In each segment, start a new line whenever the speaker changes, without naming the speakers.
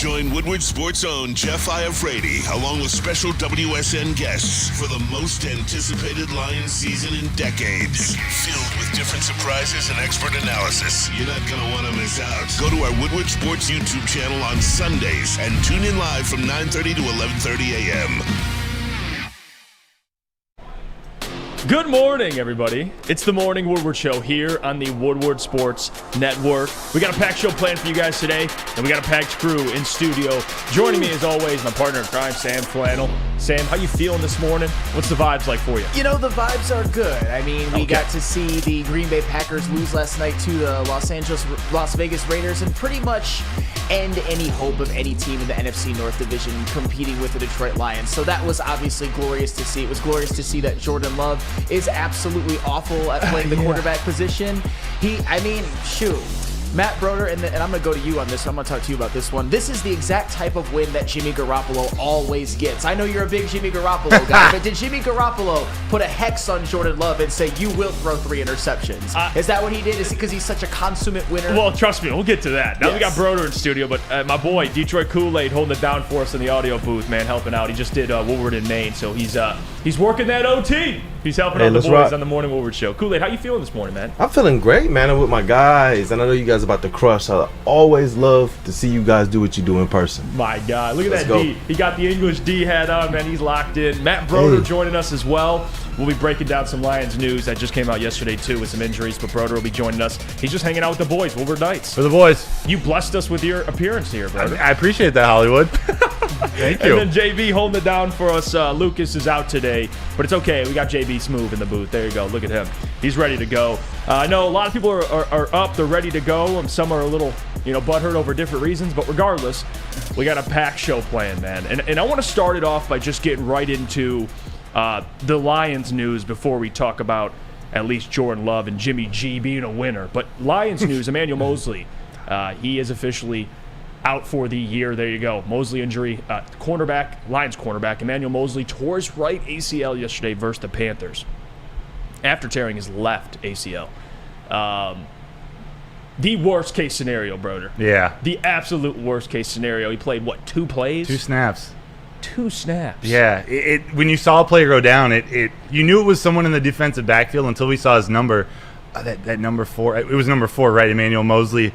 Join Woodward Sports' own Jeff Iafrate, along with special WSN guests for the most anticipated Lions season in decades. Filled with different surprises and expert analysis. You're not going to want to miss out. Go to our Woodward Sports YouTube channel on Sundays and tune in live from 9:30 to 11:30 a.m.
Good morning, everybody. It's the Morning Woodward Show here on the Woodward Sports Network. We got a packed show planned for you guys today, and we got a packed crew in studio. Joining me, as always, my partner in crime, Sam Flannel. Sam, how you feeling this morning? What's the vibes like for you?
You know, the vibes are good. I mean, we got to see the Green Bay Packers lose last night to the Las Vegas Raiders and pretty much end any hope of any team in the NFC North Division competing with the Detroit Lions. So that was obviously glorious to see. It was glorious to see that Jordan Love is absolutely awful at playing the quarterback position. Shoot. Matt Broder, and I'm going to go to you on this. I'm going to talk to you about this one. This is the exact type of win that Jimmy Garoppolo always gets. I know you're a big Jimmy Garoppolo guy, but did Jimmy Garoppolo put a hex on Jordan Love and say, you will throw 3 interceptions? Is that what he did? Is it because he's such a consummate winner?
Well, trust me, we'll get to that. Now we got Broder in studio, but my boy, Detroit Kool-Aid, holding it down for us in the audio booth, man, helping out. He just did Woodward in Maine, so he's working that OT. He's helping out the boys on the Morning Woodward Show. Kool-Aid, how you feeling this morning, man?
I'm feeling great, man. I'm with my guys, and I know you guys about to crush. I always love to see you guys do what you do in person.
My God, look at that D. He got the English D hat on, man. He's locked in. Matt Broder joining us as well. We'll be breaking down some Lions news that just came out yesterday, too, with some injuries, but Broder will be joining us. He's just hanging out with the boys, Woodward Knights.
For the boys.
You blessed us with your appearance here, Broder.
I appreciate that, Hollywood. Thank you.
And then JB holding it down for us. Lucas is out today, but it's okay. We got JB Smooth in the booth. There you go. Look at him. He's ready to go. I know a lot of people are up. They're ready to go, and some are a little, butthurt over different reasons. But regardless, we got a packed show planned, man. And I want to start it off by just getting right into the Lions news before we talk about at least Jordan Love and Jimmy G being a winner. But Lions news, Emmanuel Moseley, he is officially out for the year. There you go. Moseley injury. Lions cornerback Emmanuel Moseley tore his right ACL yesterday versus the Panthers after tearing his left ACL. The worst case scenario, Broder.
Yeah.
The absolute worst case scenario. He played, 2 plays?
2 snaps.
2 snaps.
Yeah. When you saw a player go down, you knew it was someone in the defensive backfield until we saw his number. That number 4. It was number 4, right? Emmanuel Moseley.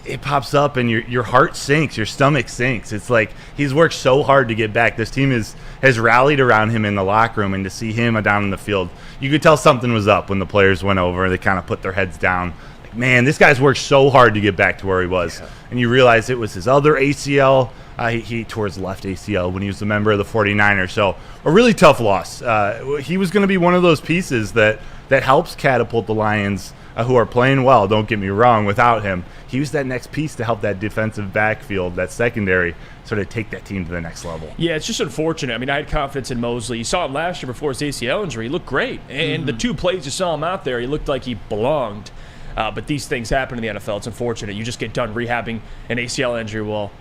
It pops up and your heart sinks, your stomach sinks. It's like he's worked so hard to get back. This team has rallied around him in the locker room, and to see him down in the field, you could tell something was up when the players went over. They kind of put their heads down. Like, man, this guy's worked so hard to get back to where he was. Yeah. And you realize it was his other ACL. He tore his left ACL when he was a member of the 49ers. So a really tough loss. He was going to be one of those pieces that helps catapult the Lions, who are playing well, don't get me wrong, without him. He was that next piece to help that defensive backfield, that secondary, sort of take that team to the next level.
Yeah, it's just unfortunate. I mean, I had confidence in Moseley. You saw him last year before his ACL injury. He looked great. And the 2 plays you saw him out there, he looked like he belonged. But these things happen in the NFL. It's unfortunate. You just get done rehabbing an ACL injury. Well,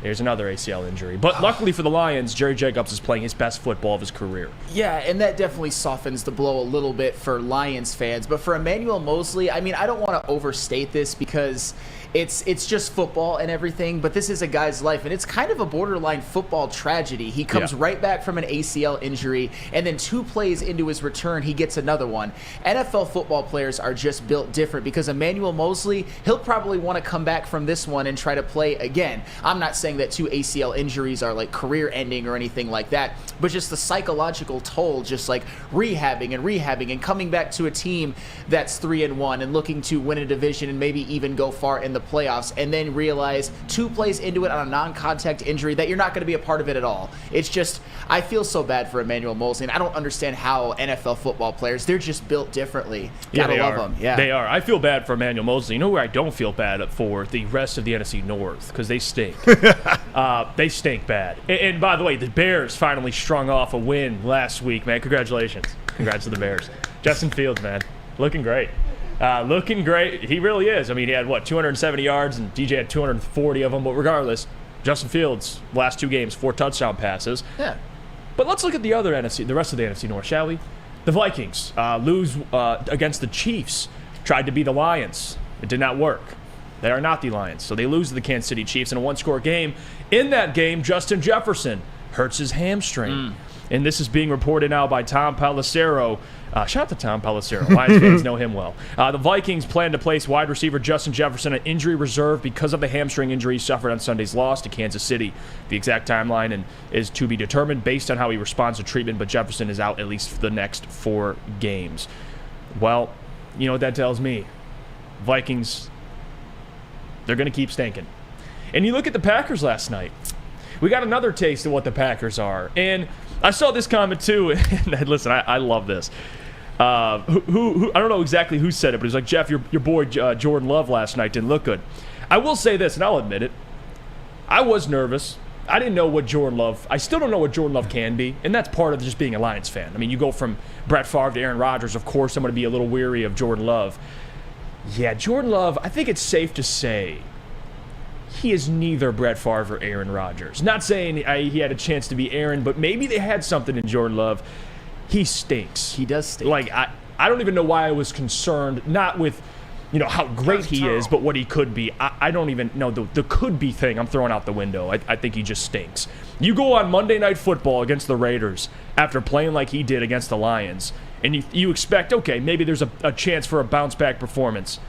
there's another ACL injury. But luckily for the Lions, Jerry Jacobs is playing his best football of his career.
Yeah, and that definitely softens the blow a little bit for Lions fans. But for Emmanuel Moseley, I mean, I don't want to overstate this because it's just football and everything, but this is a guy's life, and it's kind of a borderline football tragedy. He comes right back from an ACL injury, and then 2 plays into his return, he gets another one. NFL football players are just built different because Emmanuel Moseley, he'll probably want to come back from this one and try to play again. I'm not saying that 2 ACL injuries are like career-ending or anything like that, but just the psychological toll, just like rehabbing and coming back to a team that's 3-1 and looking to win a division and maybe even go far in the playoffs, and then realize 2 plays into it on a non-contact injury that you're not going to be a part of it at all. It's just, I feel so bad for Emmanuel Moseley, and I don't understand how NFL football players, they're just built differently. Gotta love them. Yeah,
they are. I feel bad for Emmanuel Moseley. You know where I don't feel bad for? The rest of the NFC North, because they stink. They stink bad. And by the way, the Bears finally strung off a win last week, man. Congratulations. Congrats to the Bears. Justin Fields, man, looking great. Looking great. He really is. I mean, he had, 270 yards, and DJ had 240 of them. But regardless, Justin Fields, last 2 games, 4 touchdown passes.
Yeah.
But let's look at the rest of the NFC North, shall we? The Vikings lose against the Chiefs. Tried to be the Lions. It did not work. They are not the Lions. So they lose to the Kansas City Chiefs in a one-score game. In that game, Justin Jefferson hurts his hamstring. And this is being reported now by Tom Pelissero. Shout out to Tom Pelissero. Lions fans know him well. The Vikings plan to place wide receiver Justin Jefferson on injury reserve because of the hamstring injury he suffered on Sunday's loss to Kansas City. The exact timeline is to be determined based on how he responds to treatment, but Jefferson is out at least for the next 4 games. Well, you know what that tells me? Vikings, they're going to keep stinking. And you look at the Packers last night. We got another taste of what the Packers are. And I saw this comment too, and listen, I love this. Who I don't know exactly who said it, but it was like, Jeff, your boy Jordan Love last night didn't look good. I will say this, and I'll admit it. I was nervous. I didn't know what Jordan Love. I still don't know what Jordan Love can be, and that's part of just being a Lions fan. I mean, you go from Brett Favre to Aaron Rodgers. Of course, I'm going to be a little weary of Jordan Love. Yeah, Jordan Love, I think it's safe to say he is neither Brett Favre or Aaron Rodgers. Not saying he had a chance to be Aaron, but maybe they had something in Jordan Love. He stinks.
He does stink.
Like, I don't even know why I was concerned, not with, how great he is, but what he could be. I don't even know. The could be thing I'm throwing out the window. I think he just stinks. You go on Monday Night Football against the Raiders after playing like he did against the Lions, and you expect, okay, maybe there's a chance for a bounce-back performance.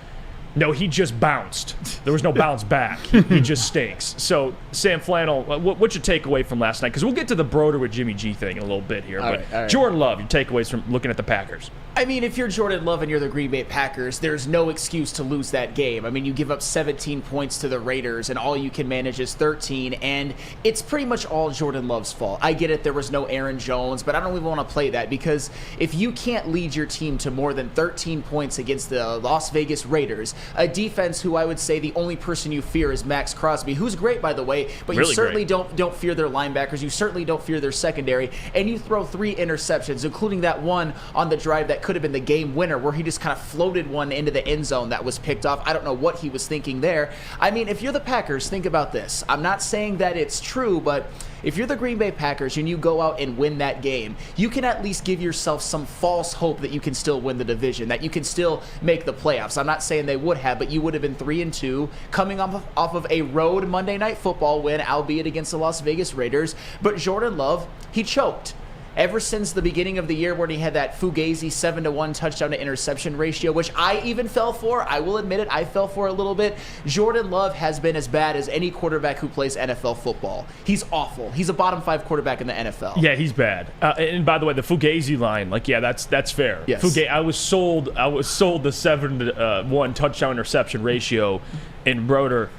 No, he just bounced. There was no bounce back. He just stinks. So, Sam Flannel, what's your takeaway from last night? Because we'll get to the Broder with Jimmy G thing in a little bit here. All right. Jordan Love, your takeaways from looking at the Packers.
I mean, if you're Jordan Love and you're the Green Bay Packers, there's no excuse to lose that game. I mean, you give up 17 points to the Raiders, and all you can manage is 13, and it's pretty much all Jordan Love's fault. I get it, there was no Aaron Jones, but I don't even want to play that, because if you can't lead your team to more than 13 points against the Las Vegas Raiders, a defense who I would say the only person you fear is Max Crosby, who's great, by the way, but
really
you certainly don't fear their linebackers, you certainly don't fear their secondary, and you throw 3 interceptions, including that one on the drive that could have been the game winner where he just kind of floated one into the end zone that was picked off. I don't know what he was thinking there. I mean, if you're the Packers, think about this. I'm not saying that it's true, but if you're the Green Bay Packers and you go out and win that game, you can at least give yourself some false hope that you can still win the division, that you can still make the playoffs. I'm not saying they would have, but you would have been 3-2 coming off of a road Monday Night Football win, albeit against the Las Vegas Raiders. But Jordan Love, he choked. Ever since the beginning of the year when he had that Fugazi 7-to-1 touchdown to interception ratio, which I even fell for, I will admit it, I fell for a little bit, Jordan Love has been as bad as any quarterback who plays NFL football. He's awful. He's a bottom 5 quarterback in the NFL.
Yeah, he's bad. And by the way, the Fugazi line, that's fair.
Yes.
I was sold the 7-to-1 touchdown interception ratio in Broder.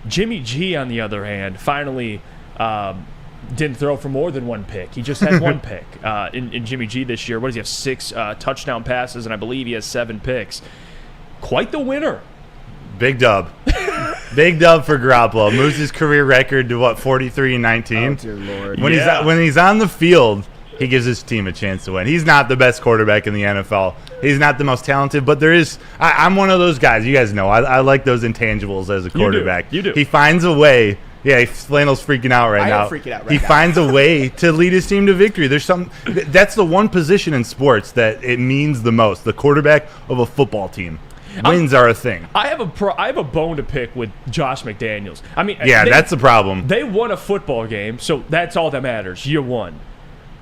Jimmy G, on the other hand, finally didn't throw for more than 1 pick. He just had 1 pick in Jimmy G this year. What does he have? 6 touchdown passes, and I believe he has 7 picks. Quite the winner.
Big dub. Big dub for Garoppolo. Moves his career record to, 43-19?
Oh, dear Lord.
When he's on the field, he gives his team a chance to win. He's not the best quarterback in the NFL. He's not the most talented, but there is – I'm one of those guys. You guys know. I like those intangibles as a quarterback.
You do.
He finds a way – yeah, Flannel's freaking out right now.
I am freaking out right now.
He finds a way to lead his team to victory. That's the one position in sports that it means the most. The quarterback of a football team. Wins are a thing.
I have a bone to pick with Josh McDaniels. I mean,
that's the problem.
They won a football game, so that's all that matters. You won.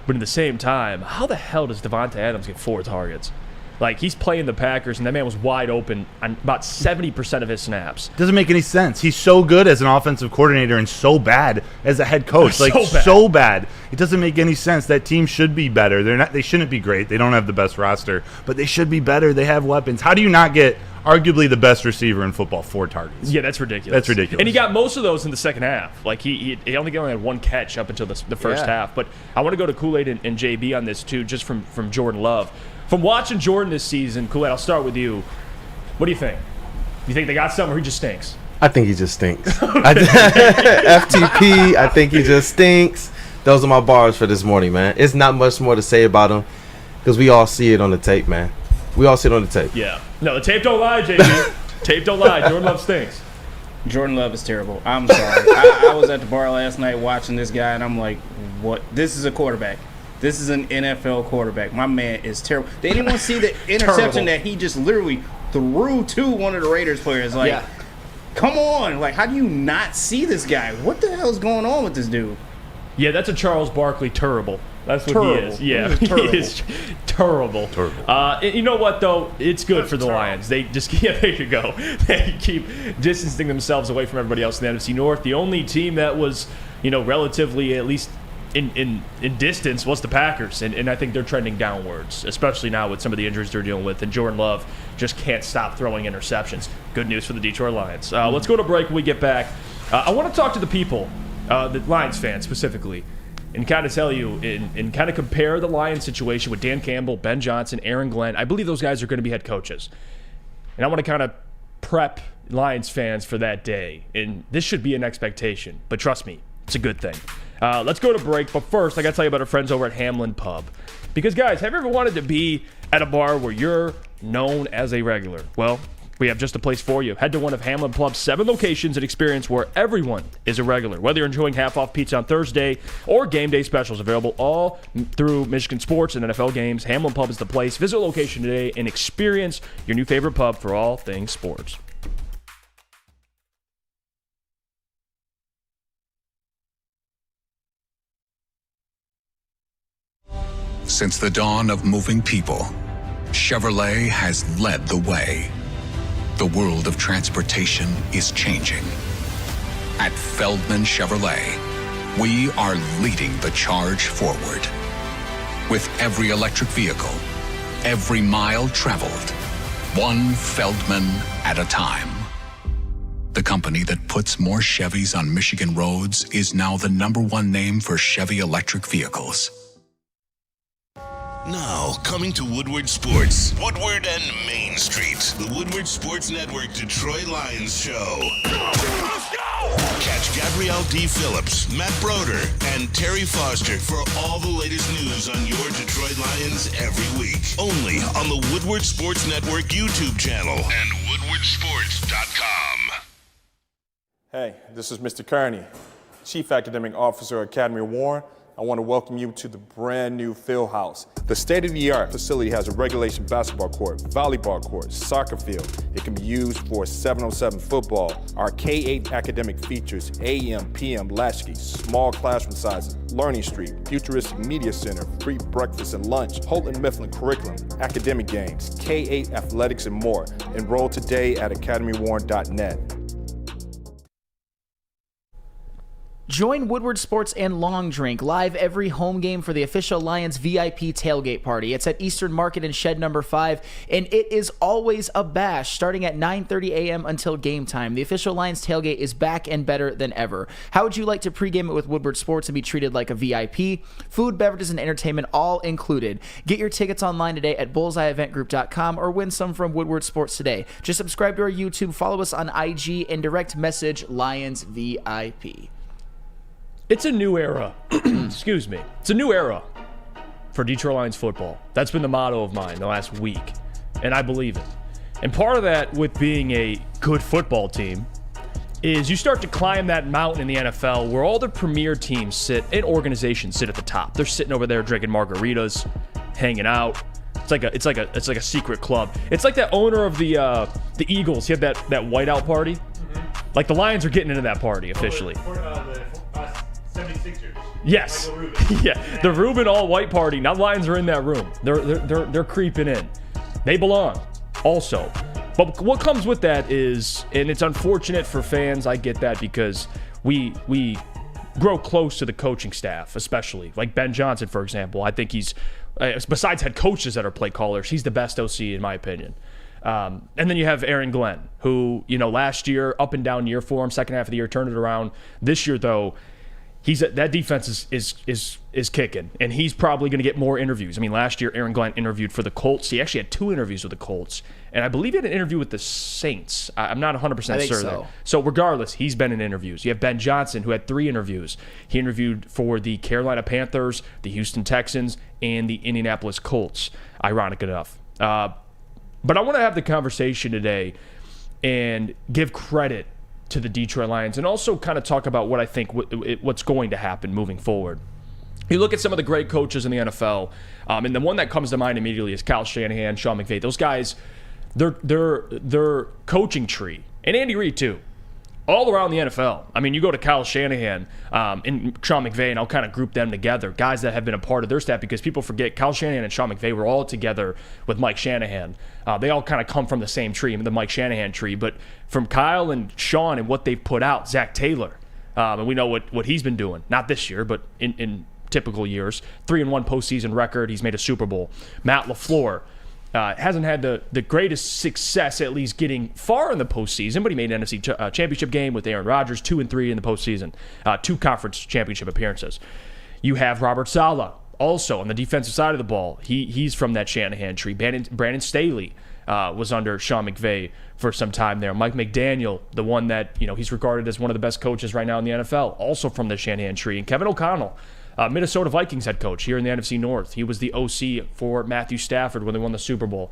But at the same time, how the hell does Devontae Adams get 4 targets? Like, he's playing the Packers, and that man was wide open on about 70% of his snaps.
Doesn't make any sense. He's so good as an offensive coordinator and so bad as a head coach. So bad. It doesn't make any sense. That team should be better. They shouldn't be great. They don't have the best roster, but they should be better. They have weapons. How do you not get arguably the best receiver in football 4 targets?
Yeah, that's ridiculous. And he got most of those in the second half. Like, he only had 1 catch up until the first half. But I want to go to Kool-Aid and JB on this, too, just from Jordan Love. From watching Jordan this season, Kool-Aid, I'll start with you. What do you think? You think they got something, or he just stinks?
I think he just stinks. FTP, I think he just stinks. Those are my bars for this morning, man. It's not much more to say about him because we all see it on the tape, man. We all see it on the tape.
Yeah. No, the tape don't lie, JB. Tape don't lie. Jordan Love stinks.
Jordan Love is terrible. I'm sorry. I was at the bar last night watching this guy, and I'm like, what? This is a quarterback. This is an NFL quarterback. My man is terrible. Did anyone see the interception that he just literally threw to one of the Raiders players? Like, Come on. Like, how do you not see this guy? What the hell is going on with this dude?
Yeah, that's a Charles Barkley terrible. That's what
Terrible.
he is. Yeah,
He is terrible.
he is terrible. You know what, though? It's good for the Lions. They just, yeah, there you go. They keep distancing themselves away from everybody else in the NFC North. The only team that was, relatively, at least in distance, was the Packers. And I think they're trending downwards, especially now with some of the injuries they're dealing with. And Jordan Love just can't stop throwing interceptions. Good news for the Detroit Lions. Let's go to break when we get back. I want to talk to the people, the Lions fans specifically, and kind of tell you and kind of compare the Lions situation with Dan Campbell, Ben Johnson, Aaron Glenn. I believe those guys are going to be head coaches. And I want to kind of prep Lions fans for that day. And this should be an expectation. But trust me, it's a good thing. Let's go to break. But first, I got to tell you about our friends over at Hamlin Pub. Because, guys, have you ever wanted to be at a bar where you're known as a regular? Well, we have just a place for you. Head to one of Hamlin Pub's 7 locations and experience where everyone is a regular. Whether you're enjoying half-off pizza on Thursday or game day specials available all through Michigan sports and NFL games, Hamlin Pub is the place. Visit a location today and experience your new favorite pub for all things sports.
Since the dawn of moving people, Chevrolet has led the way. The world of transportation is changing. At Feldman Chevrolet, we are leading the charge forward. With every electric vehicle, every mile traveled, one Feldman at a time. The company that puts more Chevys on Michigan roads is now the #1 name for Chevy electric vehicles.
Now, coming to Woodward Sports, Woodward and Main Street, the Woodward Sports Network Detroit Lions show. Let's go! Catch Gabrielle D. Phillips, Matt Broder, and Terry Foster for all the latest news on your Detroit Lions every week. Only on the Woodward Sports Network YouTube channel and woodwardsports.com.
Hey, this is Mr. Kearney, Chief Academic Officer at Academy of Warren. I want to welcome you to the brand new field house. The state-of-the-art facility has a regulation basketball court, volleyball court, soccer field. It can be used for 7-on-7 football. Our K-8 academic features AM, PM, latchkey, small classroom sizes, Learning Street, futuristic media center, free breakfast and lunch, Holton Mifflin curriculum, academic games, K-8 athletics and more. Enroll today at academywarren.net.
Join Woodward Sports and Long Drink live every home game for the official Lions VIP tailgate party. It's at Eastern Market in Shed number 5, and it is always a bash starting at 9:30 a.m. until game time. The official Lions tailgate is back and better than ever. How would you like to pregame it with Woodward Sports and be treated like a VIP? Food, beverages, and entertainment all included. Get your tickets online today at bullseyeeventgroup.com or win some from Woodward Sports today. Just subscribe to our YouTube, follow us on IG, and direct message Lions VIP.
It's a new era. Excuse me. It's a new era for Detroit Lions football. That's been the motto of mine the last week, and I believe it. And part of that with being a good football team is you start to climb that mountain in the NFL where all the premier teams sit and organizations sit at the top. They're sitting over there drinking margaritas, hanging out. It's like a secret club. It's like that owner of the Eagles. He had that whiteout party. Mm-hmm. Like the Lions are getting into that party officially.
The 76ers.
Yes. Yeah. The Reuben all-white party. Now the Lions are in that room. They're creeping in. They belong also. But what comes with that is, and it's unfortunate for fans, I get that, because we grow close to the coaching staff, especially. Like Ben Johnson, for example. I think he's, besides head coaches that are play callers, he's the best OC in my opinion. And then you have Aaron Glenn, who, last year, up and down year for him, second half of the year, turned it around. This year, though, that defense is kicking, and he's probably going to get more interviews. I mean, last year Aaron Glenn interviewed for the Colts. He actually had 2 interviews with the Colts, and I believe he had an interview with the Saints. I'm not 100% certain.
So.
So regardless, he's been in interviews. You have Ben Johnson, who had 3 interviews. He interviewed for the Carolina Panthers, the Houston Texans, and the Indianapolis Colts, ironic enough. But I want to have the conversation today and give credit to the Detroit Lions, and also kind of talk about what I think what's going to happen moving forward. You look at some of the great coaches in the NFL, and the one that comes to mind immediately is Kyle Shanahan, Sean McVay. Those guys, their coaching tree, and Andy Reid too, all around the NFL. I mean, you go to Kyle Shanahan and Sean McVay, and I'll kind of group them together, guys that have been a part of their staff, because people forget Kyle Shanahan and Sean McVay were all together with Mike Shanahan. They all kind of come from the same tree, the Mike Shanahan tree. But from Kyle and Sean and what they've put out, Zach Taylor, and we know what he's been doing, not this year, but in typical years, 3-1 postseason record. He's made a Super Bowl. Matt LaFleur. Hasn't had the greatest success, at least getting far in the postseason, but he made an NFC championship game with Aaron Rodgers, 2-3 in the postseason, 2 conference championship appearances. You have Robert Saleh, also on the defensive side of the ball. He's from that Shanahan tree. Brandon Staley was under Sean McVay for some time there. Mike McDaniel, the one that he's regarded as one of the best coaches right now in the NFL, also from the Shanahan tree. And Kevin O'Connell, Minnesota Vikings head coach here in the NFC North. He was the OC for Matthew Stafford when they won the Super Bowl.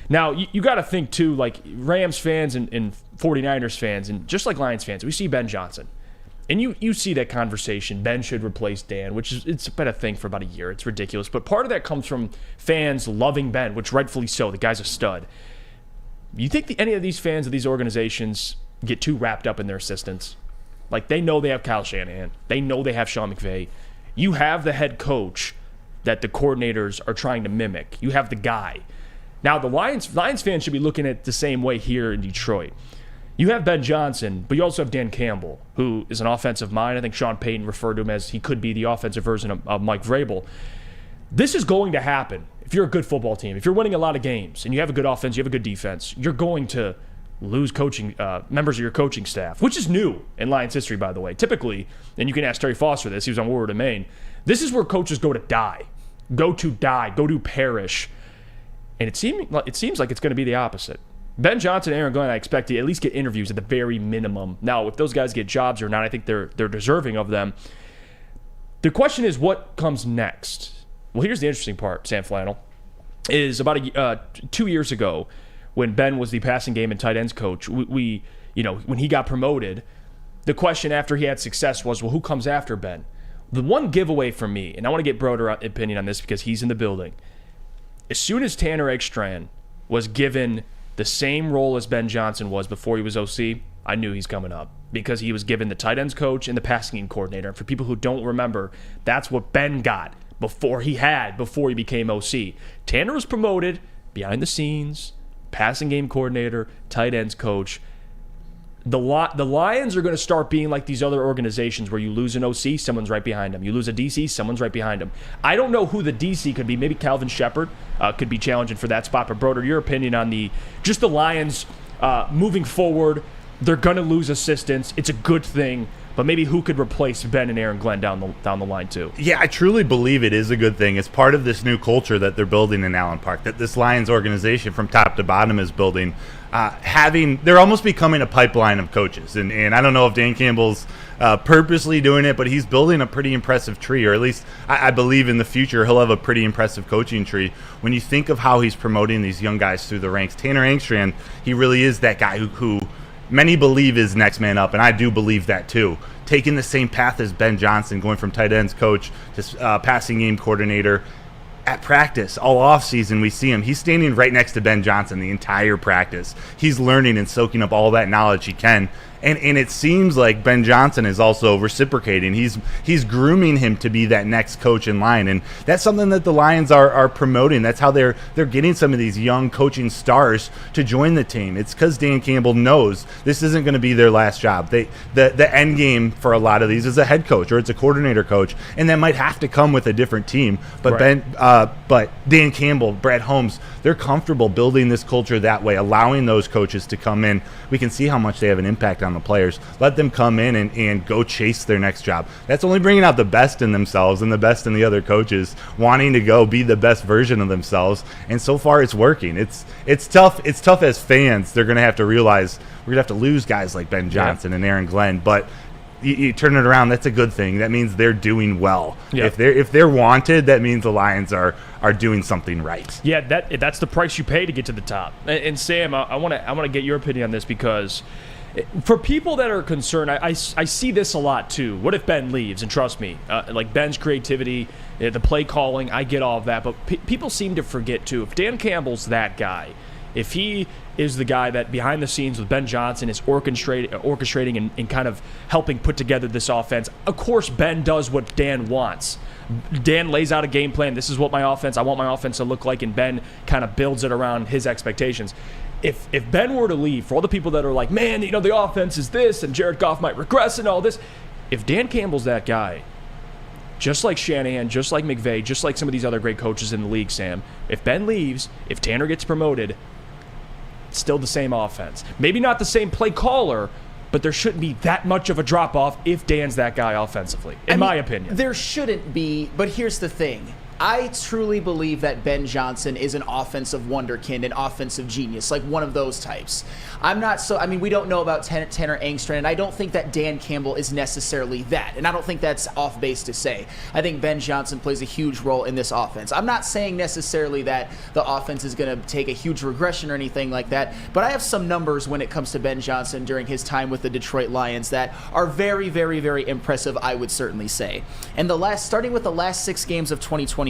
Now, you got to think, too, like Rams fans and 49ers fans, and just like Lions fans, we see Ben Johnson. And you see that conversation, Ben should replace Dan, which is it's been a thing for about a year. It's ridiculous. But part of that comes from fans loving Ben, which rightfully so. The guy's a stud. You think any of these fans of these organizations get too wrapped up in their assistants? Like, they know they have Kyle Shanahan. They know they have Sean McVay. You have the head coach that the coordinators are trying to mimic. You have the guy. Now, the Lions fans should be looking at it the same way here in Detroit. You have Ben Johnson, but you also have Dan Campbell, who is an offensive mind. I think Sean Payton referred to him as he could be the offensive version of Mike Vrabel. This is going to happen if you're a good football team. If you're winning a lot of games and you have a good offense, you have a good defense, you're going to lose coaching members of your coaching staff, which is new in Lions history, by the way. Typically, and you can ask Terry Foster this, he was on Woodward in Maine, this is where coaches go to die, go to perish. And it seems like it's going to be the opposite. Ben Johnson and Aaron Glenn, I expect to at least get interviews at the very minimum. Now, if those guys get jobs or not, I think they're deserving of them. The question is, what comes next? Well, here's the interesting part, Sam Flannel, is about 2 years ago, when Ben was the passing game and tight ends coach, when he got promoted, the question after he had success was, well, who comes after Ben? The one giveaway for me, and I want to get broader opinion on this because he's in the building, as soon as Tanner Eckstrand was given the same role as Ben Johnson was before he was OC, I knew he's coming up because he was given the tight ends coach and the passing game coordinator. And for people who don't remember, that's what Ben got before he became OC. Tanner was promoted behind the scenes, passing game coordinator, tight ends coach. The Lions are going to start being like these other organizations where you lose an OC, someone's right behind them. You lose a DC, someone's right behind them. I don't know who the DC could be. Maybe Calvin Shepard could be challenging for that spot. But Broder, your opinion on the Lions moving forward? They're going to lose assistants. It's a good thing. But maybe who could replace Ben and Aaron Glenn down the line too? Yeah,
I truly believe it is a good thing. It's part of this new culture that they're building in Allen Park, that this Lions organization from top to bottom is building. They're almost becoming a pipeline of coaches. And I don't know if Dan Campbell's purposely doing it, but he's building a pretty impressive tree, or at least I believe in the future he'll have a pretty impressive coaching tree. When you think of how he's promoting these young guys through the ranks, Tanner Engstrand, he really is that guy who many believe is next man up, and I do believe that too. Taking the same path as Ben Johnson, going from tight ends coach to passing game coordinator. At practice, all offseason, we see him. He's standing right next to Ben Johnson the entire practice. He's learning and soaking up all that knowledge he can. And it seems like Ben Johnson is also reciprocating. He's grooming him to be that next coach in line, and that's something that the Lions are promoting. That's how they're getting some of these young coaching stars to join the team. It's because Dan Campbell knows this isn't going to be their last job. The end game for a lot of these is a head coach or it's a coordinator coach, and that might have to come with a different team. But right. But Dan Campbell, Brad Holmes, they're comfortable building this culture that way, allowing those coaches to come in. We can see how much they have an impact on the players. Let them come in and go chase their next job. That's only bringing out the best in themselves and the best in the other coaches, wanting to go be the best version of themselves. And so far, it's working. It's tough. It's tough as fans. They're going to have to realize we're going to have to lose guys like Ben Johnson and Aaron Glenn, but you turn it around, that's a good thing. That means they're doing well. Yeah. If they're wanted, that means the Lions are doing something right.
Yeah, that's the price you pay to get to the top. And Sam, I want to get your opinion on this, because for people that are concerned, I see this a lot too. What if Ben leaves? And trust me, like Ben's creativity, the play calling, I get all of that. But people seem to forget too, if Dan Campbell's that guy, if he is the guy that behind the scenes with Ben Johnson is orchestrating and kind of helping put together this offense. Of course, Ben does what Dan wants. Dan lays out a game plan. This is what I want my offense to look like, and Ben kind of builds it around his expectations. If Ben were to leave, for all the people that are like, man, the offense is this, and Jared Goff might regress and all this, if Dan Campbell's that guy, just like Shanahan, just like McVay, just like some of these other great coaches in the league, Sam, if Ben leaves, if Tanner gets promoted, it's still the same offense. Maybe not the same play caller, but there shouldn't be that much of a drop-off if Dan's that guy offensively, in my opinion.
There shouldn't be, but here's the thing. I truly believe that Ben Johnson is an offensive wonderkind, an offensive genius, like one of those types. We don't know about Tanner Engstrand, and I don't think that Dan Campbell is necessarily that, and I don't think that's off base to say. I think Ben Johnson plays a huge role in this offense. I'm not saying necessarily that the offense is going to take a huge regression or anything like that, but I have some numbers when it comes to Ben Johnson during his time with the Detroit Lions that are very, very, very impressive, I would certainly say. And starting with the last 6 games of 2021,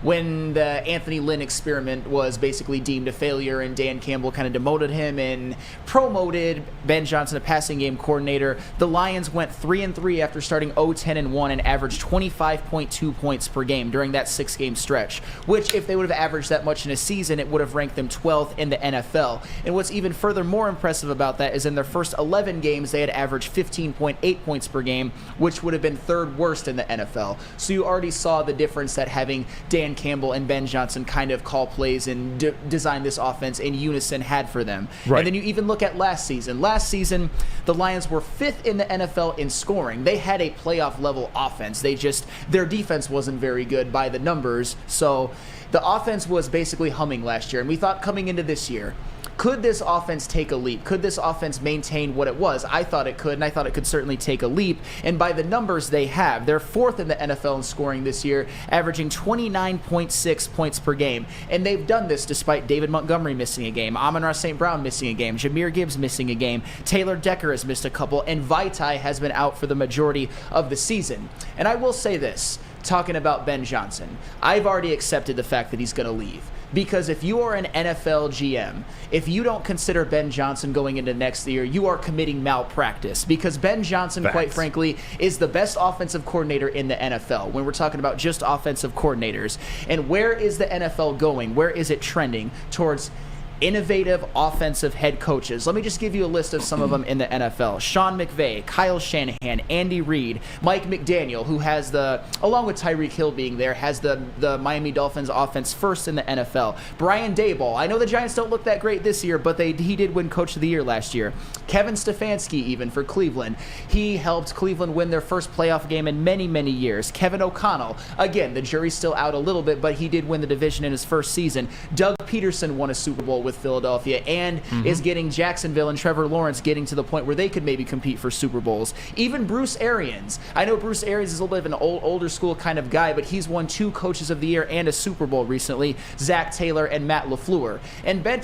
when the Anthony Lynn experiment was basically deemed a failure and Dan Campbell kind of demoted him and promoted Ben Johnson, a passing game coordinator, the Lions went 3-3 after starting 0-10-1 and averaged 25.2 points per game during that 6-game stretch, which if they would have averaged that much in a season, it would have ranked them 12th in the NFL. And what's even further more impressive about that is in their first 11 games, they had averaged 15.8 points per game, which would have been 3rd worst in the NFL. So you already saw the difference that having Dan Campbell and Ben Johnson kind of call plays and design this offense in unison had for them. Right. And then you even look at last season. Last season, the Lions were 5th in the NFL in scoring. They had a playoff level offense. Their defense wasn't very good by the numbers. So the offense was basically humming last year. And we thought coming into this year, could this offense take a leap? Could this offense maintain what it was? I thought it could, and I thought it could certainly take a leap. And by the numbers they have, they're 4th in the NFL in scoring this year, averaging 29.6 points per game. And they've done this despite David Montgomery missing a game, Amon-Ra St. Brown missing a game, Jahmyr Gibbs missing a game, Taylor Decker has missed a couple, and Vaitai has been out for the majority of the season. And I will say this, talking about Ben Johnson, I've already accepted the fact that he's going to leave. Because if you are an NFL GM, if you don't consider Ben Johnson going into next year, you are committing malpractice. Because Ben Johnson, quite frankly, is the best offensive coordinator in the NFL when we're talking about just offensive coordinators. And where is the NFL going? Where is it trending? Towards innovative offensive head coaches. Let me just give you a list of some of them in the NFL. Sean McVay, Kyle Shanahan, Andy Reid, Mike McDaniel, who has along with Tyreek Hill being there, has the Miami Dolphins offense 1st in the NFL. Brian Daboll. I know the Giants don't look that great this year, but he did win Coach of the Year last year. Kevin Stefanski, even for Cleveland. He helped Cleveland win their first playoff game in many, many years. Kevin O'Connell. Again, the jury's still out a little bit, but he did win the division in his first season. Doug Peterson won a Super Bowl with Philadelphia and is getting Jacksonville and Trevor Lawrence getting to the point where they could maybe compete for Super Bowls. Even Bruce Arians. I know Bruce Arians is a little bit of an older school kind of guy, but he's won 2 Coaches of the Year and a Super Bowl recently, Zach Taylor and Matt LaFleur.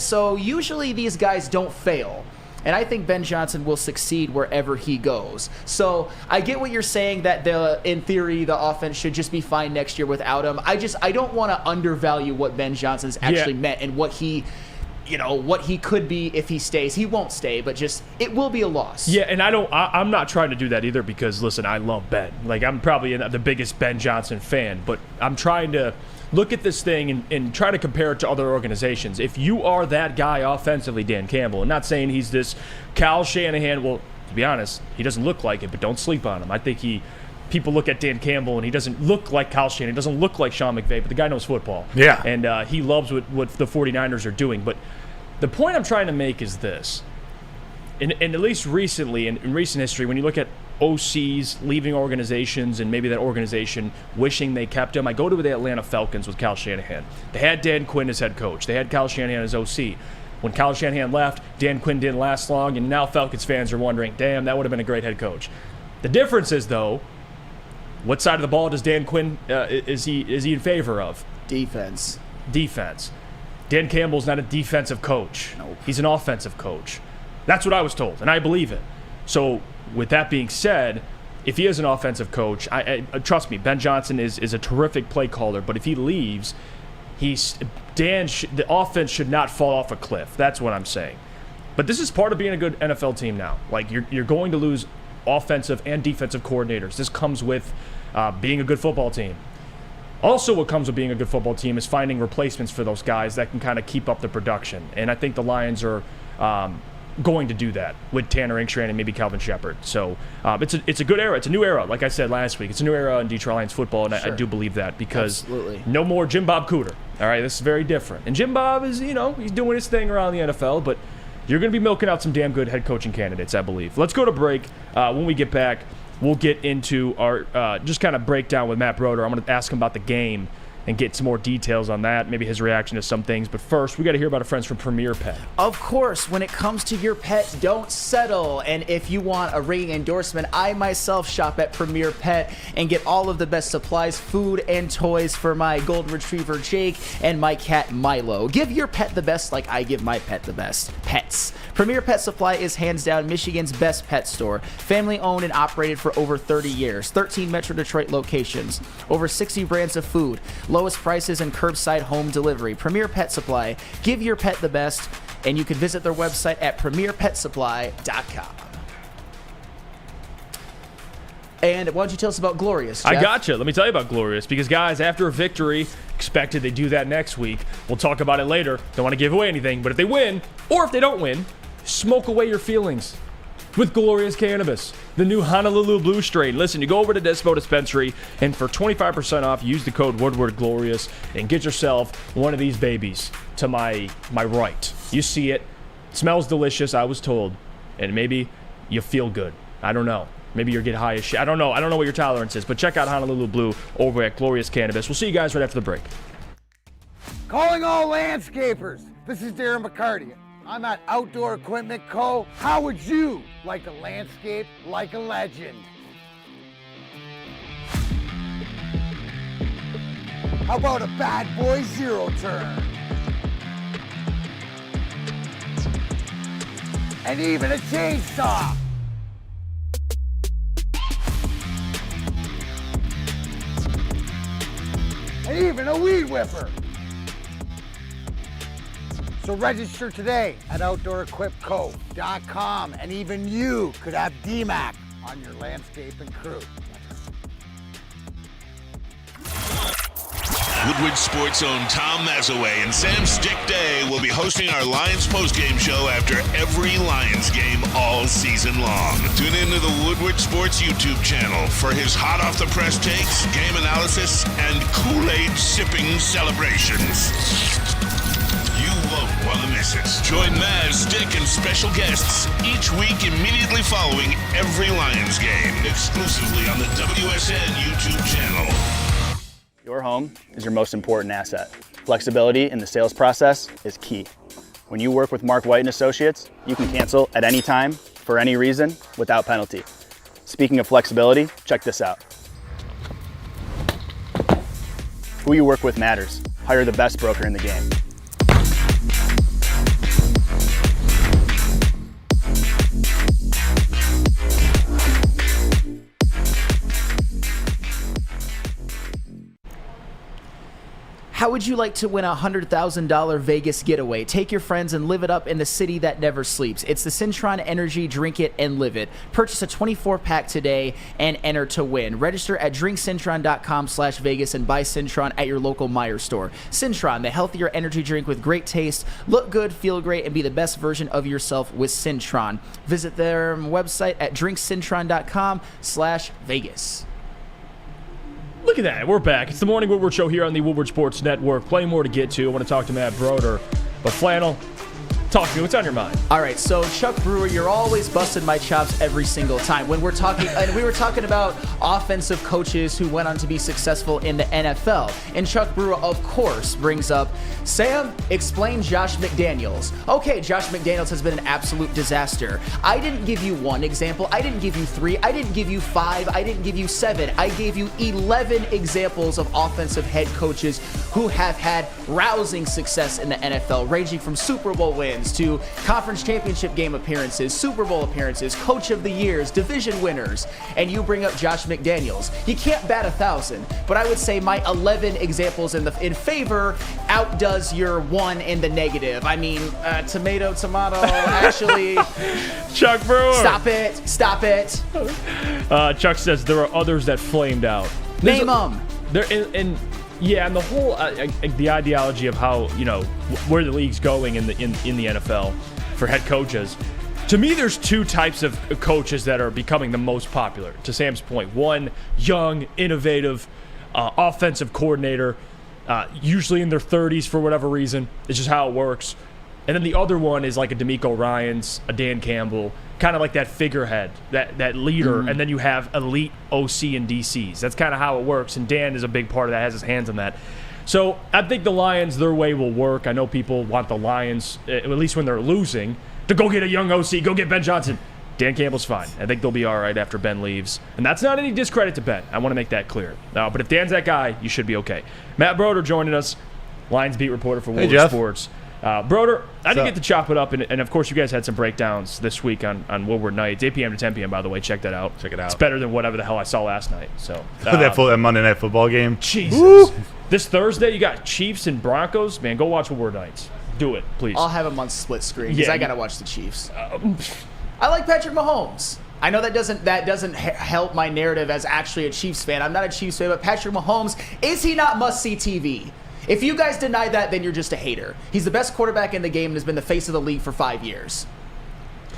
So usually these guys don't fail. And I think Ben Johnson will succeed wherever he goes. So I get what you're saying that in theory the offense should just be fine next year without him. I don't want to undervalue what Ben Johnson's actually meant and what he could be if he stays. He won't stay, but it will be a loss.
Yeah, and I'm not trying to do that either because listen, I love Ben. Like I'm probably the biggest Ben Johnson fan, but I'm trying to look at this thing and try to compare it to other organizations. If you are that guy offensively, Dan Campbell, and not saying he's this Kyle Shanahan, well, to be honest, he doesn't look like it, but don't sleep on him. I think people look at Dan Campbell and he doesn't look like Kyle Shanahan, he doesn't look like Sean McVay, but the guy knows football. Yeah. And he loves what the 49ers are doing. But the point I'm trying to make is this. And at least recently, in recent history, when you look at OCs leaving organizations and maybe that organization wishing they kept him, I go to the Atlanta Falcons with Kyle Shanahan. They had Dan Quinn as head coach. They had Kyle Shanahan as OC. When Kyle Shanahan left, Dan Quinn didn't last long, and now Falcons fans are wondering, damn, that would have been a great head coach. The difference is, though, what side of the ball does Dan Quinn is he in favor of?
Defense.
Dan Campbell's not a defensive coach.
Nope.
He's an offensive coach. That's what I was told, and I believe it. So with that being said, if he is an offensive coach, I trust me, Ben Johnson is a terrific play caller, but if he leaves, the offense should not fall off a cliff. That's what I'm saying. But this is part of being a good NFL team now. Like, you're going to lose offensive and defensive coordinators. This comes with being a good football team. Also, what comes with being a good football team is finding replacements for those guys that can kind of keep up the production. And I think the Lions are going to do that with Tanner Inkstrand and maybe Calvin Shepard. So it's a good era. It's a new era. Like I said last week, it's a new era in Detroit Lions football, and I do believe that because no more Jim Bob Cooter. All right, this is very different. And Jim Bob is, he's doing his thing around the NFL, but you're going to be milking out some damn good head coaching candidates, I believe. Let's go to break. When we get back, we'll get into our just kind of breakdown with Matt Broder. I'm going to ask him about the game and get some more details on that, maybe his reaction to some things. But first, we got to hear about our friends from Premier Pet.
Of course, when it comes to your pet, don't settle. And if you want a ringing endorsement, I myself shop at Premier Pet and get all of the best supplies, food, and toys for my golden retriever Jake and my cat Milo. Give your pet the best like I give my pet the best. Pets. Premier Pet Supply is hands down Michigan's best pet store. Family owned and operated for over 30 years. 13 Metro Detroit locations. Over 60 brands of food. Lowest prices and curbside home delivery. Premier Pet Supply. Give your pet the best, and you can visit their website at premierpetsupply.com. And why don't you tell us about Glorious, Jeff?
I got you. Let me tell you about Glorious because, guys, after a victory, expected they do that next week. We'll talk about it later. Don't want to give away anything, but if they win, or if they don't win, smoke away your feelings with Glorious Cannabis, the new Honolulu Blue strain. Listen, you go over to Dispo Dispensary, and for 25% off, use the code Woodward Glorious and get yourself one of these babies to my right. You see it. It smells delicious, I was told. And maybe you feel good. I don't know. Maybe you're getting high as shit. I don't know. I don't know what your tolerance is, but check out Honolulu Blue over at Glorious Cannabis. We'll see you guys right after the break.
Calling all landscapers. This is Darren McCarty. I'm at Outdoor Equipment Co. How would you like to landscape like a legend? How about a bad boy zero turn? And even a chainsaw. And even a weed whipper. So register today at OutdoorEquipCo.com, and even you could have DMAC on your landscaping crew.
Woodward Sports' own Tom Mazaway and Sam Stick Day will be hosting our Lions postgame show after every Lions game all season long. Tune into the Woodward Sports YouTube channel for his hot-off-the-press takes, game analysis, and Kool-Aid sipping celebrations. You won't want to miss it. Join Maz, Stick, and special guests each week immediately following every Lions game, exclusively on the WSN YouTube channel.
Your home is your most important asset. Flexibility in the sales process is key. When you work with Mark White and Associates, you can cancel at any time, for any reason, without penalty. Speaking of flexibility, check this out. Who you work with matters. Hire the best broker in the game.
How would you like to win a $100,000 Vegas getaway? Take your friends and live it up in the city that never sleeps. It's the Cintron Energy. Drink it and live it. Purchase a 24-pack today and enter to win. Register at drinkcintron.com/Vegas and buy Cintron at your local Meijer store. Cintron, the healthier energy drink with great taste. Look good, feel great, and be the best version of yourself with Cintron. Visit their website at drinkcintron.com/Vegas.
Look at that. We're back. It's the Morning Woodward Show here on the Woodward Sports Network. Plenty more to get to. I want to talk to Matt Broder. But Flannel, talk to me. What's on your mind?
All right, so Chuck Brewer, you're always busting my chops every single time. When we're talking, and we were talking about offensive coaches who went on to be successful in the NFL. And Chuck Brewer, of course, brings up, Sam, explain Josh McDaniels. Okay, Josh McDaniels has been an absolute disaster. I didn't give you one example. I didn't give you 3. I didn't give you 5. I didn't give you 7. I gave you 11 examples of offensive head coaches who have had rousing success in the NFL, ranging from Super Bowl wins touchdowns to conference championship game appearances, Super Bowl appearances, coach of the years, division winners, and you bring up Josh McDaniels. You can't bat 1,000, but I would say my 11 examples in favor outdoes your 1 in the negative. I mean, tomato, actually.
Chuck Brewer.
Stop it.
Chuck says there are others that flamed out.
Name them.
And the whole the ideology of how where the league's going in the NFL for head coaches. To me, there's 2 types of coaches that are becoming the most popular. To Sam's point, one, young, innovative, offensive coordinator, usually in their 30s for whatever reason. It's just how it works. And then the other one is like a D'Amico Ryans, a Dan Campbell, kind of like that figurehead, that leader. And then you have elite OC and DCs. That's kind of how it works. And Dan is a big part of that, has his hands on that. So I think the Lions, their way will work. I know people want the Lions, at least when they're losing, to go get a young OC, go get Ben Johnson. Dan Campbell's fine. I think they'll be all right after Ben leaves. And that's not any discredit to Ben. I want to make that clear. But if Dan's that guy, you should be okay. Matt Broder joining us, Lions beat reporter for Woodward Sports. Broder, I didn't get to chop it up, and of course you guys had some breakdowns this week on Woodward nights, 8 p.m. to 10 p.m., by the way. Check that out.
Check it out.
It's better than whatever the hell I saw last night. So
that Monday Night Football game.
Jesus. Woo! This Thursday, you got Chiefs and Broncos. Man, go watch Woodward nights. Do it, please.
I'll have them on split screen because I got to watch the Chiefs. I like Patrick Mahomes. I know that doesn't help my narrative as actually a Chiefs fan. I'm not a Chiefs fan, but Patrick Mahomes, is he not must-see TV? If you guys deny that, then you're just a hater. He's the best quarterback in the game and has been the face of the league for 5 years.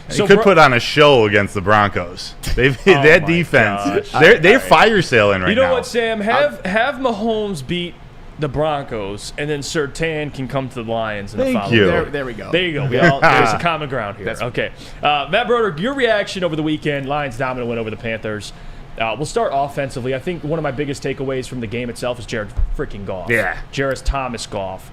So he could put on a show against the Broncos. That defense, they're fire sailing right now.
You know what, Sam? Have Mahomes beat the Broncos, and then Surtain can come to the Lions in the following.
There we go.
There you go. There's a common ground here. Okay. Matt Broder, your reaction over the weekend, Lions dominant win over the Panthers. We'll start offensively. I think one of my biggest takeaways from the game itself is Jared freaking Goff.
Yeah.
Jairus Thomas Goff.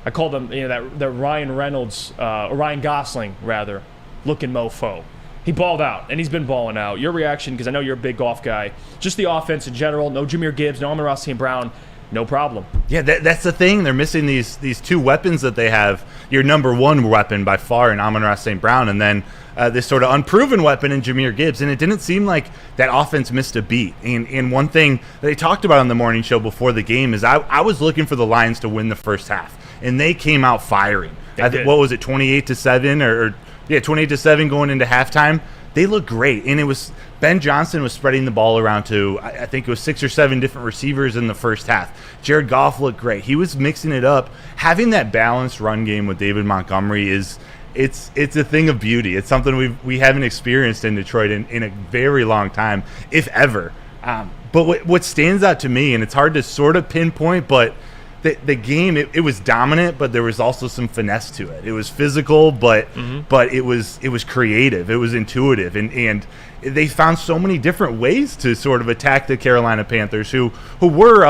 I called him, that Ryan Reynolds, or Ryan Gosling, rather, looking mofo. He balled out, and he's been balling out. Your reaction, because I know you're a big Goff guy, just the offense in general, no Jahmyr Gibbs, no Amon-Ra St. Brown, no problem.
Yeah, that's the thing. They're missing these 2 weapons that they have. Your number 1 weapon by far in Amon-Ra St. Brown, and then this sort of unproven weapon in Jahmyr Gibbs. And it didn't seem like that offense missed a beat. And one thing that they talked about on the morning show before the game is I was looking for the Lions to win the first half, and they came out firing. What was it, 28-7 28-7 going into halftime? They looked great, and it was Ben Johnson was spreading the ball around to, I think it was 6 or 7 different receivers in the first half. Jared Goff looked great. He was mixing it up. Having that balanced run game with David Montgomery it's a thing of beauty. It's something we haven't experienced in Detroit in a very long time, if ever. But what stands out to me, and it's hard to sort of pinpoint, but the game, it was dominant, but there was also some finesse to it. It was physical, but it was creative. It was intuitive, and they found so many different ways to sort of attack the Carolina Panthers, who were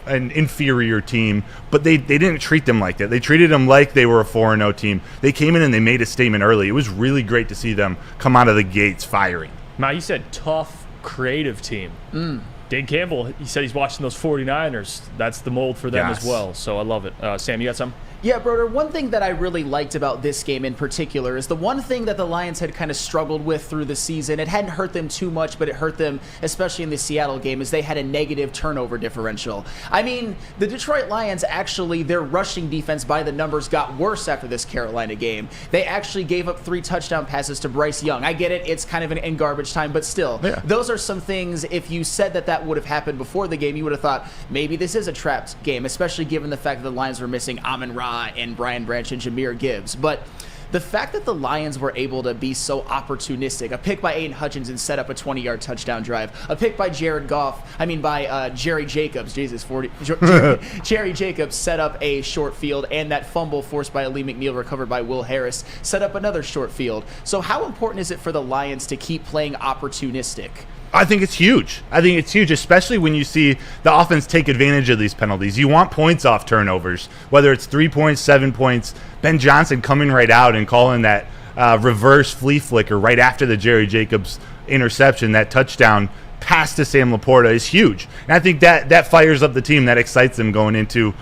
an inferior team, but they didn't treat them like that. They treated them like they were a 4-0 team. They came in and they made a statement early. It was really great to see them come out of the gates firing.
Now, you said tough, creative team. Dan Campbell, he said he's watching those 49ers. That's the mold for them as well. So I love it. Sam, you got some?
Yeah, Broder, one thing that I really liked about this game in particular is the one thing that the Lions had kind of struggled with through the season. It hadn't hurt them too much, but it hurt them, especially in the Seattle game, is they had a negative turnover differential. I mean, the Detroit Lions actually, their rushing defense by the numbers got worse after this Carolina game. They actually gave up 3 touchdown passes to Bryce Young. I get it, it's kind of in garbage time, but still, those are some things, if you said that would have happened before the game, you would have thought, maybe this is a trapped game, especially given the fact that the Lions were missing Amon-Ra and Brian Branch and Jahmyr Gibbs. But the fact that the Lions were able to be so opportunistic, a pick by Aiden Hutchinson set up a 20-yard touchdown drive, a pick by Jerry Jacobs, Jerry Jacobs set up a short field, and that fumble forced by Lee McNeil recovered by Will Harris set up another short field. So how important is it for the Lions to keep playing opportunistic?
I think it's huge. Especially when you see the offense take advantage of these penalties. You want points off turnovers, whether it's 3 points, 7 points. Ben Johnson coming right out and calling that reverse flea flicker right after the Jerry Jacobs interception, that touchdown. pass to Sam Laporta is huge. And I think that fires up the team, that excites them going into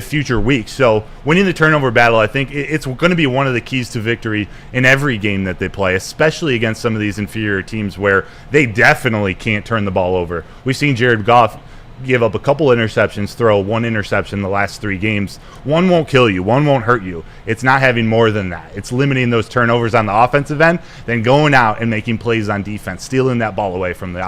future weeks. So winning the turnover battle, I think it's going to be one of the keys to victory in every game that they play, especially against some of these inferior teams where they definitely can't turn the ball over. We've seen Jared Goff give up a couple interceptions, throw one interception the last 3 games. One won't kill you. One won't hurt you. It's not having more than that. It's limiting those turnovers on the offensive end, then going out and making plays on defense, stealing that ball away from the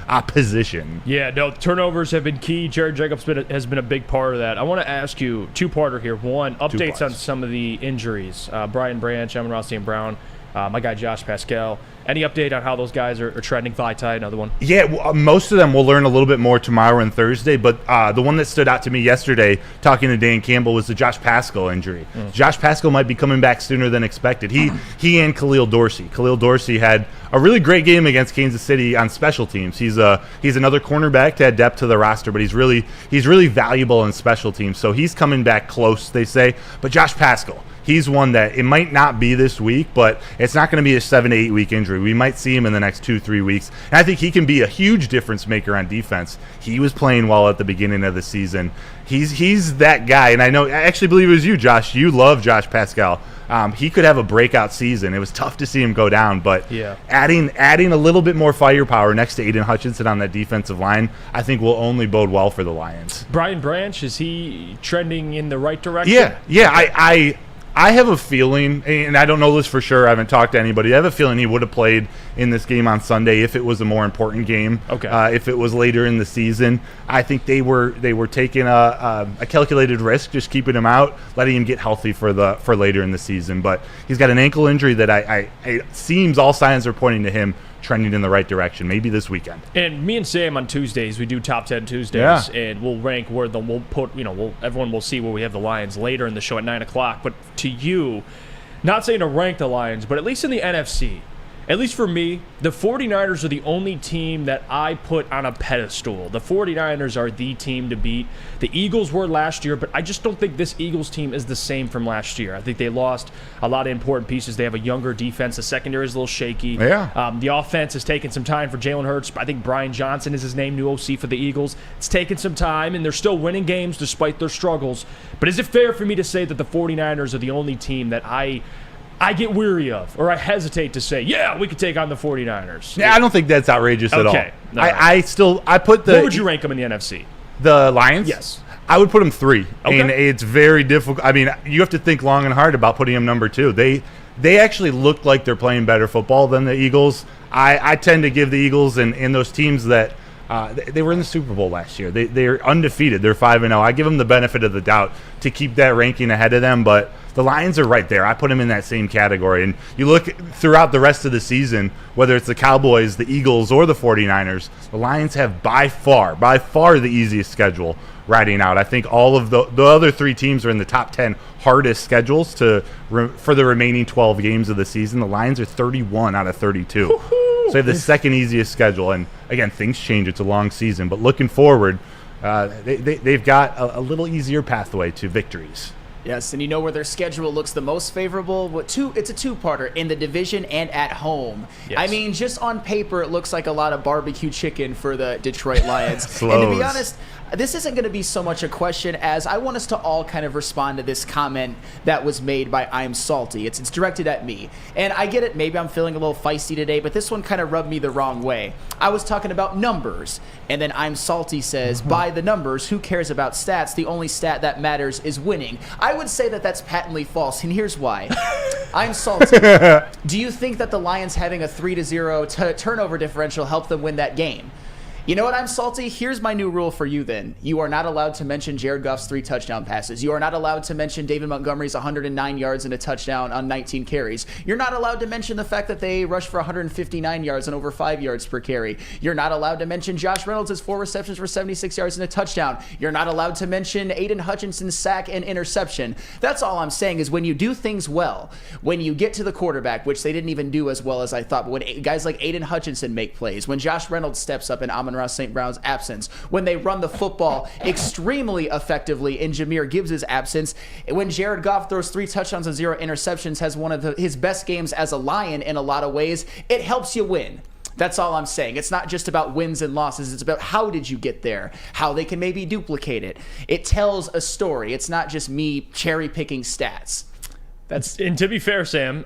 opposition.
Yeah, no, turnovers have been key. Jared Jacobs has been a big part of that. I want to ask you, two-parter here. One, updates on some of the injuries. Brian Branch, Amon-Ra St. Brown, my guy Josh Pascal. Any update on how those guys are trending? Vaitai, another one.
Yeah, most of them we'll learn a little bit more tomorrow and Thursday, but the one that stood out to me yesterday, talking to Dan Campbell, was the Josh Pascal injury. Josh Pascal might be coming back sooner than expected. He and Khalil Dorsey. Khalil Dorsey had a really great game against Kansas City on special teams. He's another cornerback to add depth to the roster, but he's really valuable in special teams. So he's coming back close, they say. But Josh Pascal, he's one that it might not be this week, but it's not going to be a 7 to 8 week injury. We might see him in the next 2-3 weeks. And I think he can be a huge difference maker on defense. He was playing well at the beginning of the season. He's that guy. And I actually believe it was you, Josh. You love Josh Pascal. He could have a breakout season. It was tough to see him go down, but adding a little bit more firepower next to Aiden Hutchinson on that defensive line, I think will only bode well for the Lions.
Brian Branch, is he trending in the right direction?
Yeah. I have a feeling, and I don't know this for sure, I haven't talked to anybody, I have a feeling he would have played in this game on Sunday if it was a more important game.
Okay.
If it was later in the season. I think they were taking a calculated risk, just keeping him out, letting him get healthy for later in the season. But he's got an ankle injury that it seems all signs are pointing to him trending in the right direction, maybe this weekend.
And me and Sam on Tuesdays, we do top 10 Tuesdays, and we'll rank where we'll put, everyone will see where we have the Lions later in the show at 9 o'clock. But to you, not saying to rank the Lions, but at least in the NFC, at least for me, the 49ers are the only team that I put on a pedestal. The 49ers are the team to beat. The Eagles were last year, but I just don't think this Eagles team is the same from last year. I think they lost a lot of important pieces. They have a younger defense. The secondary is a little shaky.
Yeah.
The offense has taken some time for Jalen Hurts. I think Brian Johnson is his name, new OC for the Eagles. It's taken some time, and they're still winning games despite their struggles. But is it fair for me to say that the 49ers are the only team that I get weary of, or I hesitate to say, yeah, we could take on the 49ers?
Yeah, I don't think that's outrageous at all.
Okay. No.
I put the...
Where would you rank them in the NFC?
The Lions?
Yes.
I would put them 3.
Okay.
And it's very difficult. I mean, you have to think long and hard about putting them number 2. They actually look like they're playing better football than the Eagles. I tend to give the Eagles and those teams that they were in the Super Bowl last year. They're undefeated. They're 5-0. I give them the benefit of the doubt to keep that ranking ahead of them, but the Lions are right there. I put them in that same category. And you look throughout the rest of the season, whether it's the Cowboys, the Eagles, or the 49ers, the Lions have by far the easiest schedule riding out. I think all of the other 3 teams are in the top 10 hardest schedules for the remaining 12 games of the season. The Lions are 31 out of 32. So they have the second easiest schedule. And again, things change. It's a long season. But looking forward, they've got a little easier pathway to victories.
Yes, and you know where their schedule looks the most favorable? It's a two-parter, in the division and at home.
Yes.
I mean, just on paper, it looks like a lot of barbecue chicken for the Detroit Lions. And to be honest, this isn't going to be so much a question as I want us to all kind of respond to this comment that was made by I'm Salty. It's directed at me. And I get it, maybe I'm feeling a little feisty today, but this one kind of rubbed me the wrong way. I was talking about numbers, and then I'm Salty says, by the numbers, who cares about stats? The only stat that matters is winning. I would say that that's patently false, and here's why. I'm Salty. Do you think that the Lions having a 3-0 turnover differential helped them win that game? You know what, I'm Salty? Here's my new rule for you then. You are not allowed to mention Jared Goff's 3 touchdown passes. You are not allowed to mention David Montgomery's 109 yards and a touchdown on 19 carries. You're not allowed to mention the fact that they rushed for 159 yards and over 5 yards per carry. You're not allowed to mention Josh Reynolds' 4 receptions for 76 yards and a touchdown. You're not allowed to mention Aiden Hutchinson's sack and interception. That's all I'm saying is when you do things well, when you get to the quarterback, which they didn't even do as well as I thought, but when guys like Aiden Hutchinson make plays, when Josh Reynolds steps up and Amon-Ra St. Brown's absence, when they run the football extremely effectively in Jahmyr Gibbs' absence, when Jared Goff throws 3 touchdowns and 0 interceptions, has one of his best games as a Lion in a lot of ways, it helps you win. That's all I'm saying. It's not just about wins and losses. It's about how did you get there, how they can maybe duplicate it. It tells a story. It's not just me cherry-picking stats.
And to be fair, Sam,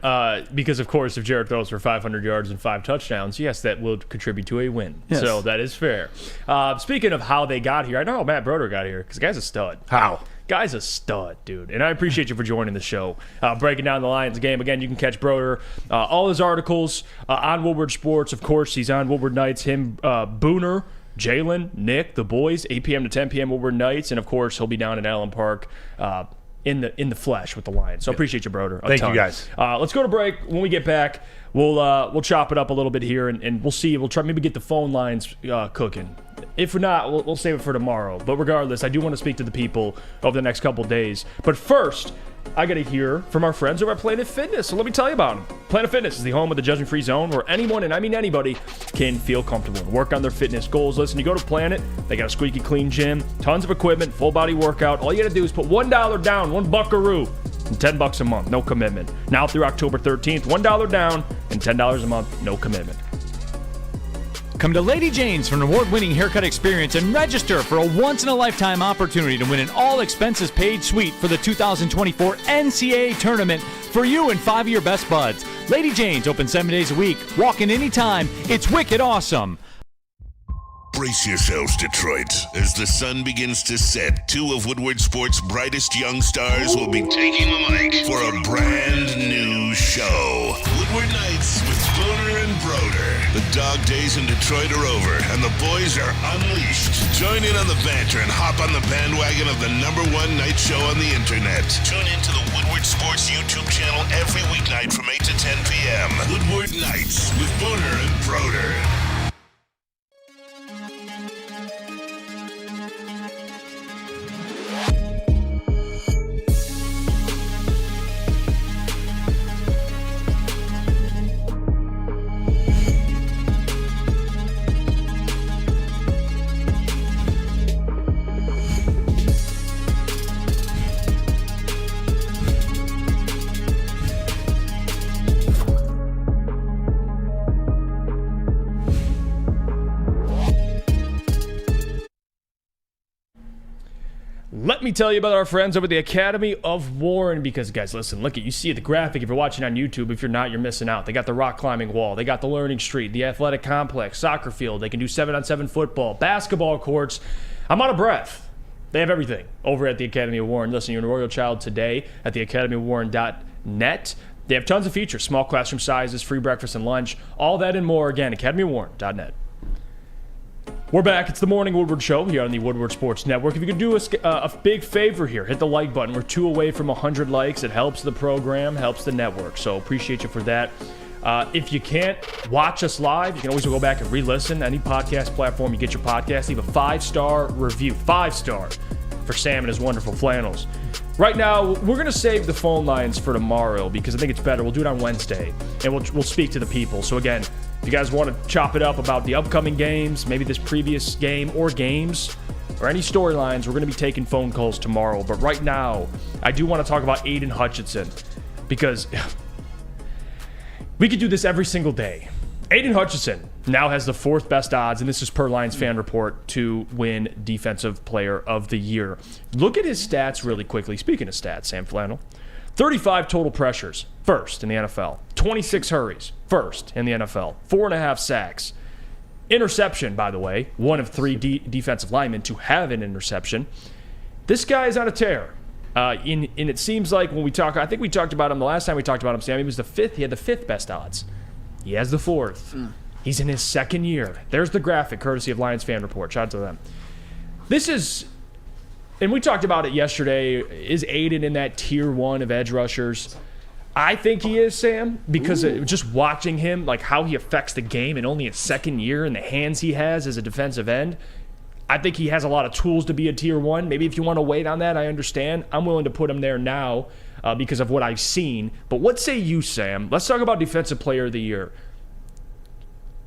because of course, if Jared throws for 500 yards and 5 touchdowns, yes, that will contribute to a win.
Yes.
So that is fair. Speaking of how they got here, I know how Matt Broder got here because the guy's a stud.
How?
Guy's a stud, dude. And I appreciate you for joining the show, breaking down the Lions game. Again, you can catch Broder, all his articles on Woodward Sports. Of course, he's on Woodward Nights. Him, Booner, Jalen, Nick, the boys, 8 p.m. to 10 p.m. Woodward Nights. And, of course, he'll be down in Allen Park in the flesh with the Lions. So appreciate you, Broder.
Thank you, guys.
Let's go to break. When we get back, we'll chop it up a little bit here, and we'll see. We'll try maybe get the phone lines cooking. If not, we'll save it for tomorrow. But regardless, I do want to speak to the people over the next couple days. But first, I got to hear from our friends over at Planet Fitness. So let me tell you about them. Planet Fitness is the home of the judgment-free zone where anyone, and I mean anybody, can feel comfortable and work on their fitness goals. Listen, you go to Planet, they got a squeaky clean gym, tons of equipment, full body workout. All you got to do is put $1 down, $1 buckaroo, and $10 a month, no commitment. Now through October 13th, $1 down and $10 a month, no commitment.
Come to Lady Jane's for an award-winning haircut experience and register for a once-in-a-lifetime opportunity to win an all-expenses-paid suite for the 2024 NCAA tournament for you and 5 of your best buds. Lady Jane's open 7 days a week. Walk in anytime. It's wicked awesome.
Brace yourselves, Detroit. As the sun begins to set, 2 of Woodward Sports' brightest young stars will be taking the mic for a brand new show. Woodward Nights with Spooner and Broder. The dog days in Detroit are over, and the boys are unleashed. Join in on the banter and hop on the bandwagon of the #1 night show on the internet. Tune into the Woodward Sports YouTube channel every weeknight from 8 to 10 p.m. Woodward Nights with Spooner and Broder.
Let me tell you about our friends over at the Academy of Warren, because guys, listen, look at, you see the graphic. If you're watching on YouTube, if you're not, you're missing out. They got the rock climbing wall, they got the learning street, the athletic complex, soccer field. They can do 7-on-7 football, basketball courts. I'm out of breath. They have everything over at the Academy of Warren. Listen, you're a royal child today at the academyofwarren.net. They have tons of features, small classroom sizes, free breakfast and lunch, all that and more. Again, academyofwarren.net. We're back. It's the Morning Woodward Show here on the Woodward Sports Network. If you could do us a big favor here, hit the like button. We're 2 away from 100 likes. It helps the program, helps the network. So appreciate you for that. If you can't watch us live, you can always go back and re-listen. Any podcast platform you get your podcast, leave a 5-star review. 5-star for Sam and his wonderful flannels. Right now, we're going to save the phone lines for tomorrow because I think it's better. We'll do it on Wednesday, and we'll speak to the people. So again, if you guys want to chop it up about the upcoming games, maybe this previous game or games, or any storylines, we're going to be taking phone calls tomorrow. But right now, I do want to talk about Aiden Hutchinson because we could do this every single day. Aiden Hutchinson now has the 4th best odds, and this is per Lions Fan Report, to win Defensive Player of the Year. Look at his stats really quickly. Speaking of stats, Sam Flannel. 35 total pressures, first in the NFL. 26 hurries, first in the NFL. 4.5 sacks. Interception, by the way, 1 of 3 defensive linemen to have an interception. This guy is on a tear. And it seems like when we talk, I think we talked about him the last time we talked about him, Sam, he was the 5th. He had the 5th best odds. He has the 4th. He's in his 2nd year. There's the graphic, courtesy of Lions Fan Report. Shout out to them. This is, and we talked about it yesterday, is Aiden in that tier 1 of edge rushers? I think he is, Sam, because just watching him, like how he affects the game in only his 2nd year and the hands he has as a defensive end, I think he has a lot of tools to be a tier 1. Maybe if you want to wait on that, I understand. I'm willing to put him there now because of what I've seen. But what say you, Sam? Let's talk about Defensive Player of the Year.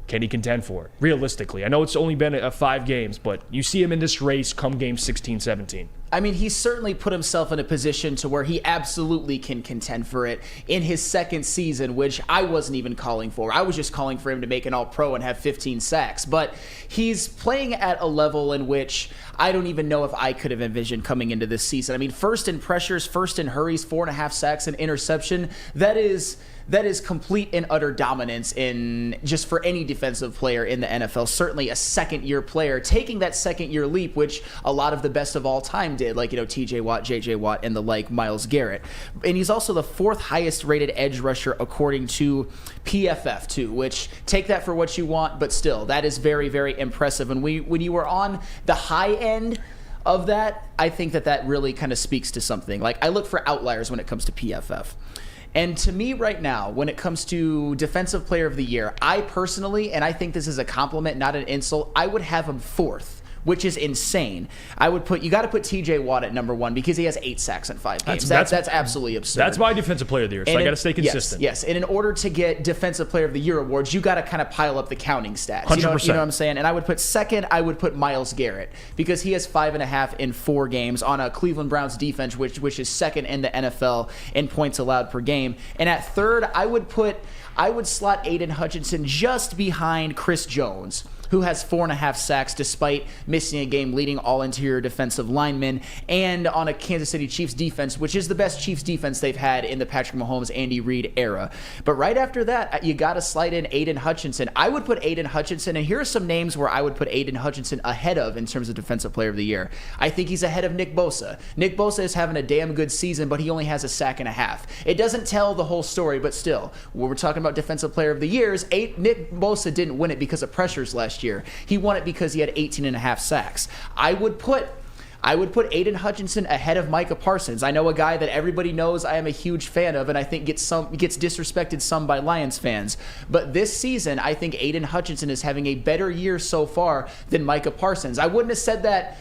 Can he contend for it? Realistically. I know it's only been 5 games, but you see him in this race come game 16, 17.
I mean, he's certainly put himself in a position to where he absolutely can contend for it in his second season, which I wasn't even calling for. I was just calling for him to make an All-Pro and have 15 sacks. But he's playing at a level in which I don't even know if I could have envisioned coming into this season. I mean, first in pressures, first in hurries, 4.5 sacks, and interception. That is complete and utter dominance in just for any defensive player in the NFL. Certainly a second-year player taking that second-year leap, which a lot of the best of all time did, like, TJ Watt, JJ Watt, and the like, Myles Garrett. And he's also the 4th highest-rated edge rusher according to PFF, too, which take that for what you want, but still, that is very, very impressive. And when you were on the high end of that, I think that really kind of speaks to something. Like, I look for outliers when it comes to PFF. And to me right now, when it comes to Defensive Player of the Year, I personally, and I think this is a compliment, not an insult, I would have him 4th, which is insane. You got to put TJ Watt at number 1 because he has 8 sacks in 5 games. That's absolutely absurd.
That's my Defensive Player of the Year, so I got to stay consistent.
Yes, and in order to get Defensive Player of the Year awards, you got to kind of pile up the counting stats.
100%.
You know what I'm saying? And I would put second, I would put Myles Garrett because he has 5.5 in 4 games on a Cleveland Browns defense, which is second in the NFL in points allowed per game. And at third, I would slot Aiden Hutchinson just behind Chris Jones, who has 4.5 sacks despite missing a game, leading all interior defensive linemen, and on a Kansas City Chiefs defense, which is the best Chiefs defense they've had in the Patrick Mahomes, Andy Reid era. But right after that, you got to slide in Aiden Hutchinson. I would put Aiden Hutchinson, and here are some names where I would put Aiden Hutchinson ahead of in terms of Defensive Player of the Year. I think he's ahead of Nick Bosa. Nick Bosa is having a damn good season, but he only has a sack and a half. It doesn't tell the whole story, but still, when we're talking about Defensive Player of the Years, Nick Bosa didn't win it because of pressures last year. He won it because he had 18.5 sacks. I would put Aiden Hutchinson ahead of Micah Parsons. I know a guy that everybody knows I am a huge fan of and I think gets disrespected some by Lions fans. But this season, I think Aiden Hutchinson is having a better year so far than Micah Parsons. I wouldn't have said that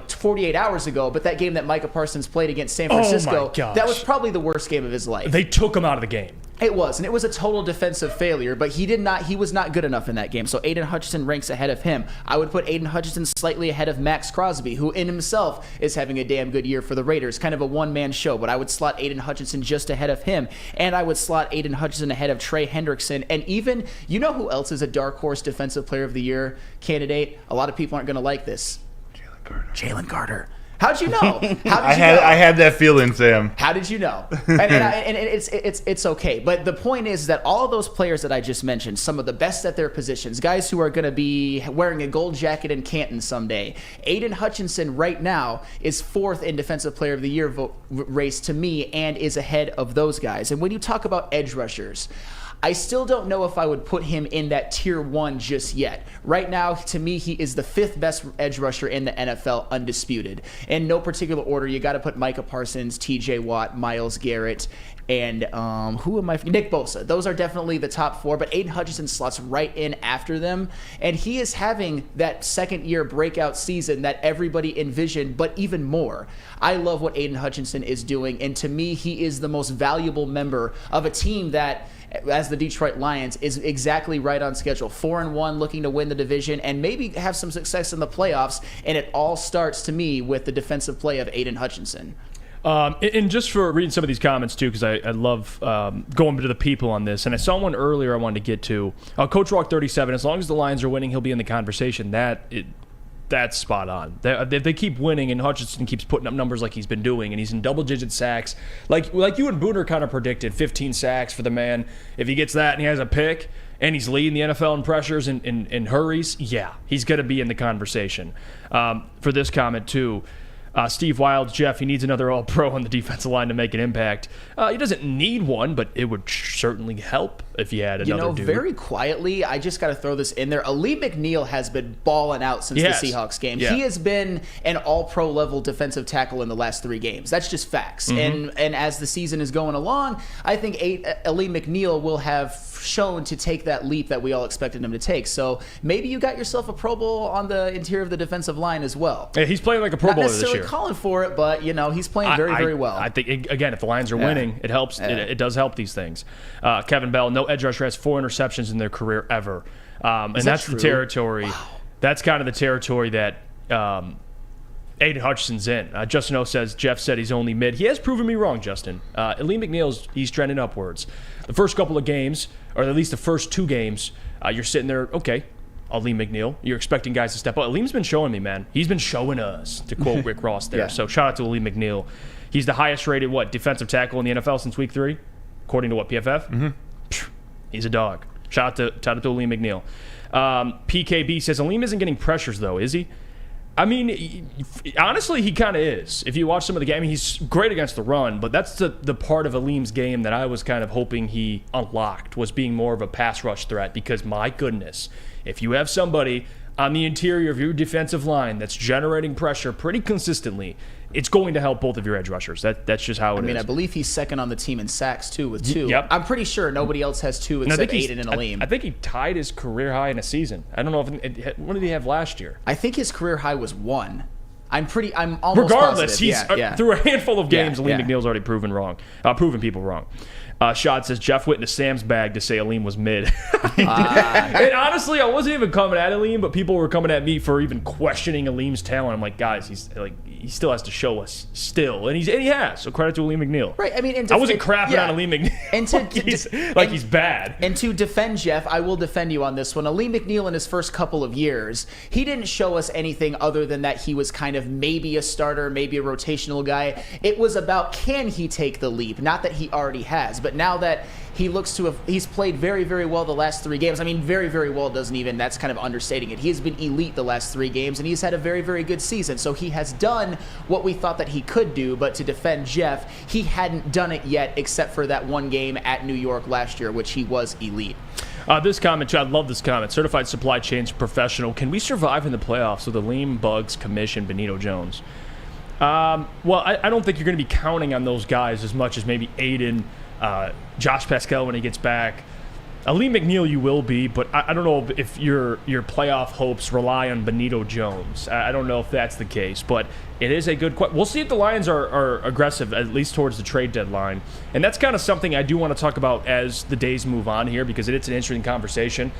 48 hours ago, but that game that Micah Parsons played against San Francisco, that was probably the worst game of his life.
They took him out of the game.
It was, and it was a total defensive failure, but he was not good enough in that game. So Aiden Hutchinson ranks ahead of him. I would put Aiden Hutchinson slightly ahead of Max Crosby, who in himself is having a damn good year for the Raiders. Kind of a one-man show, but I would slot Aiden Hutchinson just ahead of him. And I would slot Aiden Hutchinson ahead of Trey Hendrickson. And even, who else is a dark horse Defensive Player of the Year candidate? A lot of people aren't going to like this. Jalen Carter. How'd you know?
I had that feeling, Sam.
How did you know? And it's okay. But the point is that all of those players that I just mentioned, some of the best at their positions, guys who are going to be wearing a gold jacket in Canton someday. Aiden Hutchinson right now is 4th in Defensive Player of the Year race to me and is ahead of those guys. And when you talk about edge rushers, I still don't know if I would put him in that tier 1 just yet. Right now, to me, he is the 5th best edge rusher in the NFL, undisputed. In no particular order, you got to put Micah Parsons, TJ Watt, Myles Garrett, and Nick Bosa. Those are definitely the top 4, but Aiden Hutchinson slots right in after them, and he is having that second-year breakout season that everybody envisioned, but even more. I love what Aiden Hutchinson is doing, and to me, he is the most valuable member of a team that, as the Detroit Lions, is exactly right on schedule. 4-1, looking to win the division and maybe have some success in the playoffs. And it all starts, to me, with the defensive play of Aiden Hutchinson.
And just for reading some of these comments, too, because I love going to the people on this. And I saw one earlier I wanted to get to. Coach Rock 37, as long as the Lions are winning, he'll be in the conversation. That's spot on. They keep winning, and Hutchinson keeps putting up numbers like he's been doing, and he's in double-digit sacks. Like you and Booner kind of predicted, 15 sacks for the man. If he gets that and he has a pick, and he's leading the NFL in pressures and in hurries, yeah, he's going to be in the conversation. For this comment, too, Steve Wilds, Jeff, he needs another All-Pro on the defensive line to make an impact. He doesn't need one, but it would certainly help if he had another dude.
Very quietly, I just got to throw this in there. Ali McNeil has been balling out since the Seahawks game. Yeah. He has been an All-Pro level defensive tackle in the last 3 games. That's just facts. Mm-hmm. And as the season is going along, I think Ali McNeil will have shown to take that leap that we all expected him to take. So maybe you got yourself a Pro Bowl on the interior of the defensive line as well.
Yeah, he's playing like a Pro Bowler this year.
Calling for it, but he's playing very well.
I think again, if the Lions are winning, it helps. It does help these things. Kevin Bell, no edge rusher has 4 interceptions in their career ever, and that's the territory. Wow. That's kind of the territory that Aiden Hutchinson's in. Justin O says, Jeff said he's only mid. He has proven me wrong, Justin. Aleem McNeil's, he's trending upwards. The first couple of games, or at least the first 2 games, you're sitting there, okay, Aleem McNeil. You're expecting guys to step up. Aleem's been showing me, man. He's been showing us, to quote Rick Ross there.
Yeah.
So shout out to Aleem McNeil. He's the highest rated, defensive tackle in the NFL since week 3, according to PFF? Mm-hmm. He's a dog. Shout out to Aleem McNeil. PKB says, Aleem isn't getting pressures, though, is he? I mean, honestly, he kind of is. If you watch some of the game, he's great against the run, but that's the part of Aleem's game that I was kind of hoping he unlocked, was being more of a pass rush threat, because my goodness, if you have somebody on the interior of your defensive line that's generating pressure pretty consistently, it's going to help both of your edge rushers. That's just how it is.
I mean, I believe he's second on the team in sacks, too, with 2.
Yep.
I'm pretty sure nobody else has 2 except Aiden and Aleem.
I think he tied his career high in a season. I don't know what did he have last year?
I think his career high was 1. I'm almost
Regardless,
positive.
he's through a handful of games, Aleem
yeah.
McNeil's already proven people wrong. Shot says, Jeff went into Sam's bag to say Aleem was mid. And honestly, I wasn't even coming at Aleem, but people were coming at me for even questioning Aleem's talent. I'm like, guys, he still has to show us still, and he has. So credit to Aleem McNeil.
Right. I mean,
I wasn't crapping on Aleem McNeil.
And
he's bad.
And to defend Jeff, I will defend you on this one. Aleem McNeil in his first couple of years, he didn't show us anything other than that he was kind of maybe a starter, maybe a rotational guy. It was about, can he take the leap? Not that he already has, but now that he looks to have, he's played very, very well the last 3 games. I mean, very, very well doesn't even, that's kind of understating it. He has been elite the last 3 games, and he's had a very, very good season. So he has done what we thought that he could do, but to defend Jeff, he hadn't done it yet except for that 1 game at New York last year, which he was elite.
This comment, I love this comment. Certified supply chains professional. Can we survive in the playoffs with Aleem, Bugs, Commission, Benito Jones? Well, I don't think you're going to be counting on those guys as much as maybe Aiden, Josh Pascal when he gets back. Aleem McNeil you will be, but I don't know if your playoff hopes rely on Benito Jones. I don't know if that's the case, but it is a good question. We'll see if the Lions are aggressive, at least towards the trade deadline. And that's kind of something I do want to talk about as the days move on here, because it's an interesting conversation.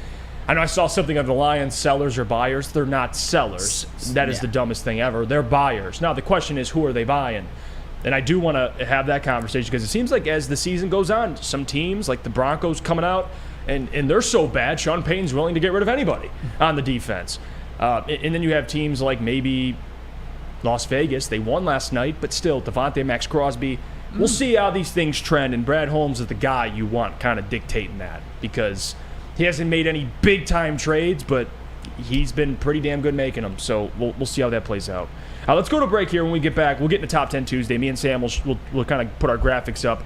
I know I saw something of the Lions, sellers or buyers. They're not sellers. That is the dumbest thing ever. They're buyers. Now, the question is, who are they buying? And I do want to have that conversation, because it seems like as the season goes on, some teams, like the Broncos coming out, and they're so bad, Sean Payton's willing to get rid of anybody on the defense. And then you have teams like maybe Las Vegas. They won last night, but still, Devontae, Max Crosby. We'll see how these things trend, and Brad Holmes is the guy you want kind of dictating that, because he hasn't made any big-time trades, but he's been pretty damn good making them. So we'll see how that plays out. Let's go to break here. When we get back, we'll get into Top 10 Tuesday. Me and Sam will kind of put our graphics up.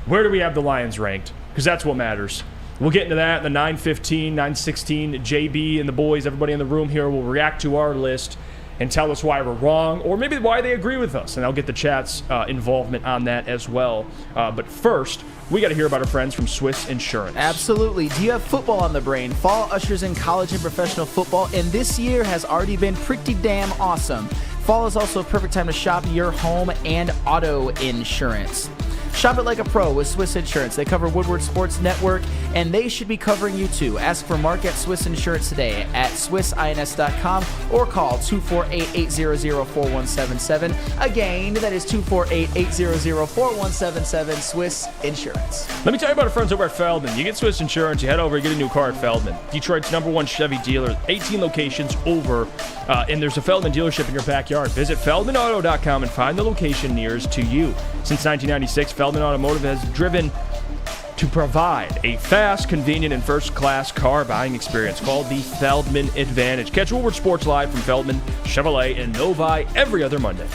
Where do we have the Lions ranked? Because that's what matters. We'll get into that in the 9:15, 9:16. JB and the boys, everybody in the room here, will react to our list and tell us why we're wrong, or maybe why they agree with us. And I'll get the chat's involvement on that as well. But first, we got to hear about our friends from Swiss Insurance.
Absolutely. Do you have football on the brain? Fall ushers in college and professional football, and this year has already been pretty damn awesome. Fall is also a perfect time to shop your home and auto insurance. Shop it like a pro with Swiss Insurance. They cover Woodward Sports Network, and they should be covering you too. Ask for Mark at Swiss Insurance today at swissins.com or call 248-800-4177. Again, that is 248-800-4177, Swiss Insurance.
Let me tell you about our friends over at Feldman. You get Swiss Insurance, you head over, you get a new car at Feldman. Detroit's #1 Chevy dealer, 18 locations over, and there's a Feldman dealership in your backyard. Visit feldmanauto.com and find the location nearest to you. Since 1996, Feldman Automotive has driven to provide a fast, convenient, and first-class car buying experience called the Feldman Advantage. Catch Woodward Sports Live from Feldman, Chevrolet, and Novi every other Monday.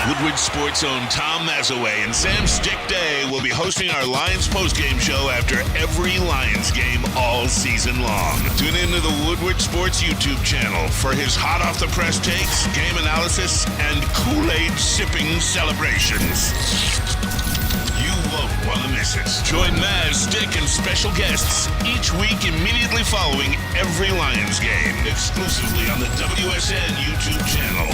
Woodward Sports' own Tom Mazaway and Sam Stick Day will be hosting our Lions postgame show after every Lions game all season long. Tune into the Woodward Sports YouTube channel for his hot-off-the-press takes, game analysis, and Kool-Aid sipping celebrations. You won't want to miss it. Join Maz, Stick, and special guests each week immediately following every Lions game, exclusively on the WSN YouTube channel.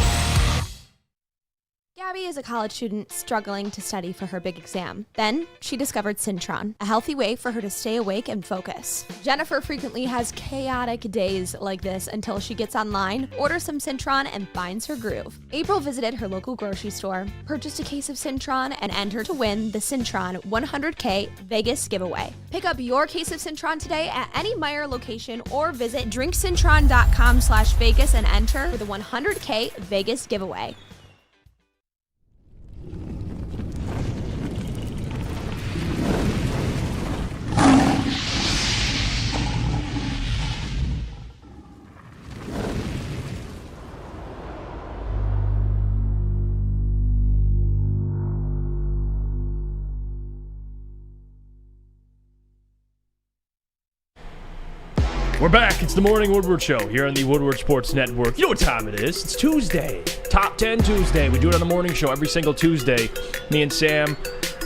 Gabby is a college student struggling to study for her big exam. Then, she discovered Syntron, a healthy way for her to stay awake and focus. Jennifer frequently has chaotic days like this until she gets online, orders some Syntron, and finds her groove. April visited her local grocery store, purchased a case of Syntron, and entered to win the Syntron 100K Vegas giveaway. Pick up your case of Syntron today at any Meijer location or visit drinksyntron.com/Vegas and enter for the 100K Vegas giveaway.
We're back. It's the Morning Woodward Show here on the Woodward Sports Network. You know what time it is. It's Tuesday. Top 10 Tuesday. We do it on the morning show every single Tuesday. Me and Sam,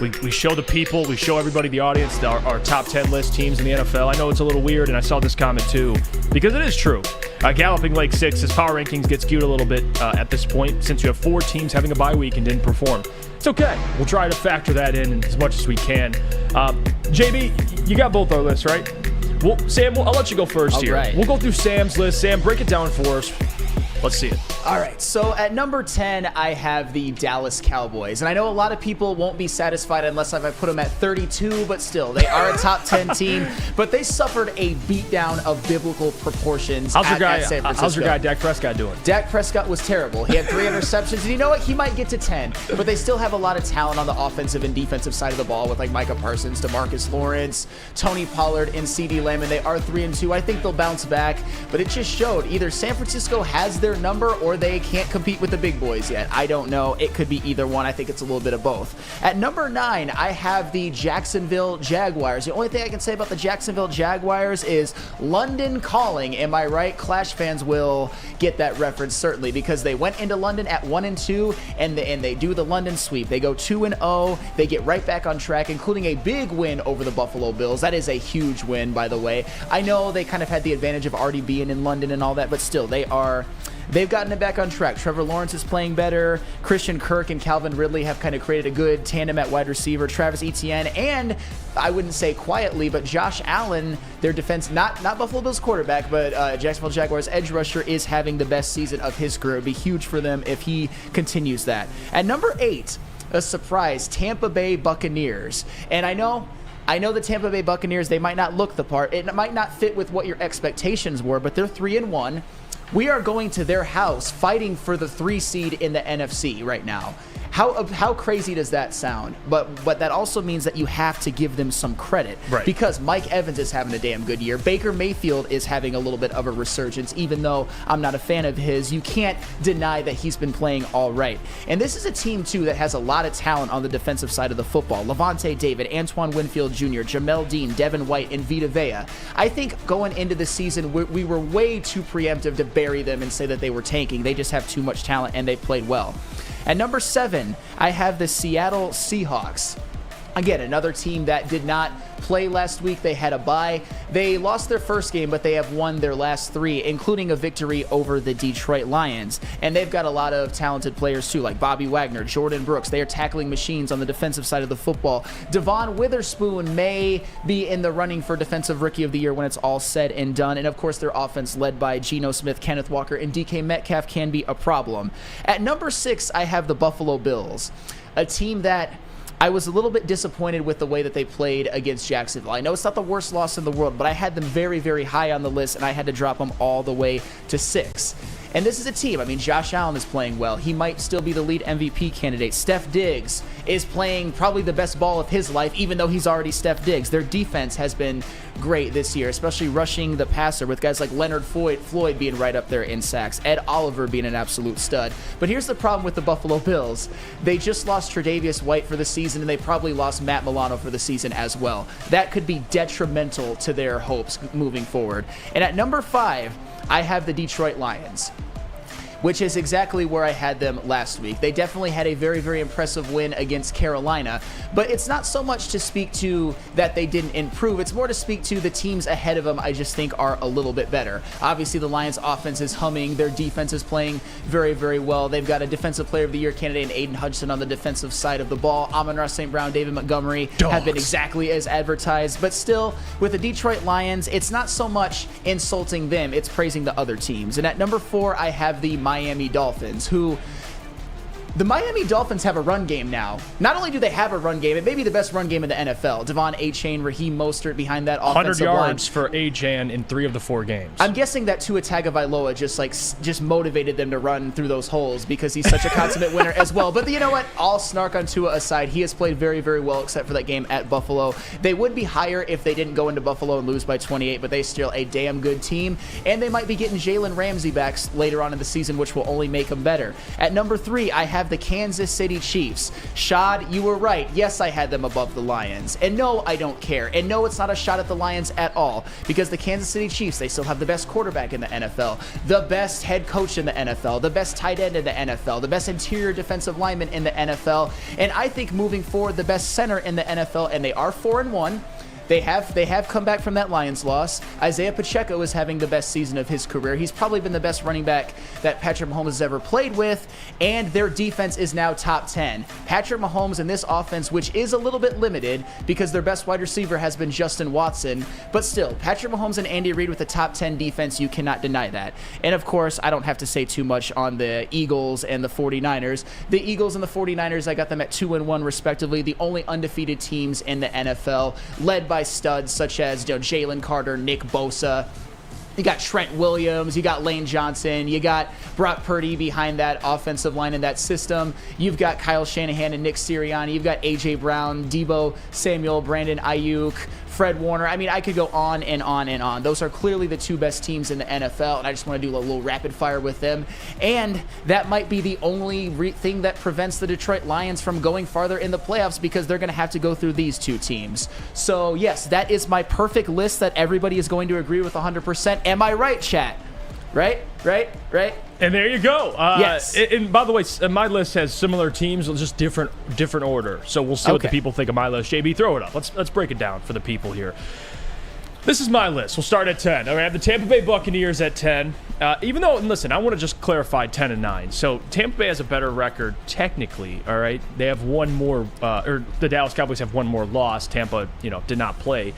we show the people, we show everybody, the audience, our top 10 list teams in the NFL. I know it's a little weird, and I saw this comment too, because it is true. Galloping Lake 6's power rankings get skewed a little bit at this point since you have 4 teams having a bye week and didn't perform. It's okay. We'll try to factor that in as much as we can. JB, you got both our lists, right? Well, Sam, I'll let you go first here.
Right.
We'll go through Sam's list. Sam, break it down for us. Let's see it.
All right, so at number 10, I have the Dallas Cowboys. And I know a lot of people won't be satisfied unless I put them at 32, but still, they are a top 10 team. But they suffered a beatdown of biblical proportions at San Francisco.
How's your guy, Dak Prescott, doing?
Dak Prescott was terrible. He had 3 interceptions. And you know what? He might get to 10. But they still have a lot of talent on the offensive and defensive side of the ball with like Micah Parsons, DeMarcus Lawrence, Tony Pollard, and CeeDee Lamb. And they are 3-2. I think they'll bounce back. But it just showed either San Francisco has their number or they can't compete with the big boys yet. I don't know. It could be either one. I think it's a little bit of both. At number 9, I have the Jacksonville Jaguars. The only thing I can say about the Jacksonville Jaguars is London calling. Am I right? Clash fans will get that reference certainly because they went into London at 1-2 and they do the London sweep. They go 2-0. They get right back on track, including a big win over the Buffalo Bills. That is a huge win, by the way. I know they kind of had the advantage of already being in London and all that, but still, they've gotten it back on track. Trevor Lawrence is playing better. Christian Kirk and Calvin Ridley have kind of created a good tandem at wide receiver. Travis Etienne and, I wouldn't say quietly, but Josh Allen, their defense, not Buffalo Bills quarterback, but Jacksonville Jaguars edge rusher, is having the best season of his career. It'd be huge for them if he continues that. At number 8, a surprise, Tampa Bay Buccaneers. And I know the Tampa Bay Buccaneers, they might not look the part. It might not fit with what your expectations were, but they're 3-1. We are going to their house fighting for the 3 seed in the NFC right now. How crazy does that sound? But that also means that you have to give them some credit.
Right.
Because Mike Evans is having a damn good year. Baker Mayfield is having a little bit of a resurgence, even though I'm not a fan of his. You can't deny that he's been playing all right. And this is a team, too, that has a lot of talent on the defensive side of the football. Levante David, Antoine Winfield Jr., Jamel Dean, Devin White, and Vita Vea. I think going into the season, we were way too preemptive to bury them and say that they were tanking. They just have too much talent, and they played well. At number 7, I have the Seattle Seahawks. Again, another team that did not play last week. They had a bye. They lost their first game, but they have won their last 3, including a victory over the Detroit Lions. And they've got a lot of talented players too, like Bobby Wagner, Jordan Brooks. They are tackling machines on the defensive side of the football. Devon Witherspoon may be in the running for Defensive Rookie of the Year when it's all said and done. And of course, their offense led by Geno Smith, Kenneth Walker, and DK Metcalf can be a problem. At number 6, I have the Buffalo Bills, a team that I was a little bit disappointed with the way that they played against Jacksonville. I know it's not the worst loss in the world, but I had them very, very high on the list, and I had to drop them all the way to 6. And this is a team. I mean, Josh Allen is playing well. He might still be the lead MVP candidate. Steph Diggs is playing probably the best ball of his life, even though he's already Steph Diggs. Their defense has been great this year, especially rushing the passer with guys like Leonard Floyd being right up there in sacks, Ed Oliver being an absolute stud. But here's the problem with the Buffalo Bills. They just lost Tre'Davious White for the season, and they probably lost Matt Milano for the season as well. That could be detrimental to their hopes moving forward. And at number 5, I have the Detroit Lions, which is exactly where I had them last week. They definitely had a very, very impressive win against Carolina, but it's not so much to speak to that they didn't improve. It's more to speak to the teams ahead of them I just think are a little bit better. Obviously, the Lions' offense is humming. Their defense is playing very, very well. They've got a Defensive Player of the Year candidate in Aiden Hudson on the defensive side of the ball. Amon-Ra St. Brown, David Montgomery have been exactly as advertised, but still, with the Detroit Lions, it's not so much insulting them, it's praising the other teams. And at number 4, I have the Miami Dolphins, who the Miami Dolphins have a run game now. Not only do they have a run game, it may be the best run game in the NFL. Devon Achane, Raheem Mostert behind that offensive
100
line.
yards for Achane in 3 of the 4 games.
I'm guessing that Tua Tagovailoa just motivated them to run through those holes because he's such a consummate winner as well. But you know what? All snark on Tua aside, he has played very, very well except for that game at Buffalo. They would be higher if they didn't go into Buffalo and lose by 28, but they still a damn good team. And they might be getting Jalen Ramsey back later on in the season, which will only make them better. At number 3, I have the Kansas City Chiefs. Shad, you were right. Yes, I had them above the Lions. And no, I don't care. And no, it's not a shot at the Lions at all, because the Kansas City Chiefs, they still have the best quarterback in the NFL, the best head coach in the NFL, the best tight end in the NFL, the best interior defensive lineman in the NFL, and I think moving forward, the best center in the NFL, and they are 4-1. They have come back from that Lions loss. Isaiah Pacheco is having the best season of his career. He's probably been the best running back that Patrick Mahomes has ever played with, and their defense is now top 10. Patrick Mahomes in this offense, which is a little bit limited because their best wide receiver has been Justin Watson, but still, Patrick Mahomes and Andy Reid with a top 10 defense, you cannot deny that. And of course, I don't have to say too much on the Eagles and the 49ers. The Eagles and the 49ers, I got them at 2-1 respectively, the only undefeated teams in the NFL, led by studs such as Jalen Carter, Nick Bosa. You got Trent Williams, you got Lane Johnson, you got Brock Purdy behind that offensive line in that system. You've got Kyle Shanahan and Nick Sirianni. You've got A.J. Brown, Deebo Samuel, Brandon Ayuk, Fred Warner. I mean, I could go on and on and on. Those are clearly the 2 best teams in the NFL, and I just want to do a little rapid fire with them. And that might be the only thing that prevents the Detroit Lions from going farther in the playoffs, because they're going to have to go through these 2 teams. So, yes, that is my perfect list that everybody is going to agree with 100%. Am I right, chat? Right?
And there you go.
Yes.
And by the way, my list has similar teams, just different order. So we'll see what the people think of my list. JB, throw it up. Let's break it down for the people here. This is my list. We'll start at 10. I have the Tampa Bay Buccaneers at 10. Even though, listen, I want to just clarify 10-9. So Tampa Bay has a better record technically. All right, they have one more, or the Dallas Cowboys have one more loss. Tampa, did not play.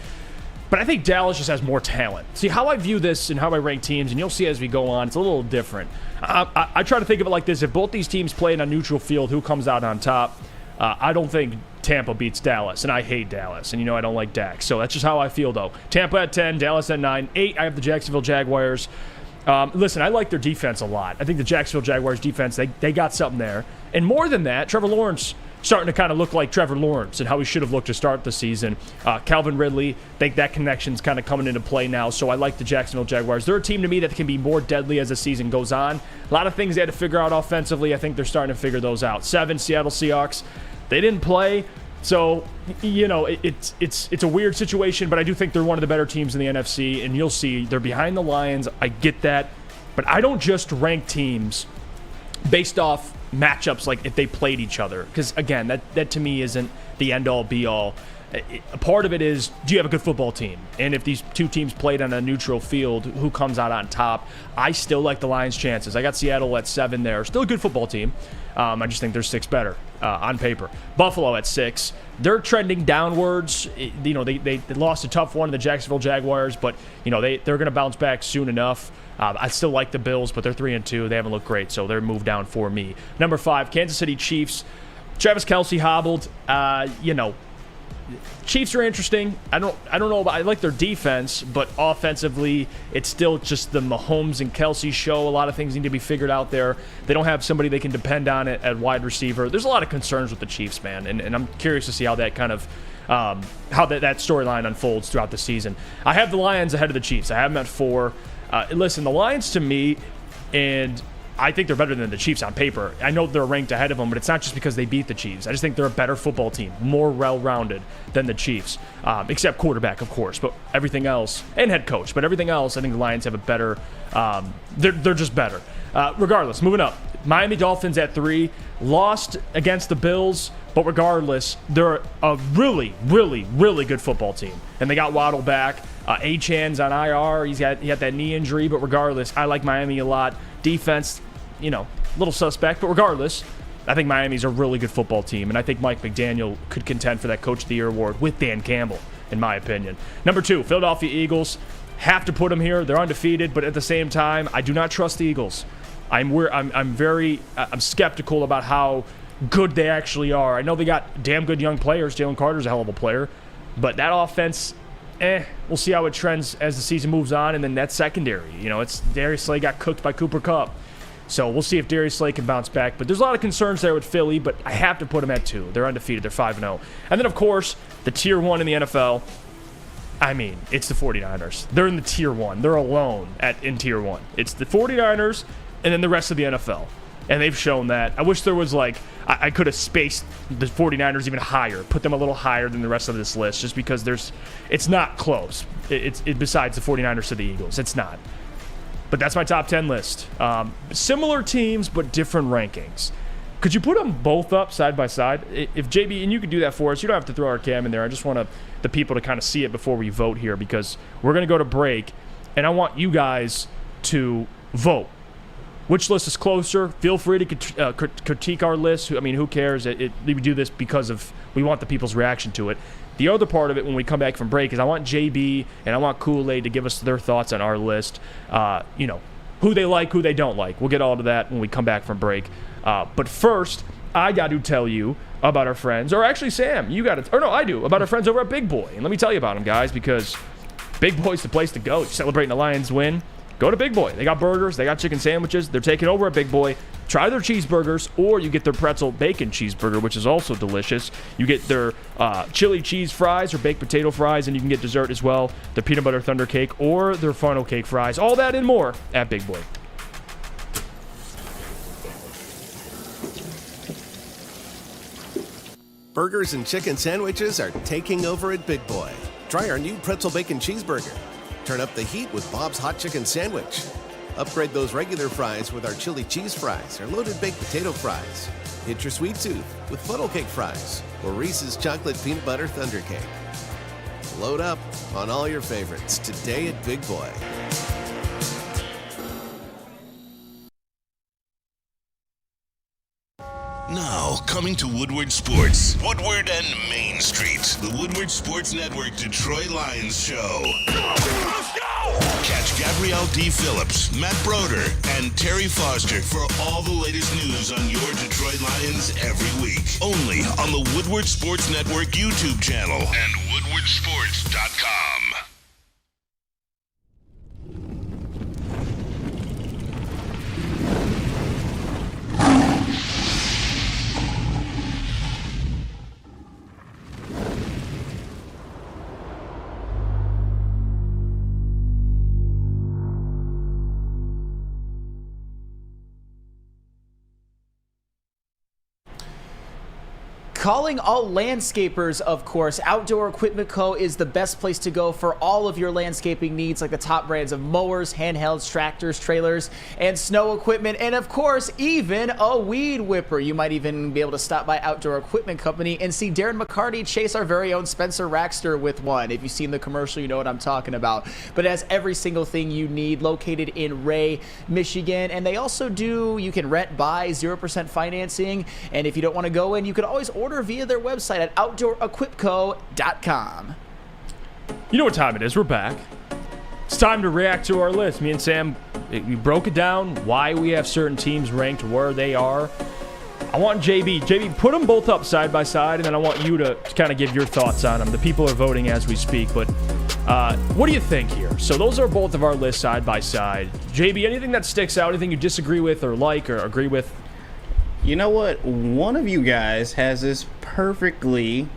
But I think Dallas just has more talent. See, how I view this and how I rank teams, and you'll see as we go on, it's a little different. I try to think of it like this. If both these teams play in a neutral field, who comes out on top? I don't think Tampa beats Dallas, and I hate Dallas, and I don't like Dak. So that's just how I feel, though. Tampa at 10, Dallas at 9. 8, I have the Jacksonville Jaguars. Listen, I like their defense a lot. I think the Jacksonville Jaguars defense, they got something there. And more than that, Trevor Lawrence starting to kind of look like Trevor Lawrence and how he should have looked to start the season. Calvin Ridley, I think that connection's kind of coming into play now, so I like the Jacksonville Jaguars. They're a team to me that can be more deadly as the season goes on. A lot of things they had to figure out offensively. I think they're starting to figure those out. 7, Seattle Seahawks. They didn't play, so, it's a weird situation, but I do think they're one of the better teams in the NFC, and you'll see they're behind the Lions. I get that, but I don't just rank teams based off matchups like if they played each other, because again, that to me isn't the end-all be-all. A part of it is, do you have a good football team? And if these 2 teams played on a neutral field, who comes out on top? I still like the Lions' chances. I got Seattle at 7 there. Still a good football team. I just think they're 6 better on paper. Buffalo at 6. They're trending downwards. They lost a tough one to the Jacksonville Jaguars, but they're going to bounce back soon enough. I still like the Bills, but they're 3-2. They haven't looked great, so they're moved down for me. Number 5, Kansas City Chiefs. Travis Kelce hobbled. Chiefs are interesting. I don't know about. I like their defense, but offensively, it's still just the Mahomes and Kelce show. A lot of things need to be figured out there. They don't have somebody they can depend on at wide receiver. There's a lot of concerns with the Chiefs, man, and I'm curious to see how that kind of how that storyline unfolds throughout the season. I have the Lions ahead of the Chiefs. I have them at 4. Listen, the Lions to me, and I think they're better than the Chiefs on paper. I know they're ranked ahead of them, but it's not just because they beat the Chiefs. I just think they're a better football team, more well-rounded than the Chiefs, except quarterback, of course, but everything else, and head coach, but everything else, I think the Lions have a better, they're just better. Regardless, moving up, Miami Dolphins at 3, lost against the Bills, but regardless, they're a really, really, really good football team, and they got Waddle back. Achan's on IR, he had that knee injury, but regardless, I like Miami a lot. Defense, little suspect, but regardless, I think Miami's a really good football team, and I think Mike McDaniel could contend for that Coach of the Year award with Dan Campbell, in my opinion. Number 2, Philadelphia Eagles. Have to put them here. They're undefeated, but at the same time, I do not trust the Eagles. I'm skeptical about how good they actually are. I know they got damn good young players. Jalen Carter's a hell of a player, but that offense, we'll see how it trends as the season moves on, and then that secondary. It's Darius Slay got cooked by Cooper Kupp. So we'll see if Darius Slay can bounce back. But there's a lot of concerns there with Philly, but I have to put them at 2. They're undefeated. They're 5-0. And then, of course, the Tier 1 in the NFL. I mean, it's the 49ers. They're in the Tier 1. They're alone in Tier 1. It's the 49ers and then the rest of the NFL. And they've shown that. I wish there was I could have spaced the 49ers even higher, put them a little higher than the rest of this list, just because it's not close. It's besides the 49ers to the Eagles. It's not. But that's my top 10 list. Similar teams, but different rankings. Could you put them both up side by side? If JB, and you could do that for us, you don't have to throw our cam in there. I just want the people to kind of see it before we vote here, because we're going to go to break, and I want you guys to vote. Which list is closer? Feel free to critique our list. I mean, who cares? We do this because we want the people's reaction to it. The other part of it when we come back from break is I want JB and I want Kool-Aid to give us their thoughts on our list. Who they like, who they don't like. We'll get all to that when we come back from break. But first, I got to tell you about our friends, or actually Sam, you got to, or no, I do, about our friends over at Big Boy. And let me tell you about them, guys, because Big Boy's the place to go. You're celebrating the Lions win. Go to Big Boy. They got burgers. They got chicken sandwiches. They're taking over at Big Boy. Try their cheeseburgers, or you get their pretzel bacon cheeseburger, which is also delicious. You get their chili cheese fries or baked potato fries, and you can get dessert as well, their peanut butter thunder cake or their funnel cake fries. All that and more at Big Boy.
Burgers and chicken sandwiches are taking over at Big Boy. Try our new pretzel bacon cheeseburger. Turn up the heat with Bob's Hot Chicken Sandwich. Upgrade those regular fries with our chili cheese fries or loaded baked potato fries. Hit your sweet tooth with funnel cake fries or Reese's chocolate peanut butter thunder cake. Load up on all your favorites today at Big Boy.
Now, coming to Woodward Sports, Woodward and Main Street, the Woodward Sports Network Detroit Lions Show. Let's go! Catch Gabrielle D. Phillips, Matt Broder, and Terry Foster for all the latest news on your Detroit Lions every week. Only on the Woodward Sports Network YouTube channel and woodwardsports.com.
Calling all landscapers, of course, Outdoor Equipment Co. is the best place to go for all of your landscaping needs, like the top brands of mowers, handhelds, tractors, trailers, and snow equipment, and of course, even a weed whipper. You might even be able to stop by Outdoor Equipment Company and see Darren McCarty chase our very own Spencer Raxter with one. If you've seen the commercial, you know what I'm talking about. But it has every single thing you need, located in Ray, Michigan, and they also you can rent, buy, 0% financing, and if you don't want to go in, you can always order via their website at outdoorequipco.com.
You know what time it is. We're back. It's time to react to our list. Me and Sam, we broke it down, why we have certain teams ranked where they are. I want JB. JB, put them both up side by side, and then I want you to kind of give your thoughts on them. The people are voting as we speak, but what do you think here? So those are both of our lists side by side. JB, anything that sticks out, anything you disagree with or like or agree with?
You know what? One of you guys has this perfectly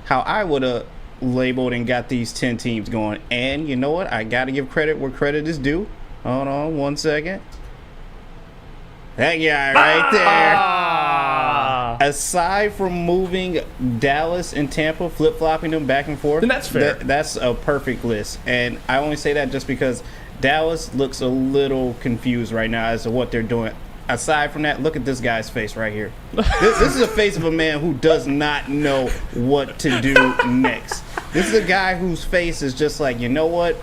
how I would have labeled and got these 10 teams going. And you know what? I got to give credit where credit is due. Hold on 1 second. That guy right there. Aside from moving Dallas and Tampa, flip-flopping them back and forth.
Then that's fair.
That's a perfect list. And I only say that just because Dallas looks a little confused right now as to what they're doing. Aside from that, look at this guy's face right here. This is a face of a man who does not know what to do next. This is a guy whose face is just like, you know what?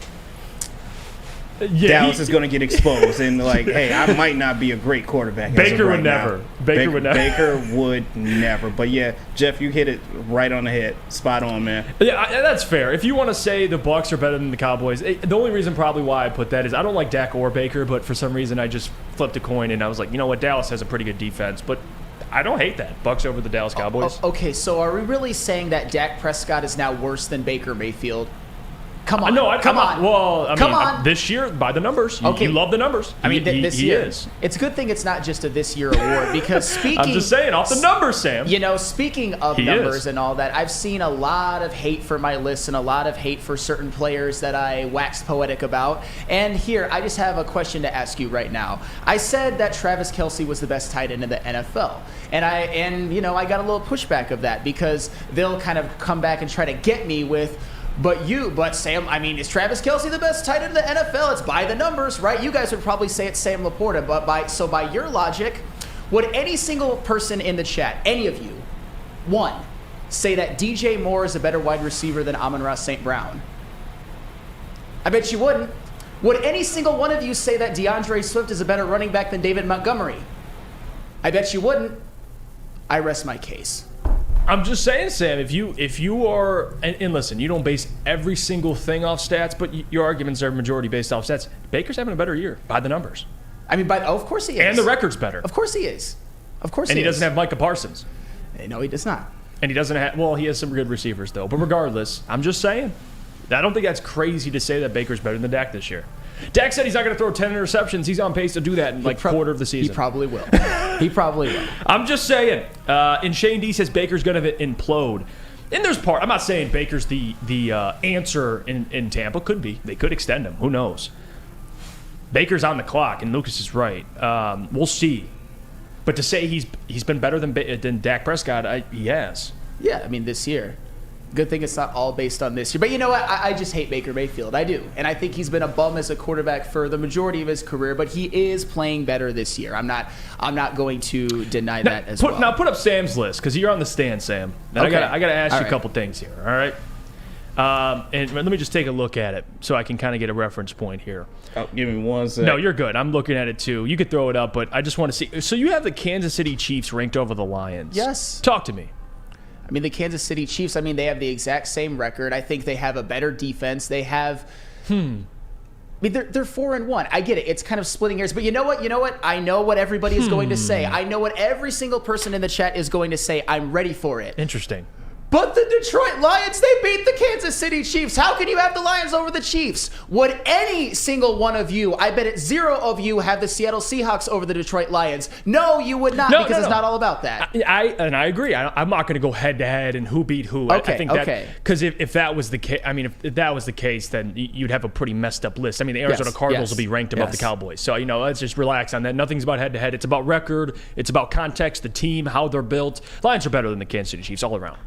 Yeah,
Dallas is going to get exposed, and like, hey, I might not be a great quarterback.
Baker would never. Baker would never.
Baker would never. But yeah, Jeff, you hit it right on the head. Spot on, man.
Yeah, that's fair. If you want to say the Bucs are better than the Cowboys, the only reason probably why I put that is I don't like Dak or Baker, but for some reason I just flipped a coin and I was like, you know what, Dallas has a pretty good defense, but I don't hate that. Bucs over the Dallas Cowboys.
Okay, so are we really saying that Dak Prescott is now worse than Baker Mayfield? Come on. Come on.
Well, I mean, this year, by the numbers. You love the numbers.
I mean, this year.
Is.
It's a good thing it's not just a this year award because speaking.
I'm just saying, off the numbers, Sam.
You know, speaking of numbers and all that, I've seen a lot of hate for my list and a lot of hate for certain players that I waxed poetic about. And here, I just have a question to ask you right now. I said that Travis Kelce was the best tight end in the NFL. And I got a little pushback of that because they'll kind of come back and try to get me with, But Sam, I mean, is Travis Kelce the best tight end in the NFL? It's by the numbers, right? You guys would probably say it's Sam Laporta, but by your logic, would any single person in the chat, any of you, one, say that DJ Moore is a better wide receiver than Amon-Ra St. Brown? I bet you wouldn't. Would any single one of you say that DeAndre Swift is a better running back than David Montgomery? I bet you wouldn't. I rest my case.
I'm just saying, Sam, if you are, and listen, you don't base every single thing off stats, but your arguments are majority based off stats. Baker's having a better year by the numbers.
I mean, of course he is.
And the record's better.
Of course he is. Of course he is.
And he doesn't have Micah Parsons.
No, he does not.
And he doesn't have, well, he has some good receivers, though. But regardless, I'm just saying, I don't think that's crazy to say that Baker's better than Dak this year. Dak said he's not going to throw 10 interceptions. He's on pace to do that in quarter of the season.
He probably will. He probably will.
I'm just saying. And Shane D says Baker's going to implode. And there's part. I'm not saying Baker's the answer in Tampa. Could be. They could extend him. Who knows? Baker's on the clock, and Lucas is right. We'll see. But to say he's been better than Dak Prescott, he has.
Yeah, I mean this year. Good thing it's not all based on this year. But you know what? I just hate Baker Mayfield. I do. And I think he's been a bum as a quarterback for the majority of his career, but he is playing better this year. I'm not going to deny that as well.
Now put up Sam's list, because you're on the stand, Sam. And
okay.
I gotta ask you a couple things here, all right? And let me just take a look at it so I can kind of get a reference point here.
Oh, give me 1 second.
No, you're good. I'm looking at it too. You could throw it up, but I just want to see. So you have the Kansas City Chiefs ranked over the Lions.
Yes.
Talk to me.
I mean, the Kansas City Chiefs, they have the exact same record. I think they have a better defense. They have I mean, they're 4-1. I get it. It's kind of splitting hairs. But you know what? I know what everybody is going to say. I know what every single person in the chat is going to say. I'm ready for it.
Interesting.
But the Detroit Lions, they beat the Kansas City Chiefs. How can you have the Lions over the Chiefs? Would any single one of you, I bet it's 0 of you, have the Seattle Seahawks over the Detroit Lions? No, you would not, because it's not all about that.
I agree. I'm not going to go head-to-head and who beat who.
Okay,
I think because if that was the case, if that was the case, then you'd have a pretty messed up list. I mean, the Arizona Cardinals will be ranked above the Cowboys. So, let's just relax on that. Nothing's about head-to-head. It's about record. It's about context, the team, how they're built. Lions are better than the Kansas City Chiefs all around.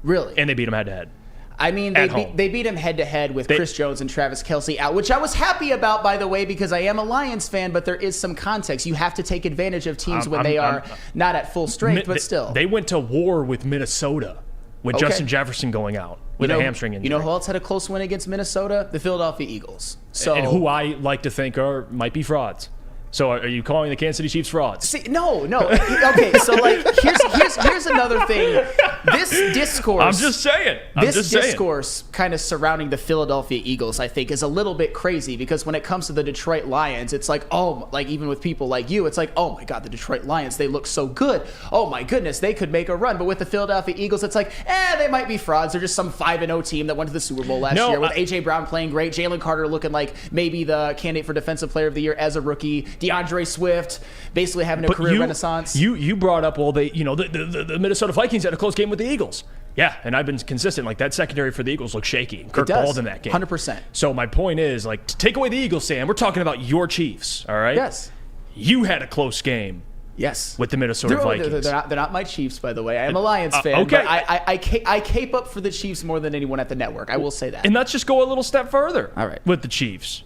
Really?
And they beat them head-to-head.
I mean, they beat him head-to-head with Chris Jones and Travis Kelce out, which I was happy about, by the way, because I am a Lions fan, but there is some context. You have to take advantage of teams when they are not at full strength, but still.
They went to war with Minnesota with Justin Jefferson going out with a hamstring injury.
You know who else had a close win against Minnesota? The Philadelphia Eagles.
And who I like to think might be frauds. So are you calling the Kansas City Chiefs frauds?
See, no. Okay, so like here's another thing. This discourse.
I'm just saying.
Discourse kind of surrounding the Philadelphia Eagles, I think, is a little bit crazy because when it comes to the Detroit Lions, it's like, even with people like you, it's like, oh my God, the Detroit Lions, they look so good. Oh my goodness, they could make a run. But with the Philadelphia Eagles, it's like, they might be frauds. They're just some 5-0 team that went to the Super Bowl last year with A.J. Brown playing great, Jalen Carter looking like maybe the candidate for Defensive Player of the Year as a rookie, DeAndre Swift basically having a career renaissance.
You brought up, the Minnesota Vikings had a close game with the Eagles. Yeah, and I've been consistent. Like, that secondary for the Eagles looked shaky. Kirk balled in that game.
100%.
So my point is, like, to take away the Eagles, Sam, we're talking about your Chiefs, all right?
Yes.
You had a close game.
Yes.
With the Minnesota Vikings.
They're not my Chiefs, by the way. I am a Lions fan.
Okay.
But I cape up for the Chiefs more than anyone at the network. I will say that.
And let's just go a little step further.
All right.
With the Chiefs.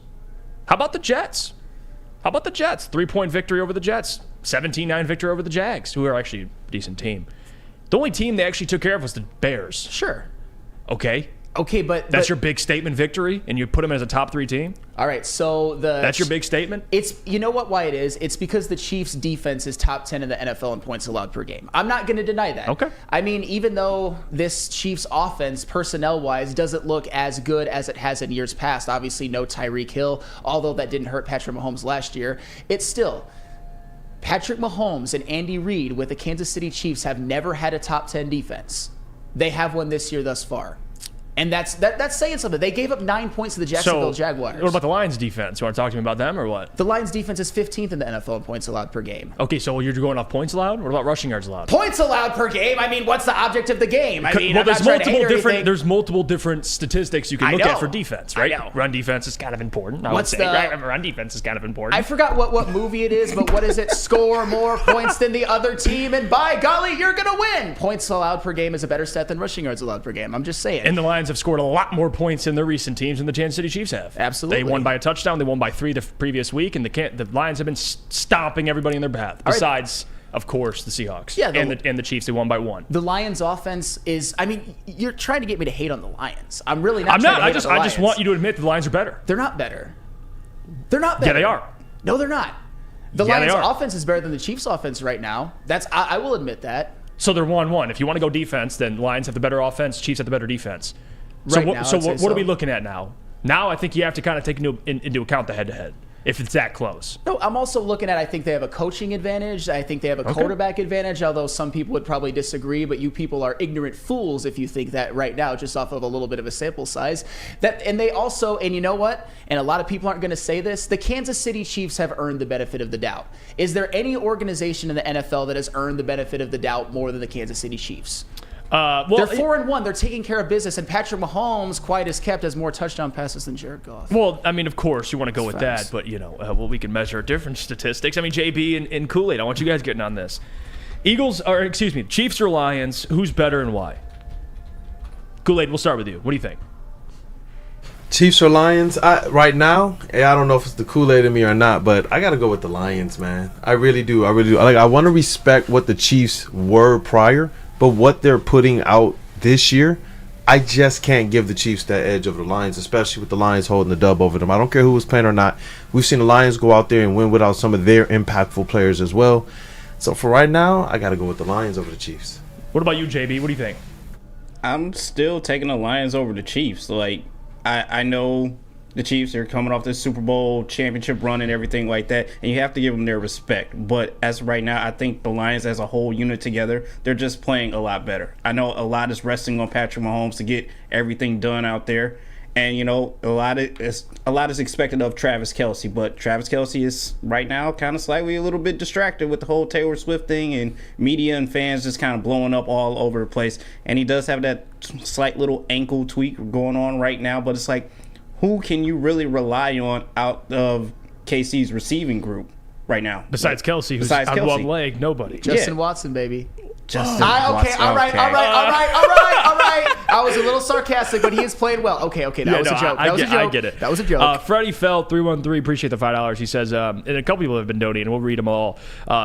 How about the Jets? 3-point victory over the Jets. 17-9 victory over the Jags, who are actually a decent team. The only team they actually took care of was the Bears.
Sure.
Okay,
but
that's your big statement victory, and you put them as a top 3 team?
All right, so
that's your big statement?
It's, you know what, why it is? It's because the Chiefs' defense is top 10 in the NFL in points allowed per game. I'm not going to deny that.
Okay.
I mean, even though this Chiefs offense, personnel-wise, doesn't look as good as it has in years past, obviously no Tyreek Hill, although that didn't hurt Patrick Mahomes last year, it's still... Patrick Mahomes and Andy Reid with the Kansas City Chiefs have never had a top 10 defense. They have one this year thus far. And that's saying something. They gave up 9 points to the Jacksonville Jaguars.
What about the Lions defense? You want to talk to me about them or what?
The Lions defense is 15th in the NFL in points allowed per game.
Okay, so you're going off points allowed? What about rushing yards allowed?
Points allowed per game? I mean, what's the object of the game? I mean,
there's multiple different statistics you can look at for defense, right?
I know.
Run defense is kind of important, I would say. Run defense is kind of important.
I forgot what movie it is, but what is it? Score more points than the other team, and by golly, you're going to win. Points allowed per game is a better stat than rushing yards allowed per game. I'm just saying.
And the Lions have scored a lot more points in their recent teams than the Kansas City Chiefs have.
Absolutely.
They won by a touchdown. They won by 3 the previous week, and the Lions have been stomping everybody in their path. Besides, of course, the Seahawks.
Yeah,
and the Chiefs, they won by 1.
The Lions' offense is. I mean, you're trying to get me to hate on the Lions. I'm really not.
I'm not. I just want you to admit the Lions are better.
They're not better. They're not better.
Yeah, they are.
No, they're not. The Lions' offense is better than the Chiefs' offense right now. I will admit that.
So they're 1-1. If you want to go defense, then Lions have the better offense. Chiefs have the better defense.
So
what are we looking at now? Now I think you have to kind of take into account the head-to-head if it's that close.
No, I'm also looking at I think they have a coaching advantage. I think they have a quarterback advantage, although some people would probably disagree, but you people are ignorant fools if you think that right now just off of a little bit of a sample size. And they also, and you know what? And a lot of people aren't going to say this, the Kansas City Chiefs have earned the benefit of the doubt. Is there any organization in the NFL that has earned the benefit of the doubt more than the Kansas City Chiefs? They're 4-1. They're taking care of business, and Patrick Mahomes, quiet as kept, has more touchdown passes than Jared Goff.
Well, I mean, of course, you want to go with that, but we can measure different statistics. I mean, JB and Kool-Aid, I want you guys getting on this. Chiefs or Lions? Who's better and why? Kool-Aid, we'll start with you. What do you think?
Chiefs or Lions? Right now, I don't know if it's the Kool-Aid in me or not, but I got to go with the Lions, man. I really do. I want to respect what the Chiefs were prior. But what they're putting out this year, I just can't give the Chiefs that edge over the Lions, especially with the Lions holding the dub over them. I don't care who was playing or not. We've seen the Lions go out there and win without some of their impactful players as well. So for right now, I got to go with the Lions over the Chiefs.
What about you, JB? What do you think?
I'm still taking the Lions over the Chiefs. Like, I know the Chiefs are coming off this Super Bowl championship run and everything like that, and you have to give them their respect. But as of right now, I think the Lions as a whole unit together, they're just playing a lot better. I know a lot is resting on Patrick Mahomes to get everything done out there. And, a lot is expected of Travis Kelce, but Travis Kelce is right now kind of slightly a little bit distracted with the whole Taylor Swift thing and media and fans just kind of blowing up all over the place. And he does have that slight little ankle tweak going on right now, but it's like, who can you really rely on out of KC's receiving group right now?
Besides Kelce, who's on one leg, nobody.
Justin Watson, baby.
Justin
Watson. All right. I was a little sarcastic, but he has played well. Okay. That was a joke.
I get it.
That was a joke.
Freddie Felt 313, appreciate the $5. He says, and a couple people have been donating. We'll read them all.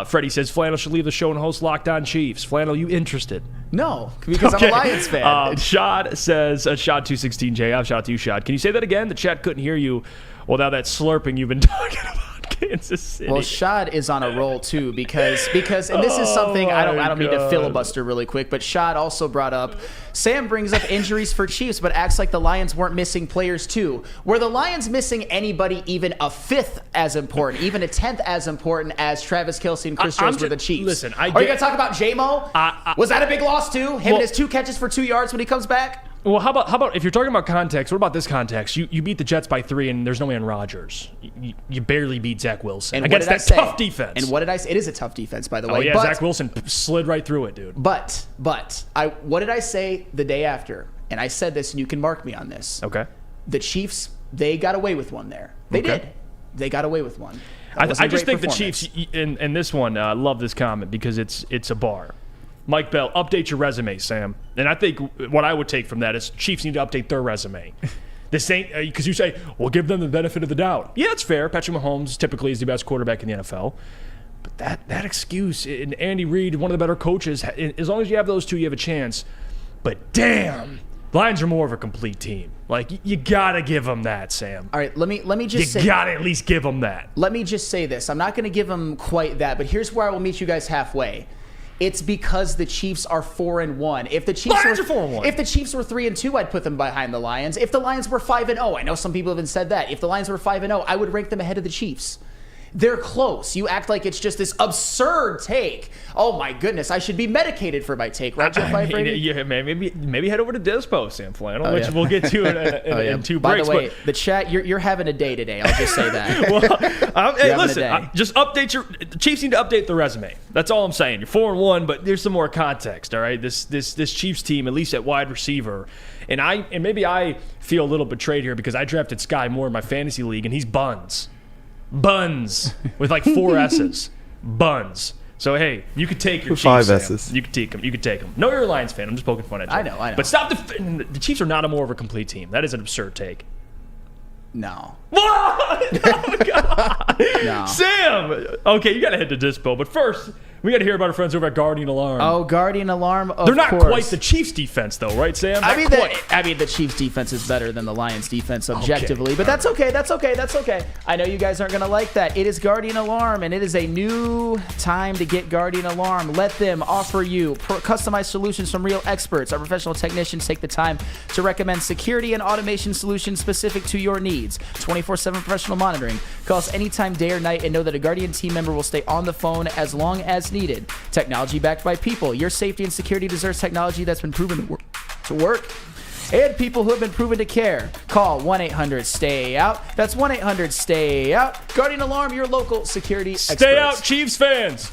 Freddie says, Flannel should leave the show and host Locked On Chiefs. Flannel, you interested?
No, because I'm a Lions fan.
Shad says, Shad216J. Shout out to you, Shad. Can you say that again? The chat couldn't hear you without that slurping you've been talking about. Kansas City.
Well, Shad is on a roll too because and this is something I don't mean to filibuster really quick, but Shad also brought up. Sam brings up injuries for Chiefs, but acts like the Lions weren't missing players too. Were the Lions missing anybody even a fifth as important, even a 10th as important as Travis Kelce and Chris Jones were the Chiefs?
Listen,
are you going to talk about J-Mo? Was that a big loss too? Him and his 2 catches for 2 yards when he comes back?
Well, how about if you're talking about context, what about this context? You beat the Jets by 3 and there's no Aaron Rodgers. You barely beat Zach Wilson against that tough defense.
And what did I say? It is a tough defense, by the way.
Oh, yeah, Zach Wilson slid right through it, dude.
But what did I say the day after? And I said this, and you can mark me on this.
Okay.
The Chiefs, they got away with one there. They did. They got away with one.
I just think the Chiefs, in this one, I love this comment because it's a bar. Mike Bell, update your resume, Sam. And I think what I would take from that is Chiefs need to update their resume. This ain't because you say, well, give them the benefit of the doubt. Yeah, it's fair. Patrick Mahomes typically is the best quarterback in the NFL. But that excuse, and Andy Reid, one of the better coaches, as long as you have those two, you have a chance. But damn, Lions are more of a complete team. Like, you got to give them that, Sam.
All right, let me just say.
You got to at least give them that.
Let me just say this. I'm not going to give them quite that, but here's where I will meet you guys halfway. It's because the Chiefs are 4-1. If the Chiefs
are 4-1.
If the Chiefs were 3-2, I'd put them behind the Lions. If the Lions were 5-0, I know some people have even said that. If the Lions were 5-0, I would rank them ahead of the Chiefs. They're close. You act like it's just this absurd take. Oh my goodness, I should be medicated for my take, right, Jeff Iafrate?
Yeah, maybe head over to Dispo, Sam Flannel, which we'll get to in 2 breaks.
By the way, the chat, you're having a day today. I'll just say that.
Well, hey, listen, just update the Chiefs need to update the resume. That's all I'm saying. You're 4-1, but there's some more context. All right, this Chiefs team, at least at wide receiver, and maybe I feel a little betrayed here because I drafted Sky Moore in my fantasy league, and he's buns with like 4 S's. Buns. So hey, you could take your Chiefs.
5
Sam.
S's.
You could take them. You could take them. No, you're a Lions fan. I'm just poking fun at you.
I know.
But stop the Chiefs are not a more of a complete team. That is an absurd take.
No.
What? Oh, God.
No.
Sam. Okay, you got to head to Dispo, but first we got to hear about our friends over at Guardian Alarm.
Oh, Guardian Alarm.
They're not quite the Chiefs' defense, though, right, Sam?
I mean, the Chiefs' defense is better than the Lions' defense objectively, but that's okay. That's okay. I know you guys aren't going to like that. It is Guardian Alarm, and it is a new time to get Guardian Alarm. Let them offer you customized solutions from real experts. Our professional technicians take the time to recommend security and automation solutions specific to your needs. 24/7 professional monitoring. Call us anytime, day or night, and know that a Guardian team member will stay on the phone as long as needed. Technology backed by people. Your safety and security deserves technology that's been proven to work and people who have been proven to care. Call 1-800-STAY-OUT. That's 1-800-STAY-OUT. Guardian Alarm, your local security experts.
Stay out, Chiefs fans.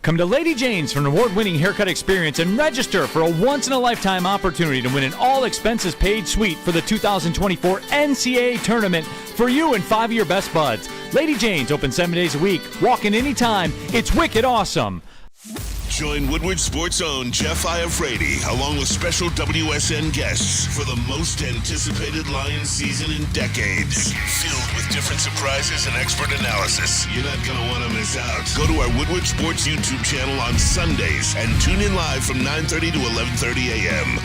Come to Lady Jane's for an award-winning haircut experience and register for a once-in-a-lifetime opportunity to win an all-expenses-paid suite for the 2024 NCAA tournament for you and 5 of your best buds. Lady Jane's open 7 days a week. Walk in anytime. It's wicked awesome.
Join Woodward Sports' own Jeff Iafrate, along with special WSN guests for the most anticipated Lions season in decades. Filled with different surprises and expert analysis. You're not going to want to miss out. Go to our Woodward Sports YouTube channel on Sundays and tune in live from 9:30 to 11:30 a.m.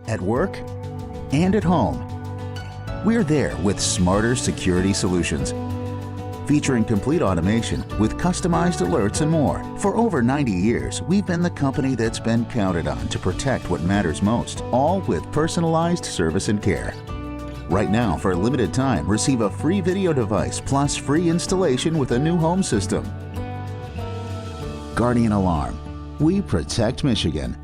At work and at home, we're there with smarter security solutions. Featuring complete automation with customized alerts and more. For over 90 years, we've been the company that's been counted on to protect what matters most, all with personalized service and care. Right now, for a limited time, receive a free video device plus free installation with a new home system. Guardian Alarm. We protect Michigan.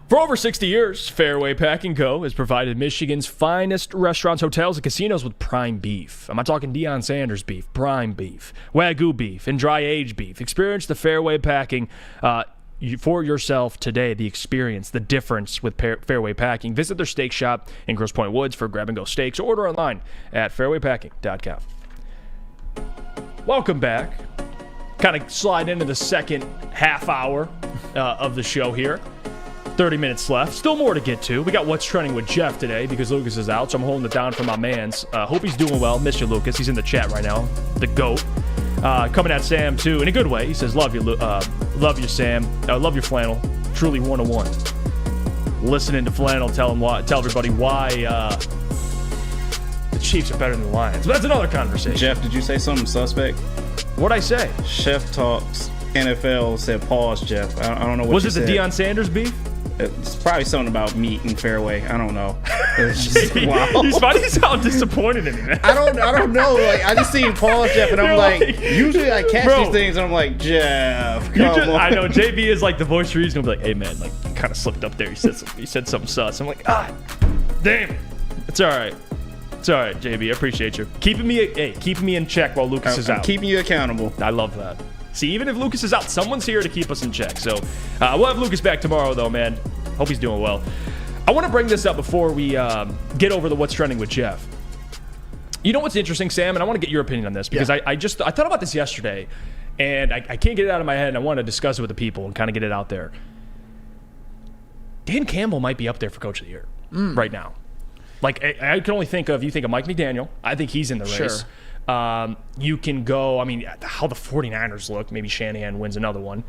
For over 60 years, Fairway Pack & Co. has provided Michigan's finest restaurants, hotels, and casinos with prime beef. I'm not talking Deion Sanders beef, prime beef, Wagyu beef, and dry-aged beef. Experience the Fairway Packing for yourself today. The experience, the difference with Fairway Packing. Visit their steak shop in Grosse Pointe Woods for grab-and-go steaks, or order online at fairwaypacking.com. Welcome back. Kind of slide into the second half hour of the show here. 30 minutes left. Still more to get to. We got What's Trending with Jeff today because Lucas is out, so I'm holding it down for my mans. Hope he's doing well. Miss you, Lucas. He's in the chat right now. The GOAT. Coming at Sam, too, in a good way. He says, love you, Sam. Love your flannel. Truly 101. listening to Flannel tell everybody why the Chiefs are better than the Lions. But that's another conversation.
Jeff, did you say something suspect?
What'd I say?
Chef Talks NFL said pause, Jeff. I don't know what
Was
you
it
said.
the Deion Sanders beef?
It's probably something about meat and fairway. I don't know. It's just, wow.
Why do you sound disappointed in me, man?
I don't know. Like, I just seen pause, Jeff, and I'm like, usually I catch these things, and I'm like, Jeff, come on.
I know JB is like the voice for reason. He'll be like, hey man, like kind of slipped up there. He said something sus. I'm like, damn it. It's all right. It's all right, JB. I appreciate you keeping me in check while Lucas is out.
Keeping you accountable.
I love that. See, even if Lucas is out, someone's here to keep us in check. So we'll have Lucas back tomorrow, though, man. Hope he's doing well. I want to bring this up before we get over to what's trending with Jeff. You know what's interesting, Sam? And I want to get your opinion on this because I thought about this yesterday, and I can't get it out of my head, and I want to discuss it with the people and kind of get it out there. Dan Campbell might be up there for Coach of the Year right now. Like, I can only think of Mike McDaniel. I think he's in the race.
Sure.
You can go, how the 49ers look. Maybe Shanahan wins another one.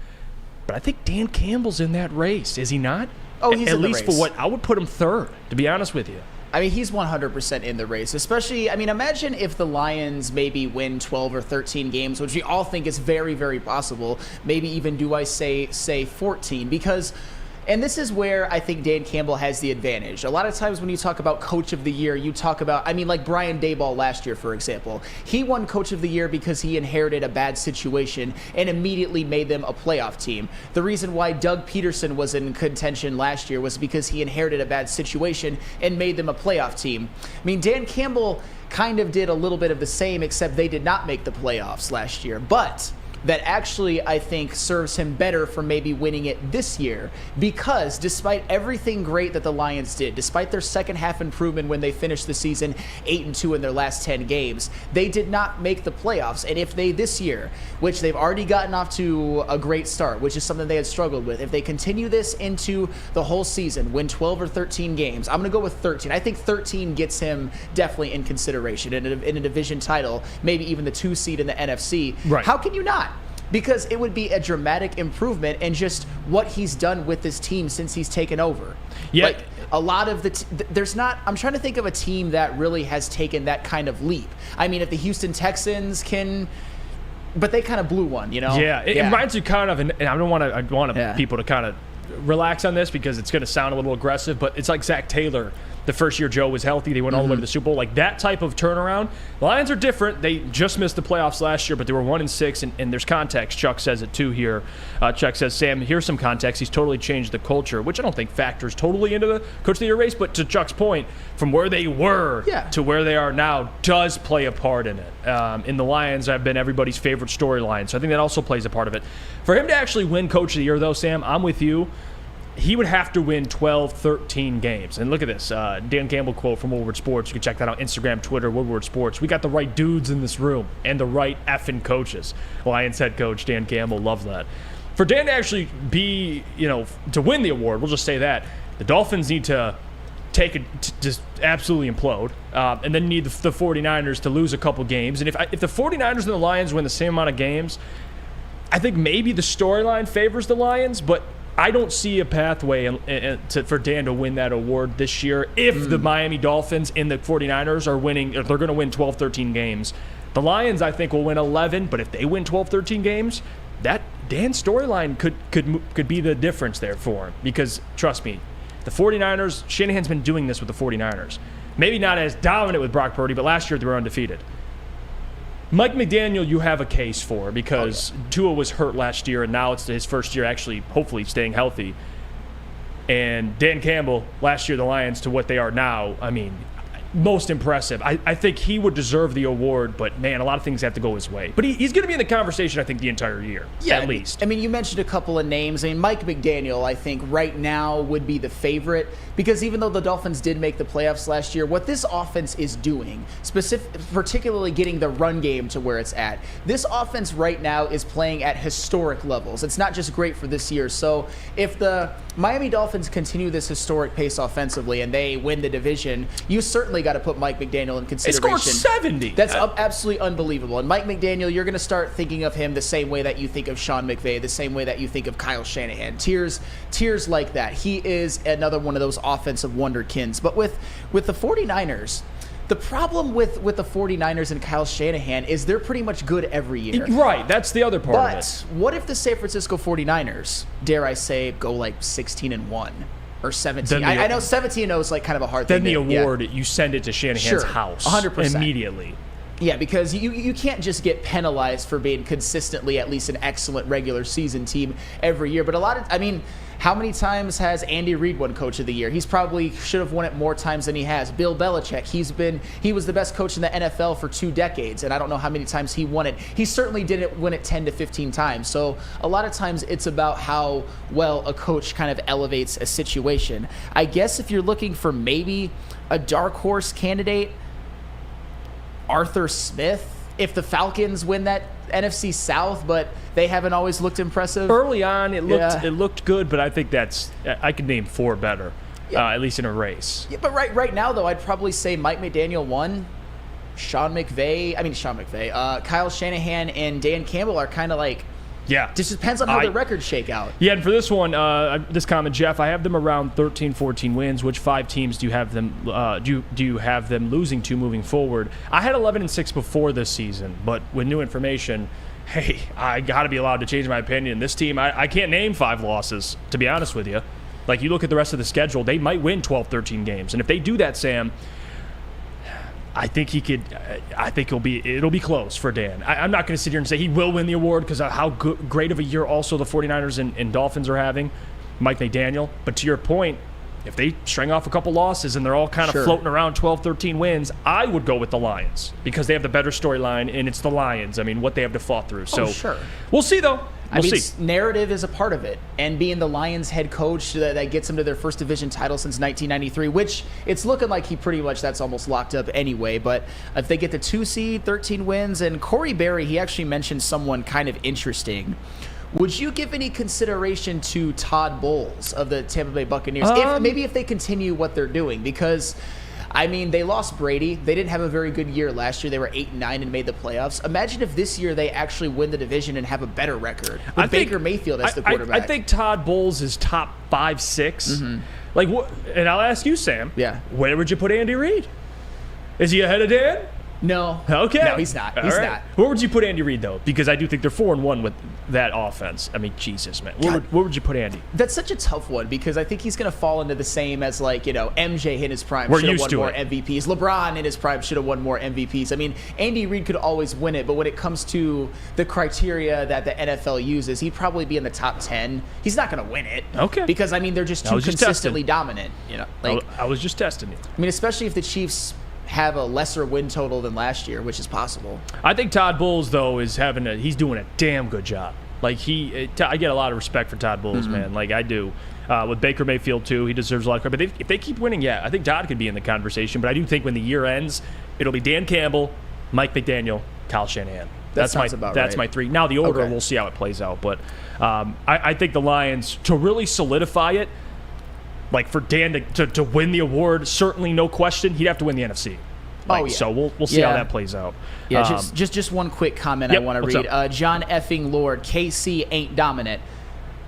But I think Dan Campbell's in that race. Is he not?
Oh, he's in the
race. At least for what I would put him third, to be honest with you.
He's 100% in the race, especially, imagine if the Lions maybe win 12 or 13 games, which we all think is very, very possible. Maybe even, do I say 14? Because... And this is where I think Dan Campbell has the advantage. A lot of times when you talk about Coach of the Year, you talk about, like Brian Daboll last year, for example. He won Coach of the Year because he inherited a bad situation and immediately made them a playoff team. The reason why Doug Peterson was in contention last year was because he inherited a bad situation and made them a playoff team. Dan Campbell kind of did a little bit of the same, except they did not make the playoffs last year. But that actually, I think, serves him better for maybe winning it this year, because despite everything great that the Lions did, despite their second half improvement when they finished the season 8-2 in their last 10 games, they did not make the playoffs. And if they this year, which they've already gotten off to a great start, which is something they had struggled with, if they continue this into the whole season, win 12 or 13 games, I'm going to go with 13. I think 13 gets him definitely in consideration in a division title, maybe even the 2 seed in the NFC.
Right.
How can you not? Because it would be a dramatic improvement in just what he's done with this team since he's taken over.
Yeah.
Like, a lot of there's not, I'm trying to think of a team that really has taken that kind of leap. If the Houston Texans can, but they kind of blew one,
Yeah, it reminds you kind of, and I want people to kind of relax on this because it's going to sound a little aggressive, but it's like Zach Taylor. The first year Joe was healthy, they went all the way to the Super Bowl. Like that type of turnaround. The Lions are different. They just missed the playoffs last year, but they were 1-6, and there's context. Chuck says it too here. Chuck says, Sam, here's some context. He's totally changed the culture, which I don't think factors totally into the Coach of the Year race, but to Chuck's point, from where they were to where they are now does play a part in it. In the Lions have been everybody's favorite storyline, so I think that also plays a part of it. For him to actually win Coach of the Year, though, Sam, I'm with you. He would have to win 12, 13 games. And look at this. Dan Campbell quote from Woodward Sports. You can check that out. Instagram, Twitter, Woodward Sports. We got the right dudes in this room and the right effing coaches. Lions head coach Dan Campbell. Love that. For Dan to actually be, to win the award, we'll just say that, the Dolphins need to just absolutely implode. And then need the 49ers to lose a couple games. And if the 49ers and the Lions win the same amount of games, I think maybe the storyline favors the Lions, but I don't see a pathway for Dan to win that award this year if the Miami Dolphins and the 49ers are winning, if they're going to win 12, 13 games. The Lions, I think, will win 11, but if they win 12, 13 games, that Dan storyline could be the difference there for him. Because, trust me, the 49ers, Shanahan's been doing this with the 49ers. Maybe not as dominant with Brock Purdy, but last year they were undefeated. Mike McDaniel, you have a case for because Tua was hurt last year, and now it's his first year actually, hopefully, staying healthy. And Dan Campbell, last year, the Lions to what they are now, most impressive. I think he would deserve the award, but, man, a lot of things have to go his way. But he's going to be in the conversation, I think, the entire year, at least.
You mentioned a couple of names. Mike McDaniel, I think, right now would be the favorite because even though the Dolphins did make the playoffs last year, what this offense is doing, particularly getting the run game to where it's at, this offense right now is playing at historic levels. It's not just great for this year. So if the Miami Dolphins continue this historic pace offensively and they win the division, you certainly definitely got to put Mike McDaniel in
He
consideration.
scored 70.
That's absolutely unbelievable. And Mike McDaniel, you're going to start thinking of him the same way that you think of Sean McVay, the same way that you think of Kyle Shanahan. Tears like that. He is another one of those offensive wonderkins. But with the 49ers, the problem with the 49ers and Kyle Shanahan is they're pretty much good every year.
Right, that's the other part of it.
But what if the San Francisco 49ers, dare I say, go like 16-1 or 17? I know 17-0 is like kind of a hard thing.
Then the award, you send it to Shanahan's house
100%.
immediately.
Yeah, because you can't just get penalized for being consistently at least an excellent regular season team every year. But how many times has Andy Reid won Coach of the Year? He's probably should have won it more times than he has. Bill Belichick, he was the best coach in the NFL for 2 decades, and I don't know how many times he won it. He certainly didn't win it 10 to 15 times. So a lot of times it's about how well a coach kind of elevates a situation. I guess if you're looking for maybe a dark horse candidate, Arthur Smith, if the Falcons win that NFC South, but they haven't always looked impressive.
Early on, it looked good, but I think I could name 4 better, at least in a race.
Yeah, but right now, though, I'd probably say Mike McDaniel 1, Kyle Shanahan and Dan Campbell are kind of like, just depends on how the records shake out.
Yeah, and for this one, this comment, Jeff, I have them around 13, 14 wins. Which 5 teams do you have them? Do you have them losing to moving forward? I had 11-6 before this season, but with new information, hey, I got to be allowed to change my opinion. This team, I can't name 5 losses, to be honest with you. Like, you look at the rest of the schedule, they might win 12, 13 games, and if they do that, Sam, I think he could. I think it'll be close for Dan. I'm not going to sit here and say he will win the award because of how great of a year also the 49ers and Dolphins are having, Mike McDaniel. But to your point, if they string off a couple losses and they're all kind of floating around 12, 13 wins, I would go with the Lions because they have the better storyline and it's the Lions. I mean, what they have to fought through. So we'll see though. We'll see.
Narrative is a part of it, and being the Lions head coach that gets them to their first division title since 1993, which it's looking like that's almost locked up anyway. But if they get the 2 seed, 13 wins, and Corey Berry, he actually mentioned someone kind of interesting. Would you give any consideration to Todd Bowles of the Tampa Bay Buccaneers, if they continue what they're doing? Because they lost Brady. They didn't have a very good year last year. They were 8-9 and made the playoffs. Imagine if this year they actually win the division and have a better record with Baker Mayfield as the quarterback.
I think Todd Bowles is top 5, 6. Mm-hmm. Like, and I'll ask you, Sam.
Yeah.
Where would you put Andy Reid? Is he ahead of Dan?
No.
Okay.
No, he's not. He's not.
Where would you put Andy Reid, though? Because I do think they're 4-1 with that offense. I mean, Jesus, man. Where would you put Andy?
That's such a tough one because I think he's going to fall into the same as, MJ in his prime should have won more MVPs. LeBron in his prime should have won more MVPs. I mean, Andy Reid could always win it, but when it comes to the criteria that the NFL uses, he'd probably be in the top 10. He's not going to win it.
Okay.
Because, they're just too consistently dominant.
I was just testing you.
I mean, especially if the Chiefs have a lesser win total than last year, which is possible.
I think Todd Bowles, though, he's doing a damn good job. Like, I get a lot of respect for Todd Bowles, man. Like, I do. With Baker Mayfield, too, he deserves a lot of credit. But if they keep winning, I think Todd could be in the conversation. But I do think when the year ends, it'll be Dan Campbell, Mike McDaniel, Kyle Shanahan. That's my 3. Now, the order, we'll see how it plays out. But I think the Lions, to really solidify it, like for Dan to win the award, certainly no question, he'd have to win the NFC. So we'll see how that plays out.
Yeah, just one quick comment I want to read. John effing Lord, KC ain't dominant.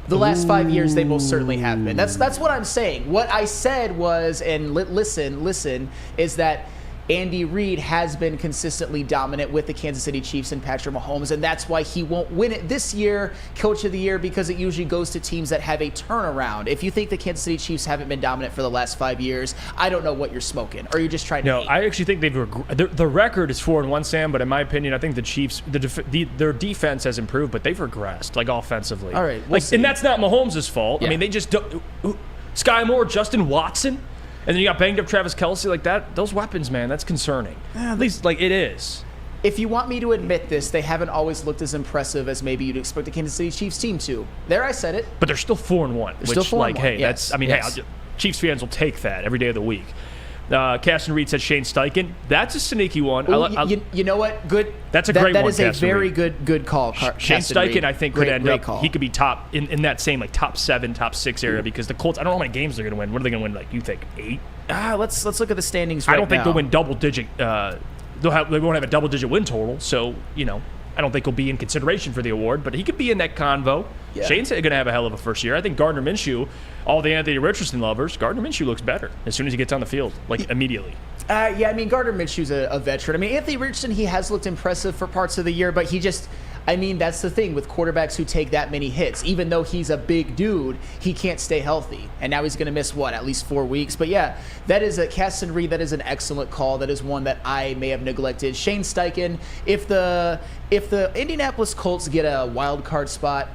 The last 5 years, they most certainly have been. That's what I'm saying. What I said was, and listen, is that Andy Reid has been consistently dominant with the Kansas City Chiefs and Patrick Mahomes, and that's why he won't win it this year, Coach of the Year, because it usually goes to teams that have a turnaround. If you think the Kansas City Chiefs haven't been dominant for the last 5 years, I don't know what you're smoking, or you're just trying to hate.
I actually think the record is 4-1, Sam, but in my opinion, I think the Chiefs, their defense has improved, but they've regressed, like, offensively.
All right,
and that's not Mahomes' fault.
Yeah.
I mean, they just don't. Sky Moore, Justin Watson. And then you got banged up Travis Kelce like that. Those weapons, man, that's concerning. At least, it is.
If you want me to admit this, they haven't always looked as impressive as maybe you'd expect the Kansas City Chiefs team to. There, I said it.
But they're still 4-1.
They're still 4-1.
Hey,
yes.
Chiefs fans will take that every day of the week. Caston Reed said Shane Steichen. That's a sneaky one.
Ooh, you know what? Good.
That's a great one.
That is a very good call.
Shane Steichen, I think, could end up.
Call.
He could be top in that same top 7, top 6 area because the Colts. I don't know how many games they're going to win. What are they going to win? You think 8?
Let's look at the standings
I
right
don't think
now.
they'll win double-digit. They won't have a double-digit win total. So I don't think he'll be in consideration for the award, but he could be in that convo.
Yeah.
Shane's going to have a hell of a first year. I think Gardner Minshew, all the Anthony Richardson lovers, Gardner Minshew looks better as soon as he gets on the field, immediately.
Yeah, I mean, Gardner Minshew's a veteran. I mean, Anthony Richardson, he has looked impressive for parts of the year, but that's the thing with quarterbacks who take that many hits. Even though he's a big dude, he can't stay healthy. And now he's going to miss, at least 4 weeks. But yeah, that is Caston Reed. That is an excellent call. That is one that I may have neglected. Shane Steichen, if the Indianapolis Colts get a wild card spot,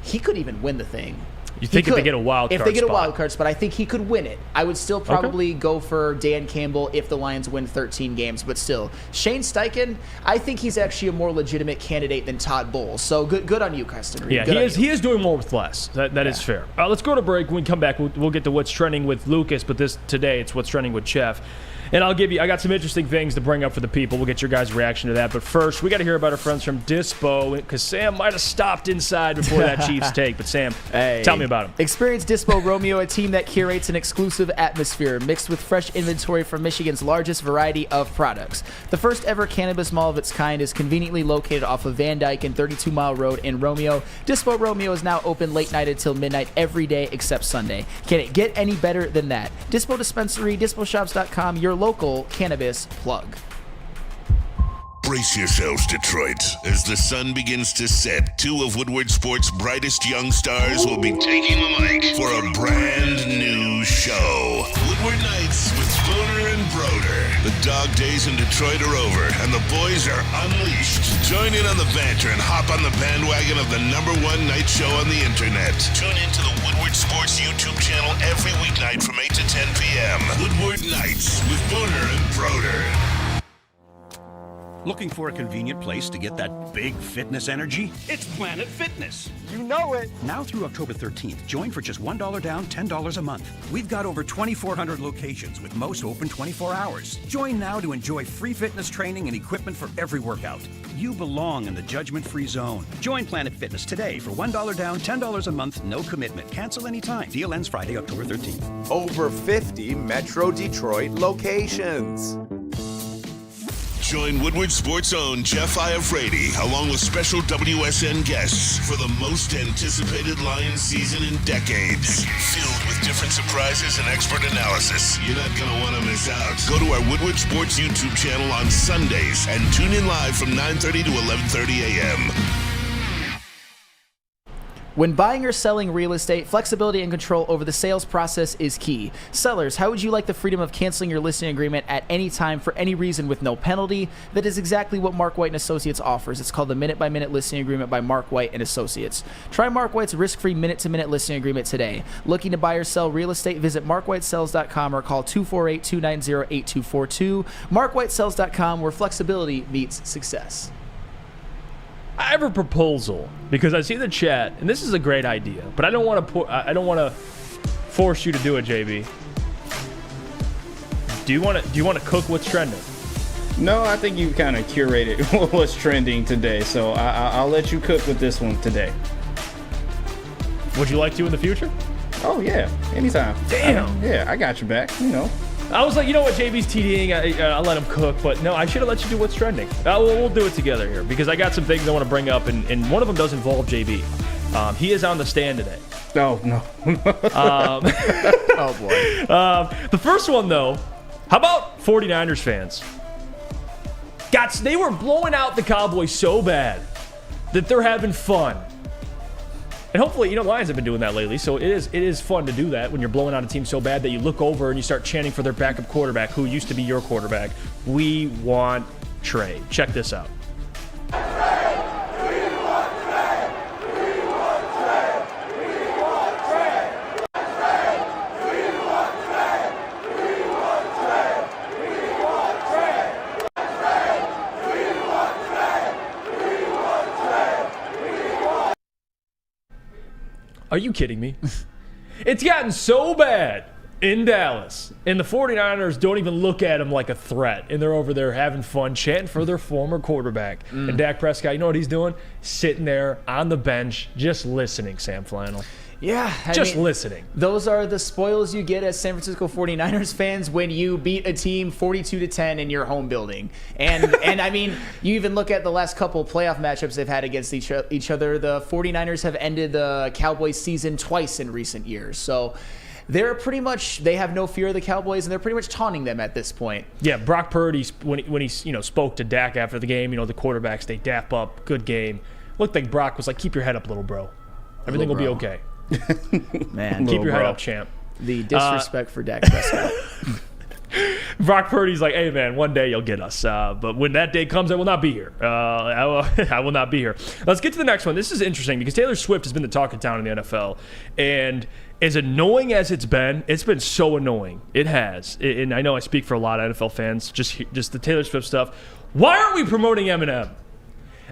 he could even win the thing.
You think if they get a wild card spot?
If they get a wild card spot, I think he could win it. I would still probably go for Dan Campbell if the Lions win 13 games, but still. Shane Steichen, I think he's actually a more legitimate candidate than Todd Bowles. So good on you, Caston Reed.
Yeah, he is doing more with less. That is fair. Let's go to break. When we come back, we'll get to what's trending with Lucas, but today it's what's trending with Jeff. And I got some interesting things to bring up for the people. We'll get your guys' reaction to that. But first, we got to hear about our friends from Dispo, because Sam might have stopped inside before that Chiefs take. But Sam, tell me about them.
Experience Dispo Romeo, a team that curates an exclusive atmosphere mixed with fresh inventory from Michigan's largest variety of products. The first ever cannabis mall of its kind is conveniently located off of Van Dyke and 32 Mile Road in Romeo. Dispo Romeo is now open late night until midnight every day except Sunday. Can it get any better than that? Dispo Dispensary, DispoShops.com, your local cannabis plug.
Brace yourselves, Detroit. As the sun begins to set, two of Woodward Sports' brightest young stars will be taking the mic for a brand new show. Woodward Nights with Spooner and Broder. The dog days in Detroit are over, and the boys are unleashed. Join in on the banter and hop on the bandwagon of the #1 night show on the internet. Tune into the Woodward Sports YouTube channel every weeknight from 8 to 10 p.m. Woodward Nights with Spooner and Broder.
Looking for a convenient place to get that big fitness energy? It's Planet Fitness.
You know it.
Now through October 13th, join for just $1 down, $10 a month. We've got over 2,400 locations with most open 24 hours. Join now to enjoy free fitness training and equipment for every workout. You belong in the judgment-free zone. Join Planet Fitness today for $1 down, $10 a month, no commitment. Cancel anytime. Deal ends Friday, October 13th.
Over 50 Metro Detroit locations.
Join Woodward Sports' own Jeff Iafrate, along with special WSN guests for the most anticipated Lions season in decades. Filled with different surprises and expert analysis. You're not going to want to miss out. Go to our Woodward Sports YouTube channel on Sundays and tune in live from 9:30 to 11:30 a.m.
When buying or selling real estate, flexibility and control over the sales process is key. Sellers, how would you like the freedom of canceling your listing agreement at any time for any reason with no penalty? That is exactly what Mark White & Associates offers. It's called the Minute-by-Minute Listing Agreement by Mark White & Associates. Try Mark White's risk-free minute-to-minute listing agreement today. Looking to buy or sell real estate? Visit markwhitesells.com or call 248-290-8242. markwhitesells.com, where flexibility meets success.
I have a proposal because I see the chat, and this is a great idea, but I don't want to force you to do it, JB. Do you want to cook what's trending?
No, I think you kind of curated what's trending today, so I'll let you cook with this one today.
Would you like to in the future?
Oh yeah, anytime.
Damn.
I got your back. You know.
I was like, you know what, JB's TDing, I'll let him cook, but no, I should have let you do what's trending. We'll do it together here, because I got some things I want to bring up, and one of them does involve JB. He is on the stand today.
Oh, no.
Oh, boy.
The first one, though, how about 49ers fans? They were blowing out the Cowboys so bad that they're having fun. And hopefully, Lions have been doing that lately, so it is fun to do that when you're blowing out a team so bad that you look over and you start chanting for their backup quarterback, who used to be your quarterback. We want Trey. Check this out. Are you kidding me? It's gotten so bad in Dallas, and the 49ers don't even look at him like a threat, and they're over there having fun, chanting for their former quarterback. And Dak Prescott, you know what he's doing? Sitting there on the bench, just listening, Sam Flannel.
Yeah.
Just listening.
Those are the spoils you get as San Francisco 49ers fans when you beat a team 42-10 in your home building. And I mean, you even look at the last couple playoff matchups they've had against each other. The 49ers have ended the Cowboys season twice in recent years. So they have no fear of the Cowboys, and they're pretty much taunting them at this point.
Yeah, Brock Purdy, when he spoke to Dak after the game, the quarterbacks, they dap up, good game. Looked like Brock was like, keep your head up, little bro. Everything will be okay.
Man,
keep your head up, champ.
The disrespect for Dak Prescott.
Brock Purdy's like, hey, man, one day you'll get us. But when that day comes, I will not be here. I will not be here. Let's get to the next one. This is interesting because Taylor Swift has been the talk of town in the NFL. And as annoying as it's been so annoying. It has. And I know I speak for a lot of NFL fans, just the Taylor Swift stuff. Why aren't we promoting Eminem?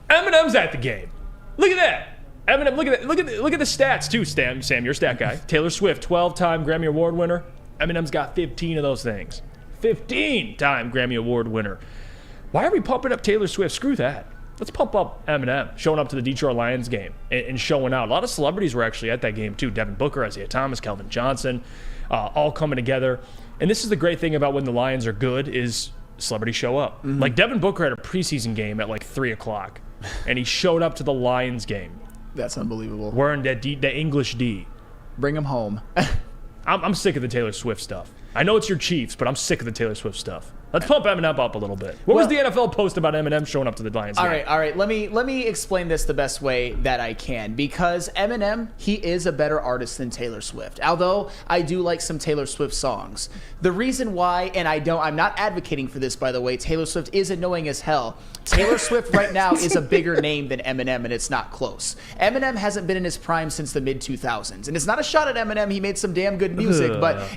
Eminem's at the game. Look at that. Eminem, look at the stats too, Sam, you're a stat guy. Taylor Swift, 12-time Grammy Award winner. Eminem's got 15 of those things. 15-time Grammy Award winner. Why are we pumping up Taylor Swift? Screw that. Let's pump up Eminem, showing up to the Detroit Lions game and showing out. A lot of celebrities were actually at that game too. Devin Booker, Isaiah Thomas, Kelvin Johnson, all coming together. And this is the great thing about when the Lions are good is celebrities show up. Mm-hmm. Like Devin Booker had a preseason game at like 3 o'clock, and he showed up to the Lions game.
That's unbelievable.
Wearing the English D.
Bring him home.
I'm sick of the Taylor Swift stuff. I know it's your Chiefs, but I'm sick of the Taylor Swift stuff. Let's pump Eminem up a little bit. What was the NFL post about Eminem showing up to the Lions game?
All right. Let me explain this the best way that I can, because Eminem, he is a better artist than Taylor Swift. Although I do like some Taylor Swift songs. The reason why, and I'm not advocating for this, by the way, Taylor Swift is annoying as hell. Taylor Swift right now is a bigger name than Eminem, and it's not close. Eminem hasn't been in his prime since the mid-2000s, and it's not a shot at Eminem. He made some damn good music, but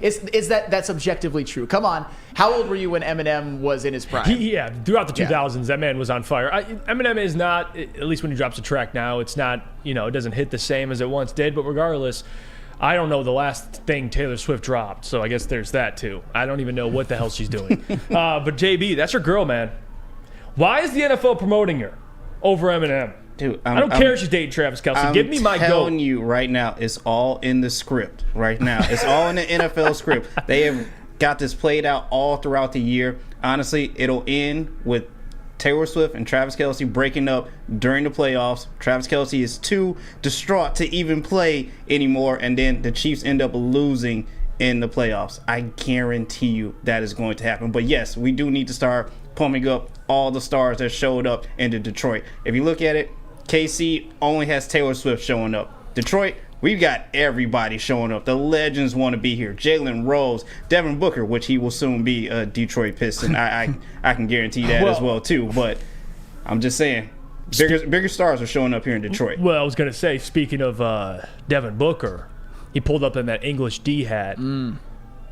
that's objectively true. Come on. How old were you when Eminem was in his prime?
Throughout the 2000s, that man was on fire. Eminem is not, at least when he drops a track now, it's not, it doesn't hit the same as it once did, but regardless, I don't know the last thing Taylor Swift dropped, so I guess there's that too. I don't even know what the hell she's doing. But JB, that's your girl, man. Why is the NFL promoting her over Eminem?
Dude,
I don't care if she's dating Travis Kelce. Give me my goat.
I'm telling you right now, it's all in the script right now. It's all in the NFL script. They have got this played out all throughout the year. Honestly, it'll end with Taylor Swift and Travis Kelce breaking up during the playoffs. Travis Kelce is too distraught to even play anymore, and then the Chiefs end up losing in the playoffs. I guarantee you that is going to happen. But yes, we do need to start pumping up all the stars that showed up into Detroit. If you look at it, KC only has Taylor Swift showing up. Detroit, we've got everybody showing up. The legends want to be here. Jalen Rose, Devin Booker, which he will soon be a Detroit Piston. I can guarantee that as well too. But I'm just saying, bigger stars are showing up here in Detroit.
Well, I was going to say, speaking of Devin Booker, he pulled up in that English D hat.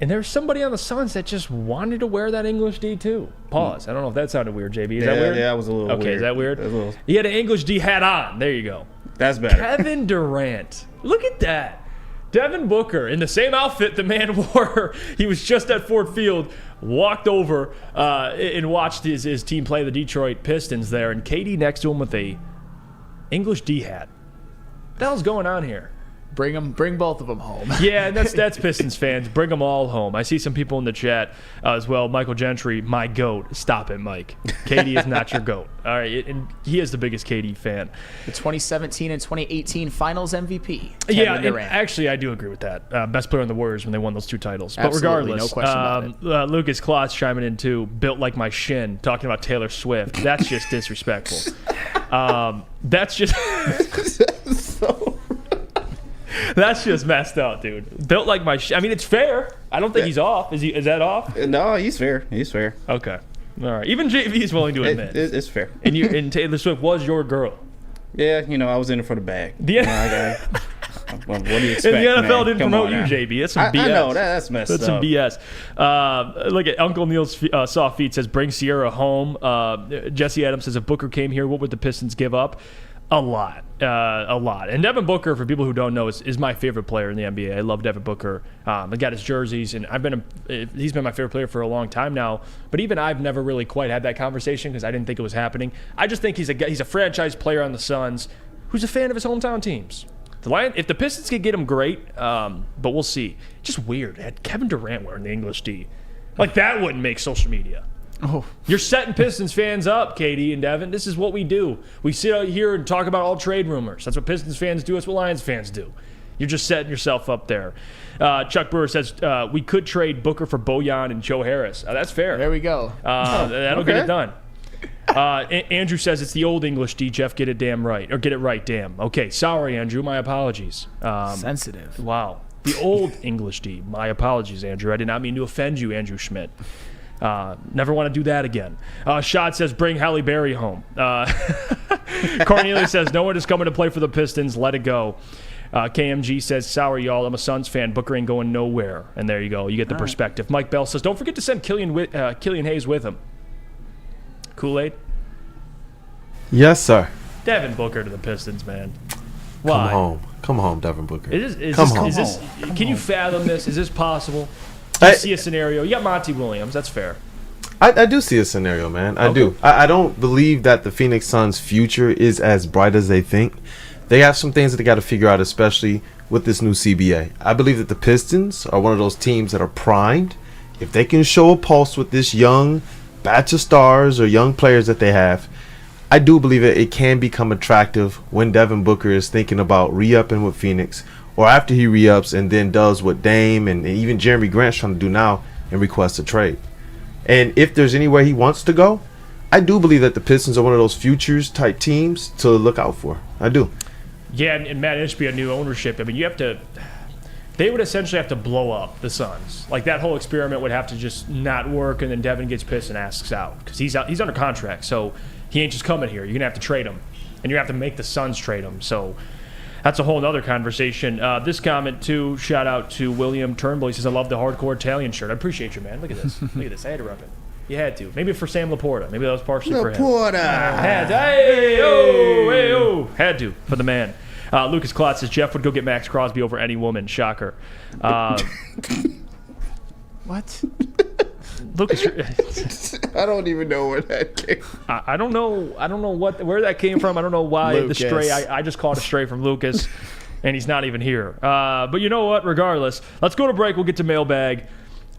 And there was somebody on the Suns that just wanted to wear that English D too. Pause. I don't know if that sounded weird, JB. Is that weird?
Yeah, that was a little weird.
Okay, is that weird? He had an English D hat on. There you go.
That's better.
Kevin Durant. Look at that. Devin Booker in the same outfit the man wore. He was just at Ford Field, walked over and watched his team play the Detroit Pistons there, and KD next to him with a English D hat. What the hell's going on here?
Bring both of them home.
Yeah, and that's Pistons fans. Bring them all home. I see some people in the chat as well. Michael Gentry, my GOAT. Stop it, Mike. KD is not your GOAT. All right, and he is the biggest KD fan.
The 2017 and 2018 Finals MVP.
Yeah, and actually, I do agree with that. Best player on the Warriors when they won those 2 titles.
Absolutely,
but regardless,
no question about it.
Lucas Klotz chiming in too. Built like my shin. Talking about Taylor Swift. That's just disrespectful. That's just That's just messed up, dude. Built like my I mean, it's fair. I don't think he's off. Is that off?
No, he's fair. He's fair.
Okay. All right. Even JV is willing to admit.
It's fair.
And Taylor Swift was your girl.
Yeah, I was in it for the bag.
What do you expect,
and the
NFL didn't promote you, JB. That's some BS.
I know. That's messed up.
That's some BS. Look at Uncle Neil's soft feet says, bring Sierra home. Jesse Adams says, if Booker came here, what would the Pistons give up? A lot. And Devin Booker, for people who don't know, is my favorite player in the NBA. I love Devin Booker. I got his jerseys, and he's been my favorite player for a long time now. But even I've never really quite had that conversation because I didn't think it was happening. I just think he's a franchise player on the Suns who's a fan of his hometown teams. If the Pistons can get him, great, but we'll see. Just weird. Had Kevin Durant wearing the English D. Like, that wouldn't make social media.
Oh,
you're setting Pistons fans up, Katie and Devin. This is what we do. We sit out here and talk about all trade rumors. That's what Pistons fans do. That's what Lions fans do. You're just setting yourself up there. Chuck Brewer says we could trade Booker for Bojan and Joe Harris. That's fair.
There we go.
That'll get it done. Andrew says it's the old English D. Jeff, get it right, damn. Okay, sorry, Andrew. My apologies.
Sensitive.
Wow. The old English D. My apologies, Andrew. I did not mean to offend you, Andrew Schmidt. Never want to do that again. Shad says, bring Halle Berry home. Cornelius says, no one is coming to play for the Pistons. Let it go. KMG says, sorry, y'all. I'm a Suns fan. Booker ain't going nowhere. And there you go. You get the perspective. Right. Mike Bell says, don't forget to send Killian Hayes with him. Kool-Aid?
Yes, sir.
Devin Booker to the Pistons, man. Why?
Come home, Devin Booker.
Can you fathom this? Is this possible? Do you see a scenario? You got Monty Williams. That's fair.
I do see a scenario, man. I do. I don't believe that the Phoenix Suns' future is as bright as they think. They have some things that they got to figure out, especially with this new CBA. I believe that the Pistons are one of those teams that are primed. If they can show a pulse with this young batch of stars or young players that they have, I do believe that it can become attractive when Devin Booker is thinking about re-upping with Phoenix, or after he re-ups and then does what Dame and even Jeremy Grant's trying to do now and request a trade. And if there's anywhere he wants to go, I do believe that the Pistons are one of those futures type teams to look out for. I do.
Yeah, and Matt, it should be a new ownership. I mean, they would essentially have to blow up the Suns. Like, that whole experiment would have to just not work, and then Devin gets pissed and asks out because he's under contract, so he ain't just coming here. You're gonna have to trade him, and you have to make the Suns trade him. So that's a whole other conversation. This comment too. Shout out to William Turnbull. He says, "I love the hardcore Italian shirt. I appreciate you, man. Look at this. Look at this. I had to rep it. You had to. Maybe for Sam Laporta. Maybe that was partially for him. Had to for the man." Lucas Klotz says Jeff would go get Max Crosby over any woman. Shocker.
What?
Lucas,
I don't even know where that came from.
I don't know where that came from. I don't know why
Lucas.
the stray. I just caught a stray from Lucas, and he's not even here. But you know what? Regardless, let's go to break. We'll get to mailbag.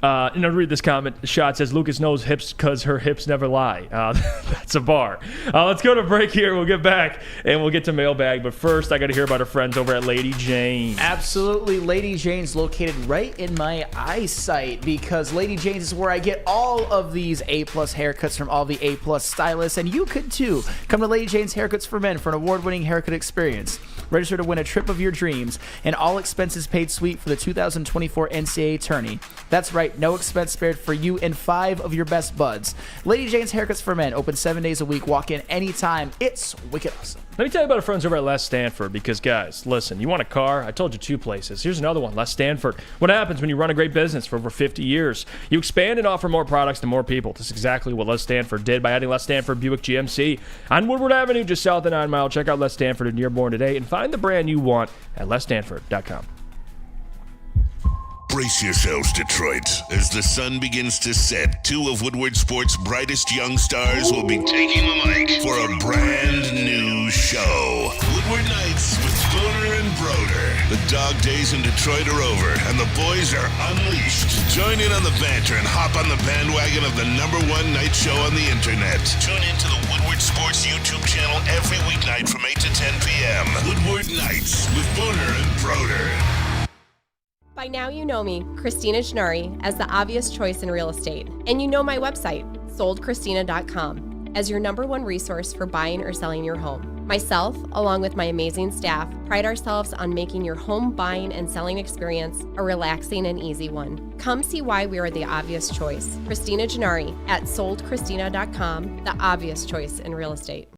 And I'll read this comment. The shot says, Lucas knows hips because her hips never lie. That's a bar. Let's go to break here. We'll get back, and we'll get to mailbag. But first, I got to hear about our friends over at Lady Jane's.
Absolutely. Lady Jane's located right in my eyesight because Lady Jane's is where I get all of these A-plus haircuts from all the A-plus stylists, and you could too. Come to Lady Jane's Haircuts for Men for an award-winning haircut experience. Register to win a trip of your dreams and all expenses paid suite for the 2024 NCAA tourney. That's right, no expense spared for you and 5 of your best buds. Lady Jane's Haircuts for Men, open 7 days a week. Walk in anytime. It's wicked awesome.
Let me tell you about our friends over at Les Stanford because, guys, listen, you want a car? I told you 2 places. Here's another one, Les Stanford. What happens when you run a great business for over 50 years? You expand and offer more products to more people. That's exactly what Les Stanford did by adding Les Stanford Buick GMC on Woodward Avenue, just south of 9 Mile. Check out Les Stanford in Dearborn today and find the brand you want at lesstanford.com.
Brace yourselves, Detroit. As the sun begins to set, 2 of Woodward Sports' brightest young stars will be taking the mic for a brand new show. Woodward Nights with Booner and Broder. The dog days in Detroit are over, and the boys are unleashed. Join in on the banter and hop on the bandwagon of the #1 night show on the internet. Tune into the Woodward Sports YouTube channel every weeknight from 8 to 10 p.m. Woodward Nights with Booner and Broder.
By now you know me, Christina Gennari, as the obvious choice in real estate. And you know my website, soldchristina.com, as your #1 resource for buying or selling your home. Myself, along with my amazing staff, pride ourselves on making your home buying and selling experience a relaxing and easy one. Come see why we are the obvious choice. Christina Gennari at soldchristina.com, the obvious choice in real estate.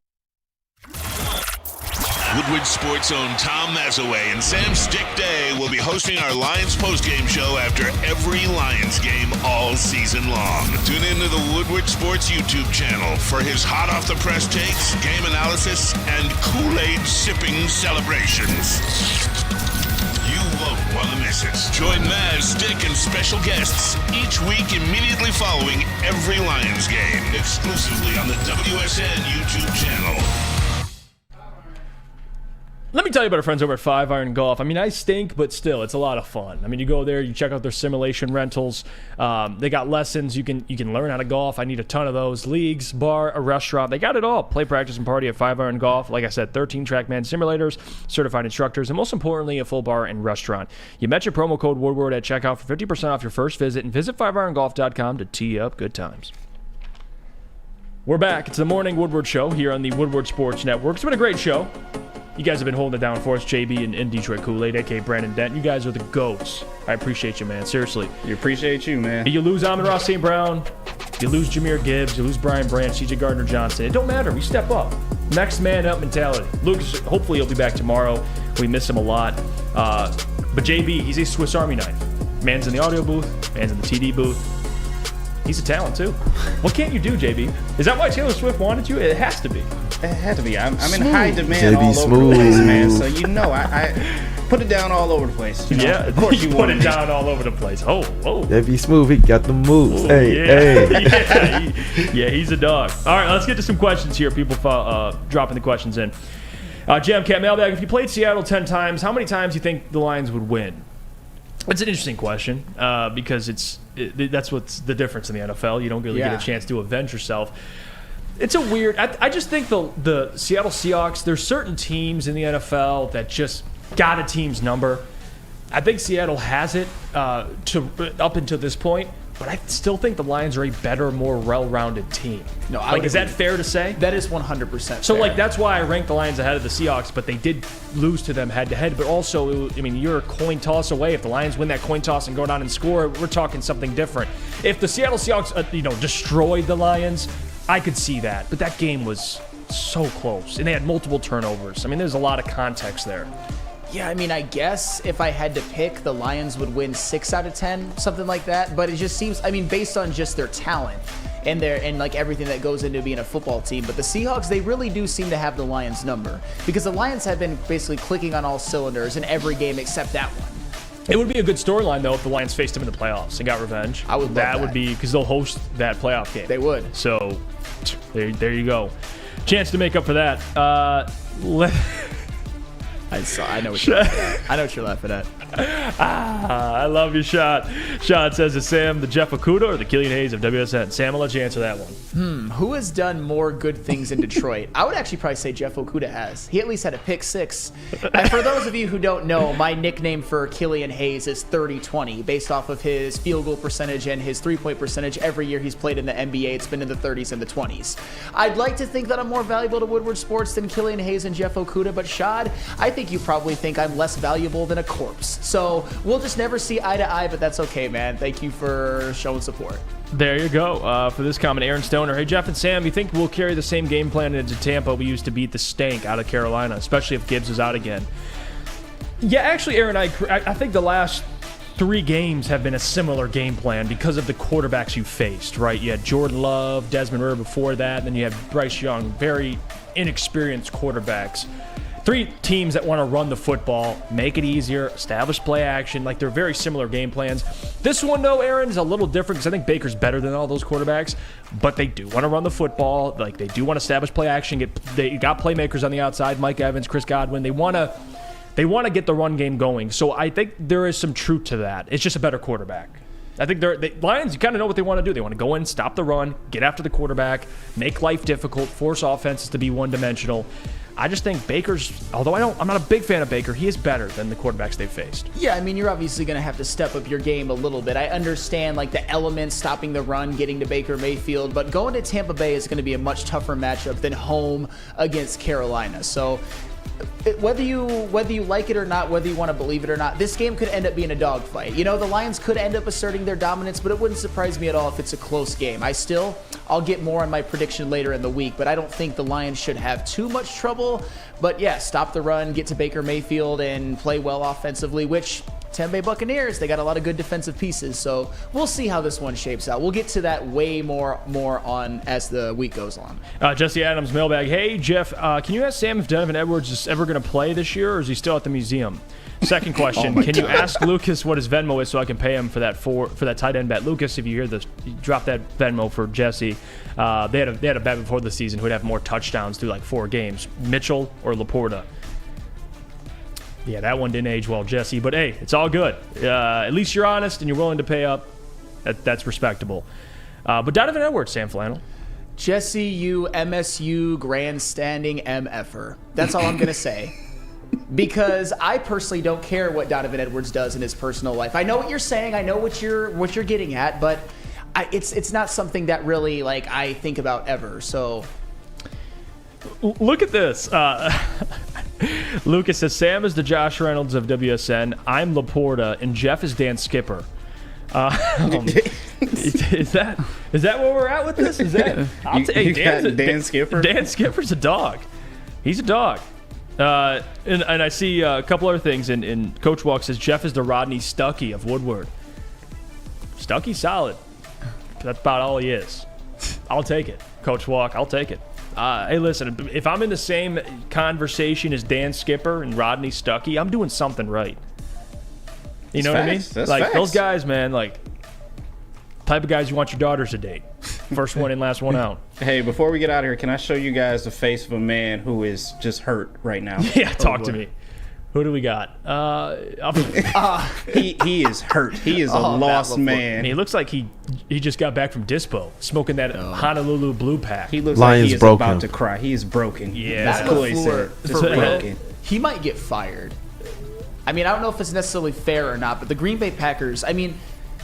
Woodward Sports' own Tom Mazaway and Sam Stick Day will be hosting our Lions postgame show after every Lions game all season long. Tune into the Woodward Sports YouTube channel for his hot-off-the-press takes, game analysis, and Kool-Aid sipping celebrations. You won't want to miss it. Join Maz, Stick, and special guests each week immediately following every Lions game, exclusively on the WSN YouTube channel.
Let me tell you about our friends over at 5 Iron Golf. I mean, I stink, but still, it's a lot of fun. I mean, you go there, you check out their simulation rentals. They got lessons. You can learn how to golf. I need a ton of those. Leagues, bar, a restaurant. They got it all. Play, practice, and party at 5 Iron Golf. Like I said, 13 TrackMan simulators, certified instructors, and most importantly, a full bar and restaurant. You mention promo code Woodward at checkout for 50% off your first visit, and visit 5irongolf.com to tee up good times. We're back. It's the Morning Woodward Show here on the Woodward Sports Network. It's been a great show. You guys have been holding it down for us, JB and Detroit Kool-Aid, a.k.a. Brandon Dent. You guys are the GOATs. I appreciate you, man. Seriously.
We appreciate you, man.
You lose Amon-Ra St. Brown, you lose Jahmyr Gibbs, you lose Brian Branch, C.J. Gardner-Johnson. It don't matter. We step up. Next man up mentality. Lucas, hopefully he'll be back tomorrow. We miss him a lot. But JB, he's a Swiss Army knife. Man's in the audio booth. Man's in the TD booth. He's a talent, too. What can't you do, JB? Is that why Taylor Swift wanted you? It has to be.
It had to be. I'm in high demand all over the place, man. So I put it down all over the place. You know?
Yeah,
of course you
put it down all over the place. Oh, whoa.
JB Smooth, he got the moves.
Ooh,
Hey.
Yeah, he's a dog. All right, let's get to some questions here. People dropping the questions in. Jamcat Mailbag, if you played Seattle 10 times, how many times do you think the Lions would win? It's an interesting question because that's what's the difference in the NFL. You don't really get a chance to avenge yourself. It's a weird. I just think the Seattle Seahawks. There's certain teams in the NFL that just got a team's number. I think Seattle has it up until this point, but I still think the Lions are a better, more well-rounded team.
No,
is that fair to say?
That is 100%.
So,
fair.
that's why I ranked the Lions ahead of the Seahawks, but they did lose to them head-to-head. But also, you're a coin toss away. If the Lions win that coin toss and go down and score, we're talking something different. If the Seattle Seahawks, destroyed the Lions, I could see that. But that game was so close, and they had multiple turnovers. I mean, there's a lot of context there.
Yeah, I guess if I had to pick, the Lions would win 6 out of 10, something like that. But it just seems, based on just their talent and everything that goes into being a football team. But the Seahawks, they really do seem to have the Lions' number because the Lions have been basically clicking on all cylinders in every game except that one.
It would be a good storyline, though, if the Lions faced them in the playoffs and got revenge.
I would love that.
That would be because they'll host that playoff game.
They would.
So there you go. Chance to make up for that.
I know what you're laughing at. I know what you're laughing at.
I love your shot. Sean says, is Sam the Jeff Okudah or the Killian Hayes of WSN? Sam, I'll let you answer that one.
Who has done more good things in Detroit? I would actually probably say Jeff Okudah has. He at least had a pick 6. And for those of you who don't know, my nickname for Killian Hayes is 30-20, based off of his field goal percentage and his three-point percentage every year he's played in the NBA. It's been in the 30s and the 20s. I'd like to think that I'm more valuable to Woodward Sports than Killian Hayes and Jeff Okudah, but Shad, I think you probably think I'm less valuable than a corpse. So we'll just never see eye to eye, but that's okay, man. Thank you for showing support.
There you go. For this comment, Aaron Stoner. Hey, Jeff and Sam, you think we'll carry the same game plan into Tampa we used to beat the stank out of Carolina, especially if Gibbs is out again? Yeah, actually, Aaron, I think the last 3 games have been a similar game plan because of the quarterbacks you faced, right? You had Jordan Love, Desmond Ridder before that, and then you had Bryce Young, very inexperienced quarterbacks. 3 teams that want to run the football, make it easier, establish play action. They're very similar game plans. This one, though, Aaron, is a little different because I think Baker's better than all those quarterbacks, but they do want to run the football. They do want to establish play action. They got playmakers on the outside, Mike Evans, Chris Godwin. They want to get the run game going. So I think there is some truth to that. It's just a better quarterback. I think the Lions, you kind of know what they want to do. They want to go in, stop the run, get after the quarterback, make life difficult, force offenses to be one-dimensional. I just think Baker's, although I'm not a big fan of Baker, he is better than the quarterbacks they've faced.
Yeah, you're obviously going to have to step up your game a little bit. I understand the elements, stopping the run, getting to Baker Mayfield, but going to Tampa Bay is going to be a much tougher matchup than home against Carolina. So whether you like it or not, whether you want to believe it or not, this game could end up being a dogfight. The Lions could end up asserting their dominance, but it wouldn't surprise me at all if it's a close game. I'll get more on my prediction later in the week, but I don't think the Lions should have too much trouble. But yeah, stop the run, get to Baker Mayfield, and play well offensively, which Tampa Bay Buccaneers, they got a lot of good defensive pieces, so we'll see how this one shapes out. We'll get to that way more on as the week goes on.
Jesse Adams, mailbag. Hey, Jeff, can you ask Sam if Donovan Edwards is ever going to play this year, or is he still at the museum? Second question, can you ask Lucas what his Venmo is so I can pay him for that tight end bet? Lucas, if you hear this, drop that Venmo for Jesse. They had a bet before the season who would have more touchdowns through 4 games, Mitchell or Laporta. Yeah, that one didn't age well, Jesse. But hey, it's all good. At least you're honest and you're willing to pay up. That's respectable. But Donovan Edwards, Sam Flannel.
Jesse, you MSU grandstanding MFer. That's all I'm going to say. Because I personally don't care what Donovan Edwards does in his personal life. I know what you're saying. I know what you're getting at, but it's not something that really like I think about ever. So
look at this. Lucas says Sam is the Josh Reynolds of WSN. I'm Laporta, and Jeff is Dan Skipper. Is that where we're at with this? Is that
Dan Skipper?
Dan Skipper's a dog. He's a dog. And I see a couple other things. And Coach Walk says Jeff is the Rodney Stuckey of Woodward. Stuckey's solid. That's about all he is. I'll take it, Coach Walk. I'll take it. Hey, listen. If I'm in the same conversation as Dan Skipper and Rodney Stuckey, I'm doing something right. You know what I mean?
That's
like
facts.
Those guys, man. Like type of guys you want your daughters to date. First one in, last one out.
Hey, before we get out of here, can I show you guys the face of a man who is just hurt right now?
Yeah, talk to me. Who do we got?
He is hurt. He is a lost man.
He looks like he just got back from Dispo, smoking that Honolulu Blue Pack.
He looks
Lions
like he is
broke
about
him.
to cry. He is broken.
Yeah,
that's what he said.
For real, he might get fired. I mean, I don't know if it's necessarily fair or not, but the Green Bay Packers, I mean,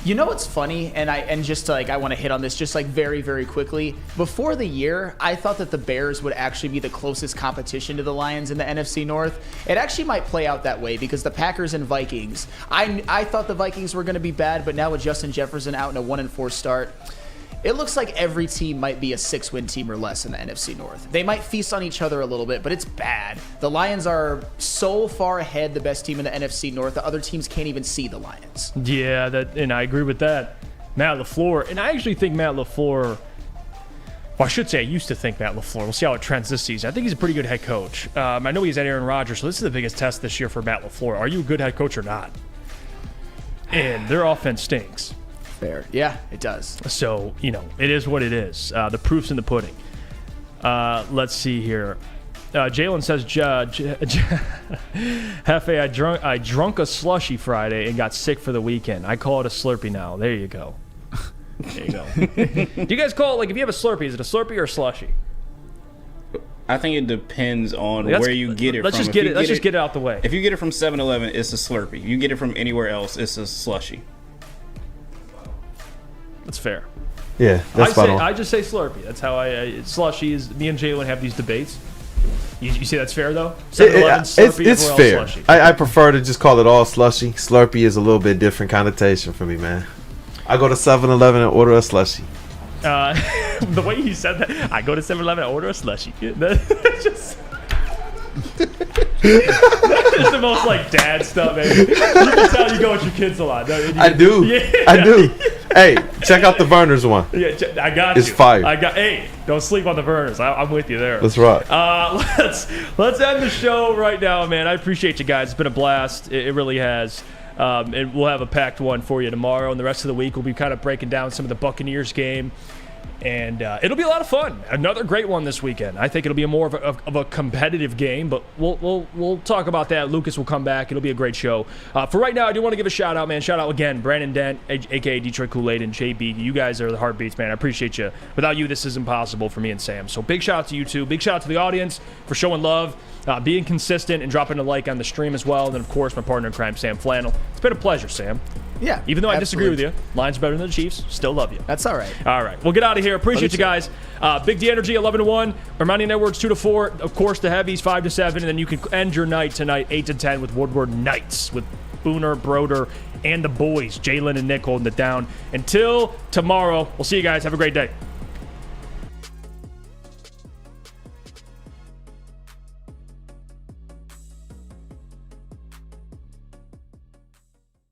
you know what's funny? And just to, I want to hit on this just very, very quickly. Before the year, I thought that the Bears would actually be the closest competition to the Lions in the NFC North. It actually might play out that way because the Packers and Vikings, I thought the Vikings were going to be bad, but now with Justin Jefferson out in a 1-4 start, it looks like every team might be a 6-win team or less in the NFC North. They might feast on each other a little bit, but it's bad. The Lions are so far ahead, the best team in the NFC North, the other teams can't even see the Lions.
Yeah, and I agree with that. Matt LaFleur, and I actually think Matt LaFleur, well, I should say I used to think Matt LaFleur. We'll see how it trends this season. I think he's a pretty good head coach. I know he's at Aaron Rodgers, so this is the biggest test this year for Matt LaFleur. Are you a good head coach or not? And their offense stinks.
Fair. Yeah, it does.
So, it is what it is. The proof's in the pudding. Let's see here. Jalen says, Hefe, I drunk a slushy Friday and got sick for the weekend. I call it a Slurpee now. There you go. There you go. Do you guys call it, if you have a Slurpee, is it a Slurpee or a slushy?
I think it depends on where you get it
let's
from.
Let's just get it out the way.
If you get it from 7-Eleven, it's a Slurpee. You get it from anywhere else, it's a slushy.
That's fair.
Yeah, that's spot on.
I just say Slurpee. That's how slushies. Me and Jalen have these debates. You say that's fair though? 7-Eleven, Slurpee,
it's fair. I prefer to just call it all slushy. Slurpee is a little bit different connotation for me, man. I go to 7-Eleven and order a slushy.
The way you said that, I go to 7-Eleven and order a slushy. That's just. That's just the most dad stuff, man. You can tell you go with your kids a lot.
I do.
Yeah.
I do. Hey, check out the Burners one.
Yeah, I got
it's
you.
fire.
Hey, don't sleep on the Burners. I'm with you there.
That's right.
Let's end the show right now, man. I appreciate you guys. It's been a blast. It really has. And we'll have a packed one for you tomorrow, and the rest of the week we'll be kind of breaking down some of the Buccaneers game. And it'll be a lot of fun. Another great one this weekend. I think it'll be more of a competitive game, but we'll talk about that. Lucas will come back. It'll be a great show. For right now, I do want to give a shout out, man. Shout out again, Brandon Dent, aka Detroit Kool-Aid, and JB. You guys are the heartbeats, man. I appreciate you. Without you, this is impossible for me and Sam. So big shout out to you two. Big shout out to the audience for showing love, being consistent, and dropping a like on the stream as well. And then, of course, my partner in crime, Sam Flannel. It's been a pleasure, Sam.
Yeah.
Even though I disagree with you, Lions better than the Chiefs. Still love you.
That's all right.
All right. We'll get out of here. Appreciate you guys. Big D Energy 11-1. Ermanni Networks 2-4. Of course, the Heavies 5-7. And then you can end your night tonight 8-10 with Woodward Nights with Booner, Broder, and the boys, Jalen and Nick holding it down. Until tomorrow, we'll see you guys. Have a great day.